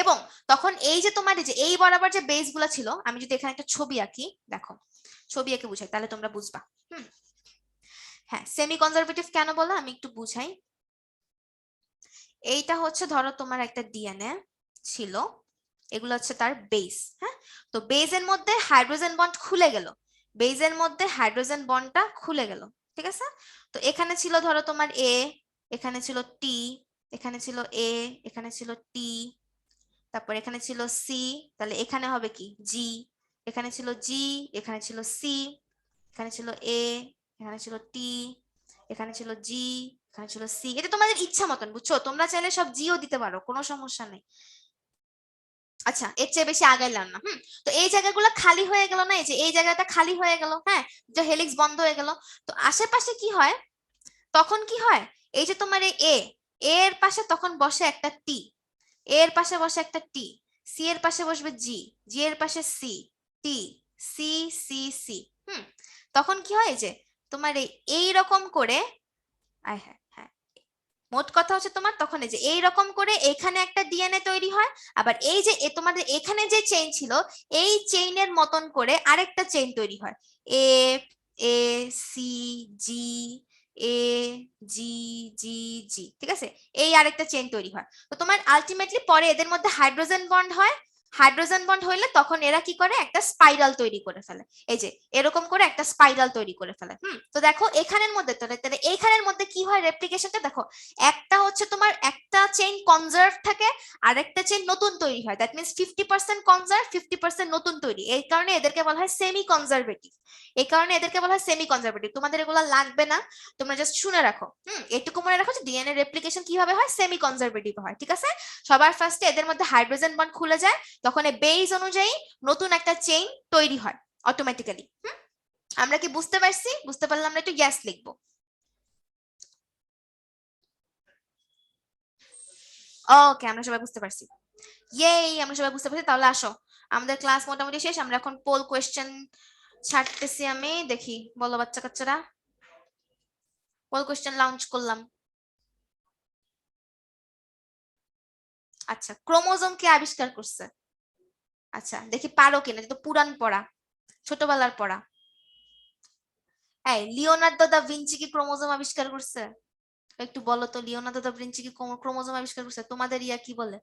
এবং তখন এই যে তোমার এই যে এই বরাবর যে বেস গুলো ছিল, আমি যদি এখানে একটা ছবি আঁকি, দেখো ছবি এঁকে বুঝাই তাহলে তোমরা বুঝবা। হ্যাঁ, সেমি কনজারভেটিভ কেন বলো আমি একটু বুঝাই। এইটা হচ্ছে ধরো তোমার একটা ডিএনএ ছিল, এগুলো হচ্ছে তার বেস। হ্যাঁ, তো বেজের মধ্যে হাইড্রোজেন বন্ড খুলে গেল, বেজের মধ্যে হাইড্রোজেন বন্ডটা খুলে গেল, ঠিক আছে? তো এখানে ছিল ধরো তোমার এ, এখানে ছিল টি, এখানে ছিল এ, এখানে ছিল টি, তারপর এখানে ছিল সি, তাহলে এখানে হবে কি জি, এখানে ছিল জি, এখানে ছিল সি, এখানে ছিল এ, এখানে ছিল টি, এখানে ছিল জি, এখানে ছিল সি। এটা তোমাদের ইচ্ছা মতন, বুঝছো? তোমরা চাইলে সব জিও দিতে পারো, কোনো সমস্যা নেই। আচ্ছা, এর চেয়ে বেশি আগাইলাম না। তো এই জায়গাগুলো খালি হয়ে গেল না, এই যে এই জায়গাটা খালি হয়ে গেল, হ্যাঁ, যে হেলিক্স বন্ধ হয়ে গেল। তো আশেপাশে কি হয়, তখন কি হয়, এই যে তোমার এই এর পাশে তখন বসে একটা টি, এর পাশে বসে একটা টি, সি এর পাশে বসবে জি, জি এর পাশে সি, টি, সি সি সি। তখন কি হয়, যে তোমার এই রকম করে হ্যাঁ হ্যাঁ মোট কথা হচ্ছে তোমার তখন এই যে এইরকম করে এখানে একটা ডিএনএ তৈরি হয়, আবার এই যে তোমাদের এখানে যে চেইন ছিল এই চেইনের মতন করে আরেকটা চেইন তৈরি হয়, এ এ সি জি এ জি জি জি, ঠিক আছে, এই আরেকটা চেইন তৈরি হয়। তো তোমার আলটিমেটলি পরে এদের মধ্যে হাইড্রোজেন বন্ড হয়, হাইড্রোজেন বন্ড হইলে তখন এরা কি করে একটা স্পাইরাল তৈরি করে ফেলে, এই যে এরকম করে একটা স্পাইরাল তৈরি করে ফেলে। তো দেখো এখানের মধ্যে তাহলে এইখানের মধ্যে কি হয় রেপ্লিকেশনটা দেখো, একটা হচ্ছে তোমার একটা চেইন কনজার্ভ থাকে আর একটা চেইন নতুন তৈরি হয়, দ্যাট মিনস 50% কনজার্ভ 50% নতুন তৈরি, এই কারণে এদেরকে বলা হয় সেমি কনজারভেটিভ, এই কারণে এদেরকে বলা হয় সেমি কনজারভেটিভ। তোমাদের এগুলো লাগবে না, তোমরা জাস্ট শুনে রাখো, এটুকু মনে রাখো যে ডিএনএ রেপ্লিকেশন কিভাবে হয়, সেমি কনজারভেটিভ হয়, ঠিক আছে। সবার ফার্স্টে এদের মধ্যে হাইড্রোজেন বন্ড খুলে যায়, তখন এই বেস অনুযায়ী নতুন একটা চেইন তৈরি হয় অটোমেটিক্যালি। আমরা কি বুঝতে পারছি? বুঝতে পারলাম আমরা একটু গ্যাস লিখবো। ওকে, আমরা সবাই বুঝতে পারছি, আমরা সবাই বুঝতে পারছি। তাহলে আসো, আমাদের ক্লাস মোটামুটি শেষ, আমরা এখন পোল কোয়েশ্চেন ছাড়তেছি। আমি দেখি, বলো বাচ্চা কাচ্চারা, পোল কোয়েশ্চেন লঞ্চ করলাম। আচ্ছা, ক্রোমোজোম কে আবিষ্কার করছে? আচ্ছা দেখি পারো কিনা, তো পুরান পড়া, ছোটবেলার পড়া। এই লিওনার্দো দা ভিঞ্চি কি ক্রোমোজোম আবিষ্কার করছে? একটু বলো তো, লিওনার্দো দা ভিঞ্চি কি ক্রোমোজোম আবিষ্কার করছে? তোমাদের ইয়া কি বলে?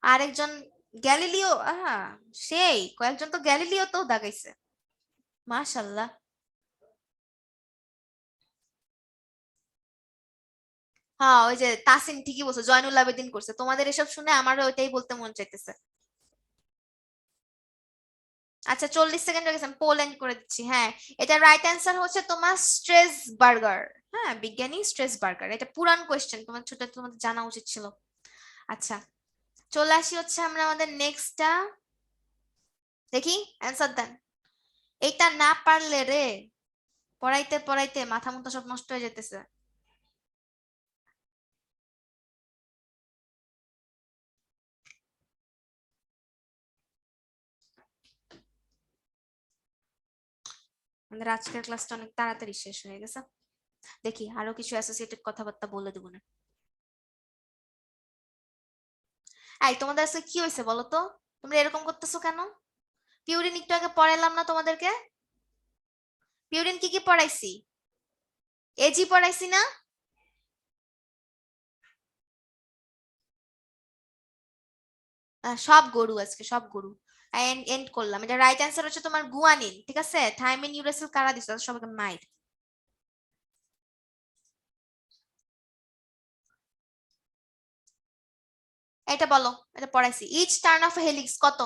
আরেকজন গ্যালিলিও, সেই কয়েকজন তো গ্যালিলিও তো দাগাইছে, মাশাআল্লাহ। হ্যাঁ ওই যে তাসিন ঠিকই বলছো, জয়নুল আবেদিন করছে। তোমাদের এসব শুনে আমারও ওইটাই বলতে মন চাইতেছে। আচ্ছা 40 সেকেন্ড হয়ে গেছে, পোল এন্ড করে দিচ্ছি। হ্যাঁ, এটা রাইট অ্যান্সার হচ্ছে তোমার স্ট্রেস বার্গার। হ্যাঁ, বিজ্ঞানী স্ট্রেস বার্গার, এটা পুরান কোয়েশ্চেন, তোমার ছোট, তোমাদের জানা উচিত ছিল। আচ্ছা চলে আসি হচ্ছে আমরা আমাদের নেক্সটটা, দেখি অ্যান্সার দেন। এটা না পারলে রে পড়াইতে পড়াইতে মাথা মুথা সব নষ্ট হয়ে যেতেছে। আমাদের আজকের ক্লাসটা অনেক তাড়াতাড়ি শেষ হয়ে গেছে। দেখি আরো কিছু অ্যাসোসিয়েটেড কথাবার্তা বলে দেবো না। এই তোমাদের আজকে কি হয়েছে বলো তো, তোমরা এরকম করতেছো কেন? পিউরিন একটু আগে পড়াইলাম না তোমাদেরকে? পিউরিন কি কি পড়াইছি? এজি পড়াইছি না? সব গরু, আজকে সব গরু এন্ড করলাম। এটা রাইট অ্যান্সার হচ্ছে তোমার গুয়ানিন, ঠিক আছে। থাইমিন ইউরাসিল কারা দিছে সবাইকে মাইর। এটা বলো, এটা পড়াইছি। ইচ টার্ন অফ হেলিক্স কত?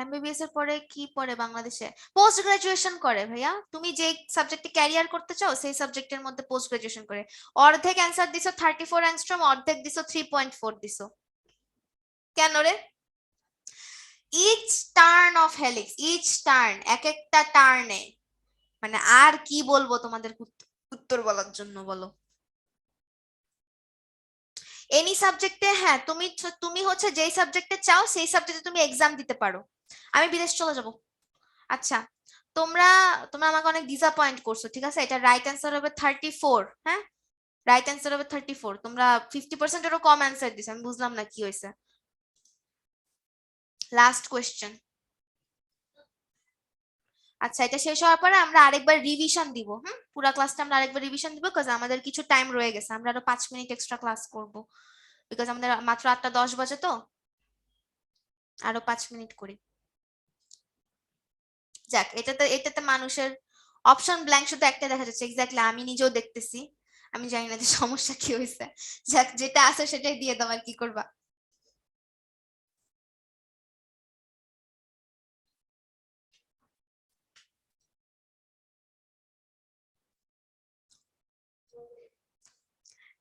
এমবিবিএস এর পরে কি পড়ে বাংলাদেশে? পোস্ট গ্রাজুয়েশন করে ভাইয়া। তুমি যে সাবজেক্টে ক্যারিয়ার করতে চাও সেই সাবজেক্টের মধ্যে পোস্ট গ্রাজুয়েশন করে। অর্ধেক অ্যান্সার দিছো 34 অ্যাংস্ট্রম, অর্ধেক দিছো 3.4 দিছো। কেন রে? Each turn of helix, each turn, এক একটা টার্নে, মানে আর কি বলবো তোমাদের উত্তর বলার জন্য বলো? এনি সাবজেক্টে, হ্যাঁ তুমি তুমি হচ্ছে যেই সাবজেক্টে চাও সেই সাবজেক্টে তুমি এক্সাম দিতে পারো। আমি বিদেশ চলে যাব। আচ্ছা, তোমরা তোমরা আমাকে অনেক ডিসঅ্যাপয়েন্ট করছো, ঠিক আছে। এটা রাইট অ্যান্সার হবে 34। হ্যাঁ, রাইট অ্যান্সার হবে 34। তোমরা 50%-এরও কম অ্যান্সার দিছো, আমি বুঝলাম না কি হয়েছে। Last question. আচ্ছা, এটা শেষ হওয়ার পরে আমরা আরেকবার রিভিশন দিব। পুরো ক্লাসটা আমরা আরেকবার রিভিশন দিব, বিকজ আমাদের কিছু টাইম রয়ে গেছে, আমরা আরো 5 মিনিট এক্সট্রা ক্লাস করব, বিকজ আমাদের মাত্র 8টা 10 বাজে, তো আরো 5 মিনিট করি। যাক, এটাতে মানুষের অপশন ব্ল্যাঙ্ক শুধু একটা দেখা যাচ্ছে, এক্স্যাক্টলি আমি নিজেও দেখতেছি। আমি জানি না যে সমস্যা কি হয়েছে। যাক, যেটা আছে সেটাই দিয়ে দাও, আর কি করবা।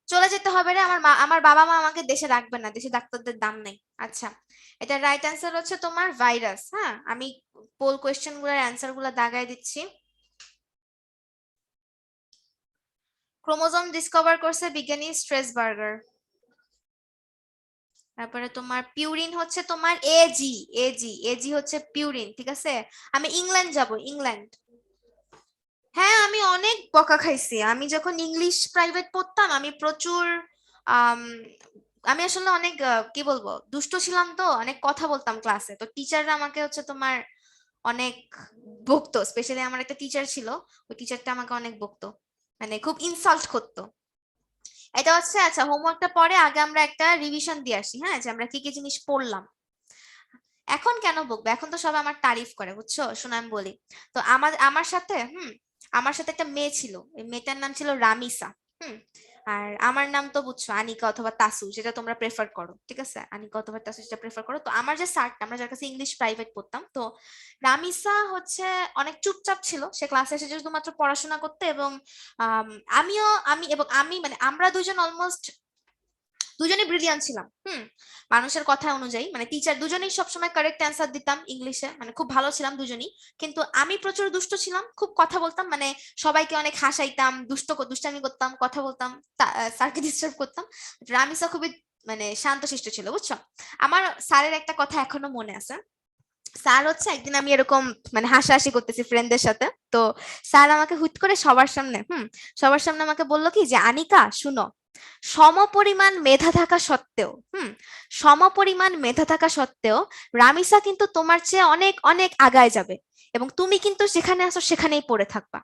চলে যেতে হবে রে, আমার বাবা মা আমাকে দেশে রাখবে না, দেশে ডাক্তারদের দাম নেই। আচ্ছা, এটা রাইট অ্যান্সার হচ্ছে তোমার ভাইরাস। হ্যাঁ, আমি পোল কোয়েশ্চেন গুলোর অ্যান্সার গুলো দাগাই দিচ্ছি। ক্রোমোজোম ডিসকভার করছে বিজ্ঞানী স্ট্রেসবার্গার। তারপরে তোমার পিউরিন হচ্ছে তোমার এজি, এজি হচ্ছে পিউরিন, ঠিক আছে। আমি ইংল্যান্ড যাব, ইংল্যান্ড। হ্যাঁ, আমি অনেক বকা খাইছি। আমি যখন ইংলিশ প্রাইভেট পড়তাম আমি প্রচুর আম, আমি আসলে অনেক কি বলবো, দুষ্ট ছিলাম, তো অনেক কথা বলতাম ক্লাসে, তো টিচাররা আমাকে হচ্ছে তোমার অনেক বকতো। স্পেশালি আমার একটা টিচার ছিল, ওই টিচারটা আমাকে অনেক বকতো, মানে খুব ইনসাল্ট করতো। এটা হচ্ছে, আচ্ছা হোমওয়ার্কটা পরে আগে আমরা একটা রিভিশন দিয়ে আসি, হ্যাঁ, যে আমরা কি কি জিনিস পড়লাম। এখন কেন বকবে, এখন তো সবাই আমার তারিফ করে, বুঝছো। শোনো আমি বলি। তো আমার আমার সাথে আমার সাথে একটা মেয়ে ছিল, এই মেয়েটার নাম ছিল রামিসা। হুম আর আমার নাম তো বুঝছো, আনিকা অথবা তাসু, যেটা তোমরা প্রেফার করো, ঠিক আছে, আনিকা অথবা তাসু যেটা প্রেফার করো। তো আমার যে স্যারটা, আমরা যার কাছে ইংলিশ প্রাইভেট পড়তাম, তো রামিসা হচ্ছে অনেক চুপচাপ ছিল। সে ক্লাসে এসে শুধুমাত্র পড়াশোনা করতে, এবং আম, আমি মানে আমরা দুজন অলমোস্ট দুজনেই ব্রিলিয়ান্ট ছিলাম। মানুষের কথা অনুযায়ী, মানে টিচার দুজনেই সবসময় কারেক্ট অ্যান্সার দিতাম ইংলিশে, মানে খুব ভালো ছিলাম দুজনেই। কিন্তু আমি প্রচুর দুষ্ট ছিলাম, খুব কথা বলতাম, মানে সবাইকে অনেক হাসাইতাম, দুষ্টামি করতাম, কথা বলতাম, স্যারকে ডিস্টার্ব করতাম। রামিসা খুবই মানে শান্তশিষ্ট ছিল, বুঝছো। আমার স্যারের একটা কথা এখনো মনে আছে। স্যার হচ্ছে একদিন আমি এরকম মানে হাসাহাসি করতেছি ফ্রেন্ডদের সাথে, তো স্যার আমাকে হুট করে সবার সামনে আমাকে বললো কি, যে আনিকা শুনো, সমপরিমাণ মেধা থাকা সত্ত্বেও সমপরিমাণ মেধা থাকা সত্ত্বেও রামিসা কিন্তু তোমার চেয়ে অনেক অনেক আগায় যাবে, এবং তুমি কিন্তু যেখানে আছো সেখানেই পড়ে থাকবা।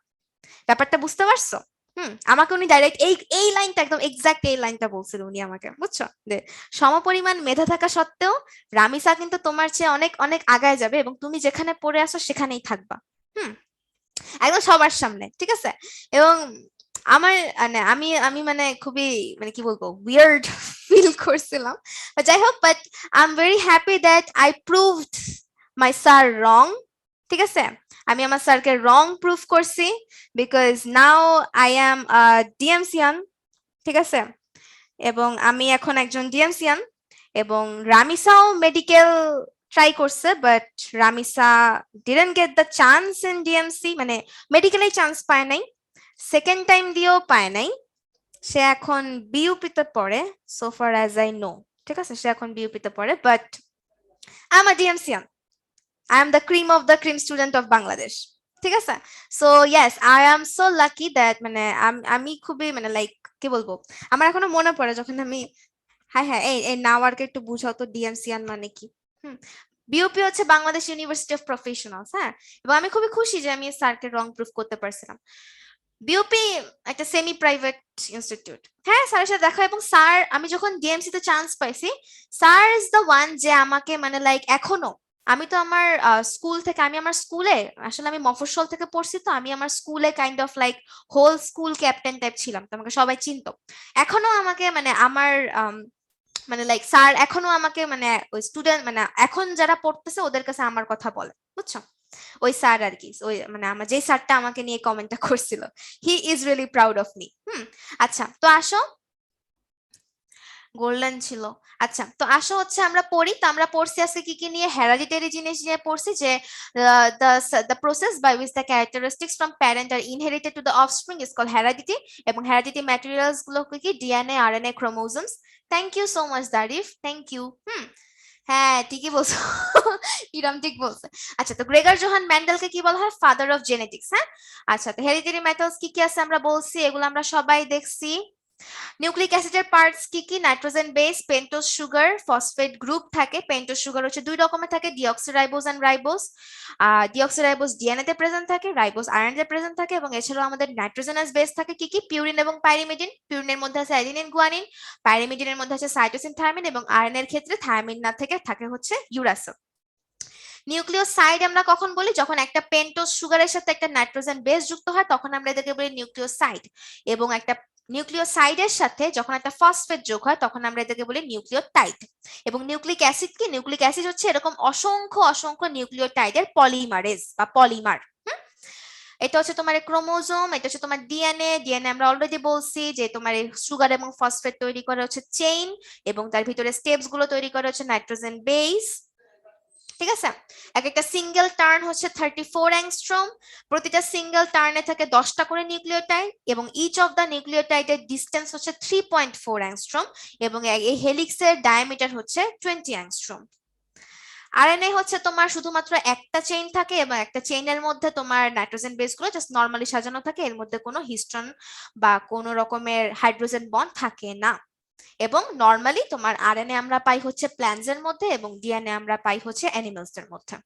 ব্যাপারটা বুঝতে পারছো? আমাকে উনি ডাইরেক্ট এই এই লাইনটা, একদম এক্সাক্ট এই লাইনটা বলছিল উনি আমাকে, বুঝছো, যে সমপরিমাণ মেধা থাকা সত্ত্বেও রামিসা কিন্তু তোমার চেয়ে অনেক অনেক আগায় যাবে, এবং তুমি যেখানে পড়ে আছো সেখানেই থাকবা। হুম একদম সবার সামনে, ঠিক আছে। এবং আমার মানে আমি আমি মানে খুবই মানে কি বলবো, উইয়ার্ড ফিল করছিলাম। যাই হোক, but I am very happy that I proved my sir wrong, ঠিক আছে। আমি আমার স্যারকে রং প্রুফ করছি, বিকজ নাও আই অ্যাম ডিএমসিয়ান, ঠিক আছে। এবং আমি এখন একজন ডিএমসিয়ান, এবং রামিসাও মেডিকেল ট্রাই করছে, but Ramisa didn't get the chance in DMC, মানে মেডিকেলেই চান্স পায় নাই, সেকেন্ড টাইম দিয়েও পায় নাই। সে এখন বিইউপিতে পড়ে, so far as I know, ঠিক আছে, সে এখন বিইউপিতে পড়ে, but I am a ডিএমসিয়ান, I am the cream of the cream student of Bangladesh, ঠিক আছে। So yes, I am so lucky that মানে আমি খুবই মানে লাইক কি বলবো, আমার এখনো মনে পড়ে যখন আমি, হ্যাঁ হ্যাঁ, এই নাওয়ারকে একটু বুঝাও তো, ডিএমসিয়ান মানে কি। হুম বিওপি হচ্ছে বাংলাদেশ ইউনিভার্সিটি অফ প্রফেশনালস, হ্যাঁ। এবং আমি খুবই খুশি যে আমি স্যারকে রং প্রুফ করতে পারছিলাম। বিওপি একটা সেমি প্রাইভেট ইনস্টিটিউট, হ্যাঁ। স্যারের সাথে দেখা, এবং স্যার আমি যখন ডিএমসি তে চান্স পাইছি, স্যার ইজ দ্য ওয়ান যে আমাকে মানে লাইক এখনো, আমি তো আমার স্কুল থেকে, আমি আমার স্কুলে আসলে আমি মফস্বল থেকে পড়ছি, তো আমি আমার স্কুলে kind of like whole school captain type ছিলাম, তো আমাকে সবাই চিনতো। এখনো আমাকে মানে আমার মানে লাইক স্যার এখনো আমাকে মানে ওই স্টুডেন্ট মানে এখন যারা পড়তেছে ওদের কাছে আমার কথা বলে, বুঝছো। ওই স্যার আর কি, ওই মানে আমার যে স্যারটা আমাকে নিয়ে কমেন্টটা করছিল, he is really proud of me. আচ্ছা তো আসো, গোল্ডেন ছিল। আচ্ছা তো আসো হচ্ছে আমরা পড়ি, তো আমরা পড়ছি আজকে কি কি নিয়ে, হেরিডিটারি জিনিস নিয়ে পড়ছি, যে the process by which the characteristics from parent are inherited to the offspring is called heredity, এবং heredity materials গুলো কি DNA, RNA, chromosomes. Thank you so much Darif, thank you. হ্যাঁ ঠিকই বলছো, ইরাম ঠিক বলছে। আচ্ছা তো গ্রেগার জোহান মেন্ডেলকে কি বলা হয়, ফাদার অফ জেনেটিক্স, হ্যাঁ। আচ্ছা তো হেরিডিটারি মেটালস কি কি আছে আমরা বলছি, এগুলো আমরা সবাই দেখছি। নিউক্লিক অ্যাসিডের পার্টস কি কি, nitrogen base, pentose sugar, phosphate group থাকে। পেন্টোজ সুগার হচ্ছে দুই রকমের থাকে, deoxyribose and ribose. Deoxyribose DNA তে প্রেজেন্ট থাকে, রাইবোজ আরএনএ তে প্রেজেন্ট থাকে, এবং এছাড়াও আমাদের নাইট্রোজেনাস বেস থাকে কি কি, পিউরিন এবং পাইরিমিডিন। পিউরিনের মধ্যে আছে অ্যাডিনিন, গুয়ানিন। পাইরিমিডিনের মধ্যে আছে সাইটোসিন, থায়ামিন, এবং আরএনএ এর ক্ষেত্রে থায়ামিন না থেকে থাকে হচ্ছে ইউরাসিল। নিউক্লিওসাইড আমরা কখন বলি, যখন একটা পেন্টোজ সুগারের সাথে একটা নাইট্রোজেন বেস যুক্ত হয় তখন আমরা এদেরকে বলি নিউক্লিওসাইড, এবং একটা নিউক্লিওসাইডের সাথে যখন একটা ফসফেট যোগ হয় তখন আমরা এদেরকে বলি নিউক্লিওটাইড। এবং নিউক্লিক অ্যাসিড কি, নিউক্লিক অ্যাসিড হচ্ছে এরকম অসংখ্য অসংখ্য নিউক্লিওটাইডের পলিমারেজ বা পলিমার। এটা হচ্ছে তোমার ক্রোমোজোম, এটা হচ্ছে তোমার ডিএনএ। ডিএনএ আমরা অলরেডি বলছি যে তোমার সুগার এবং ফসফেট তৈরি করে হচ্ছে চেইন, এবং তার ভিতরে স্টেপস গুলো তৈরি করে হচ্ছে নাইট্রোজেন বেস, ঠিক আছে, এক একটা সিঙ্গেল টার্ন হচ্ছে 34 অ্যাংস্ট্রম, প্রতিটা সিঙ্গেল টার্নে থাকে 10টা করে নিউক্লিওটাইড এবং ইচ অফ দ্য নিউক্লিওটাইডের ডিসটেন্স হচ্ছে 3.4 অ্যাংস্ট্রম এবং এই হেলিক্সের ডায়ামিটার হচ্ছে 20 অ্যাংস্ট্রম। আরএনএ হচ্ছে তোমার শুধুমাত্র একটা চেইন থাকে এবং একটা চেইনের মধ্যে তোমার নাইট্রোজেন বেসগুলো জাস্ট নরমালি সাজানো থাকে, এর মধ্যে কোনো হিস্টোন বা কোনো রকমের হাইড্রোজেন বন্ড থাকে না। এবং নরমালি তোমার আরএনএ আমরা পাই হচ্ছে প্ল্যান্টস এর মধ্যে এবং ডিএনএ আমরা পাই হচ্ছে অ্যানিমালস এর মধ্যে।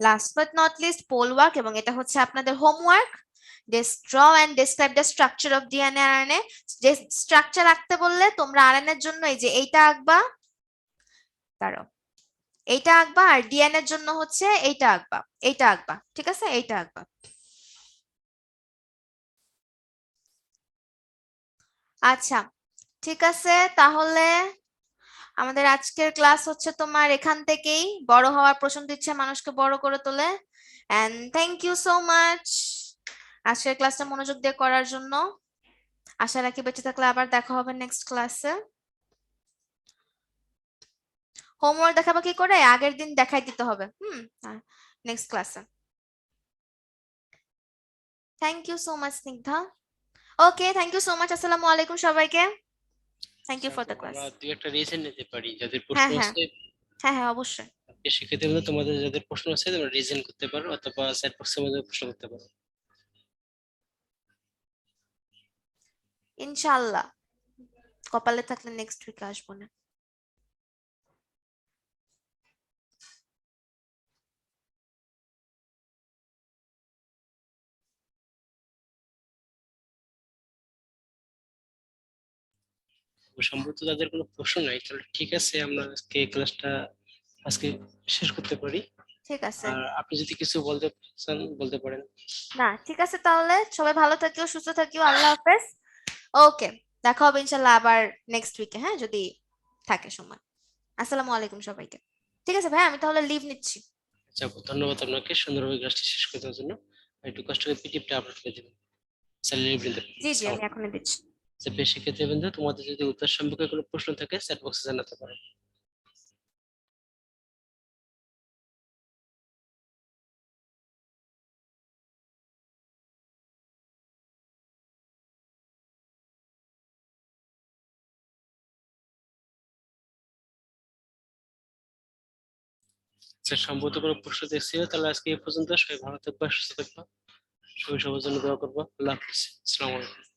Last but not least pole work, এবং এটা হচ্ছে আপনাদের homework. draw and describe the structure of DNA and RNA. যে স্ট্রাকচার আঁকতে বললে তোমরা আরএনএ এর জন্য এই যে এইটা আঁকবা, দাঁড়াও, এইটা আঁকবা, আর ডিএনএ এর জন্য হচ্ছে এইটা আঁকবা, এইটা আঁকবা, ঠিক আছে, এইটা আঁকবা। আচ্ছা ঠিক আছে, তাহলে আমাদের আজকের ক্লাস হচ্ছে তোমার এখান থেকেই। বড় হওয়ার প্রচন্ড ইচ্ছে মানুষকে বড় করে তোলে। And thank you so much আজকের ক্লাসটা মনোযোগ দিয়ে করার জন্য। আশা রাখি বেঁচে থাকলে আবার দেখা হবে নেক্সট ক্লাসে। হোমওয়ার্ক দেখাবো কি করে, আগের দিন দেখাই দিতে হবে নেক্সট ক্লাসে। Thank you so much Snigdha. Okay, thank you so much, আসসালামু আলাইকুম সবাইকে। Thank you for the class. আমরা দুই একটা রিজন নিতে পারি যাদের প্রশ্ন হ্যাঁ হ্যাঁ আছে। হ্যাঁ হ্যাঁ অবশ্যই। সেক্ষেত্রে বলতে তোমাদের যাদের প্রশ্ন আছে তোমরা রিজন করতে পারো অথবা চ্যাট বক্সের মধ্যে প্রশ্ন করতে পারো। ইনশাআল্লাহ কপালে থাকলে নেক্সট উইকে আসবো না। সম্ভবত তাদের কোনো প্রশ্ন নাই, তাহলে ঠিক আছে আমরা আজকে ক্লাসটা আজকে শেষ করতে পারি। ঠিক আছে। আর আপনি যদি কিছু বলতে চান বলতে পারেন। না ঠিক আছে, তাহলে সবাই ভালো থাকিও, সুস্থ থাকিও, আল্লাহ হাফেজ। ওকে, দেখা হবে ইনশাল্লাহ আবার নেক্সট উইকে, হ্যাঁ যদি থাকে সময়। আসসালামু আলাইকুম সবাইকে। ঠিক আছে ভাই, আমি তাহলে লিভ নিচ্ছি। আচ্ছা, ধন্যবাদ আপনাকে সুন্দরভাবে ক্লাসটি শেষ করে দেওয়ার জন্য। একটু কষ্ট করে পিডিএফটা আপলোড করে দেবেন স্যালারি বৃন্দ। জি জি, আমি এখনই দিচ্ছি। বেশি ক্ষেত্রে বৃন্দ তোমাদের যদি উত্তর সম্পর্কে কোনো প্রশ্ন থাকে চ্যাট বক্সে জানাতে পারেন। আচ্ছা, সম্ভবত কোনো প্রশ্ন দেখছি না, তাহলে আজকে এই পর্যন্ত। সবাই ভালো থাকবা, সুস্থ থাকবা, সবাই সবার জন্য দোয়া করবো। আল্লাহ হাফিজ, আসসালামু আলাইকুম।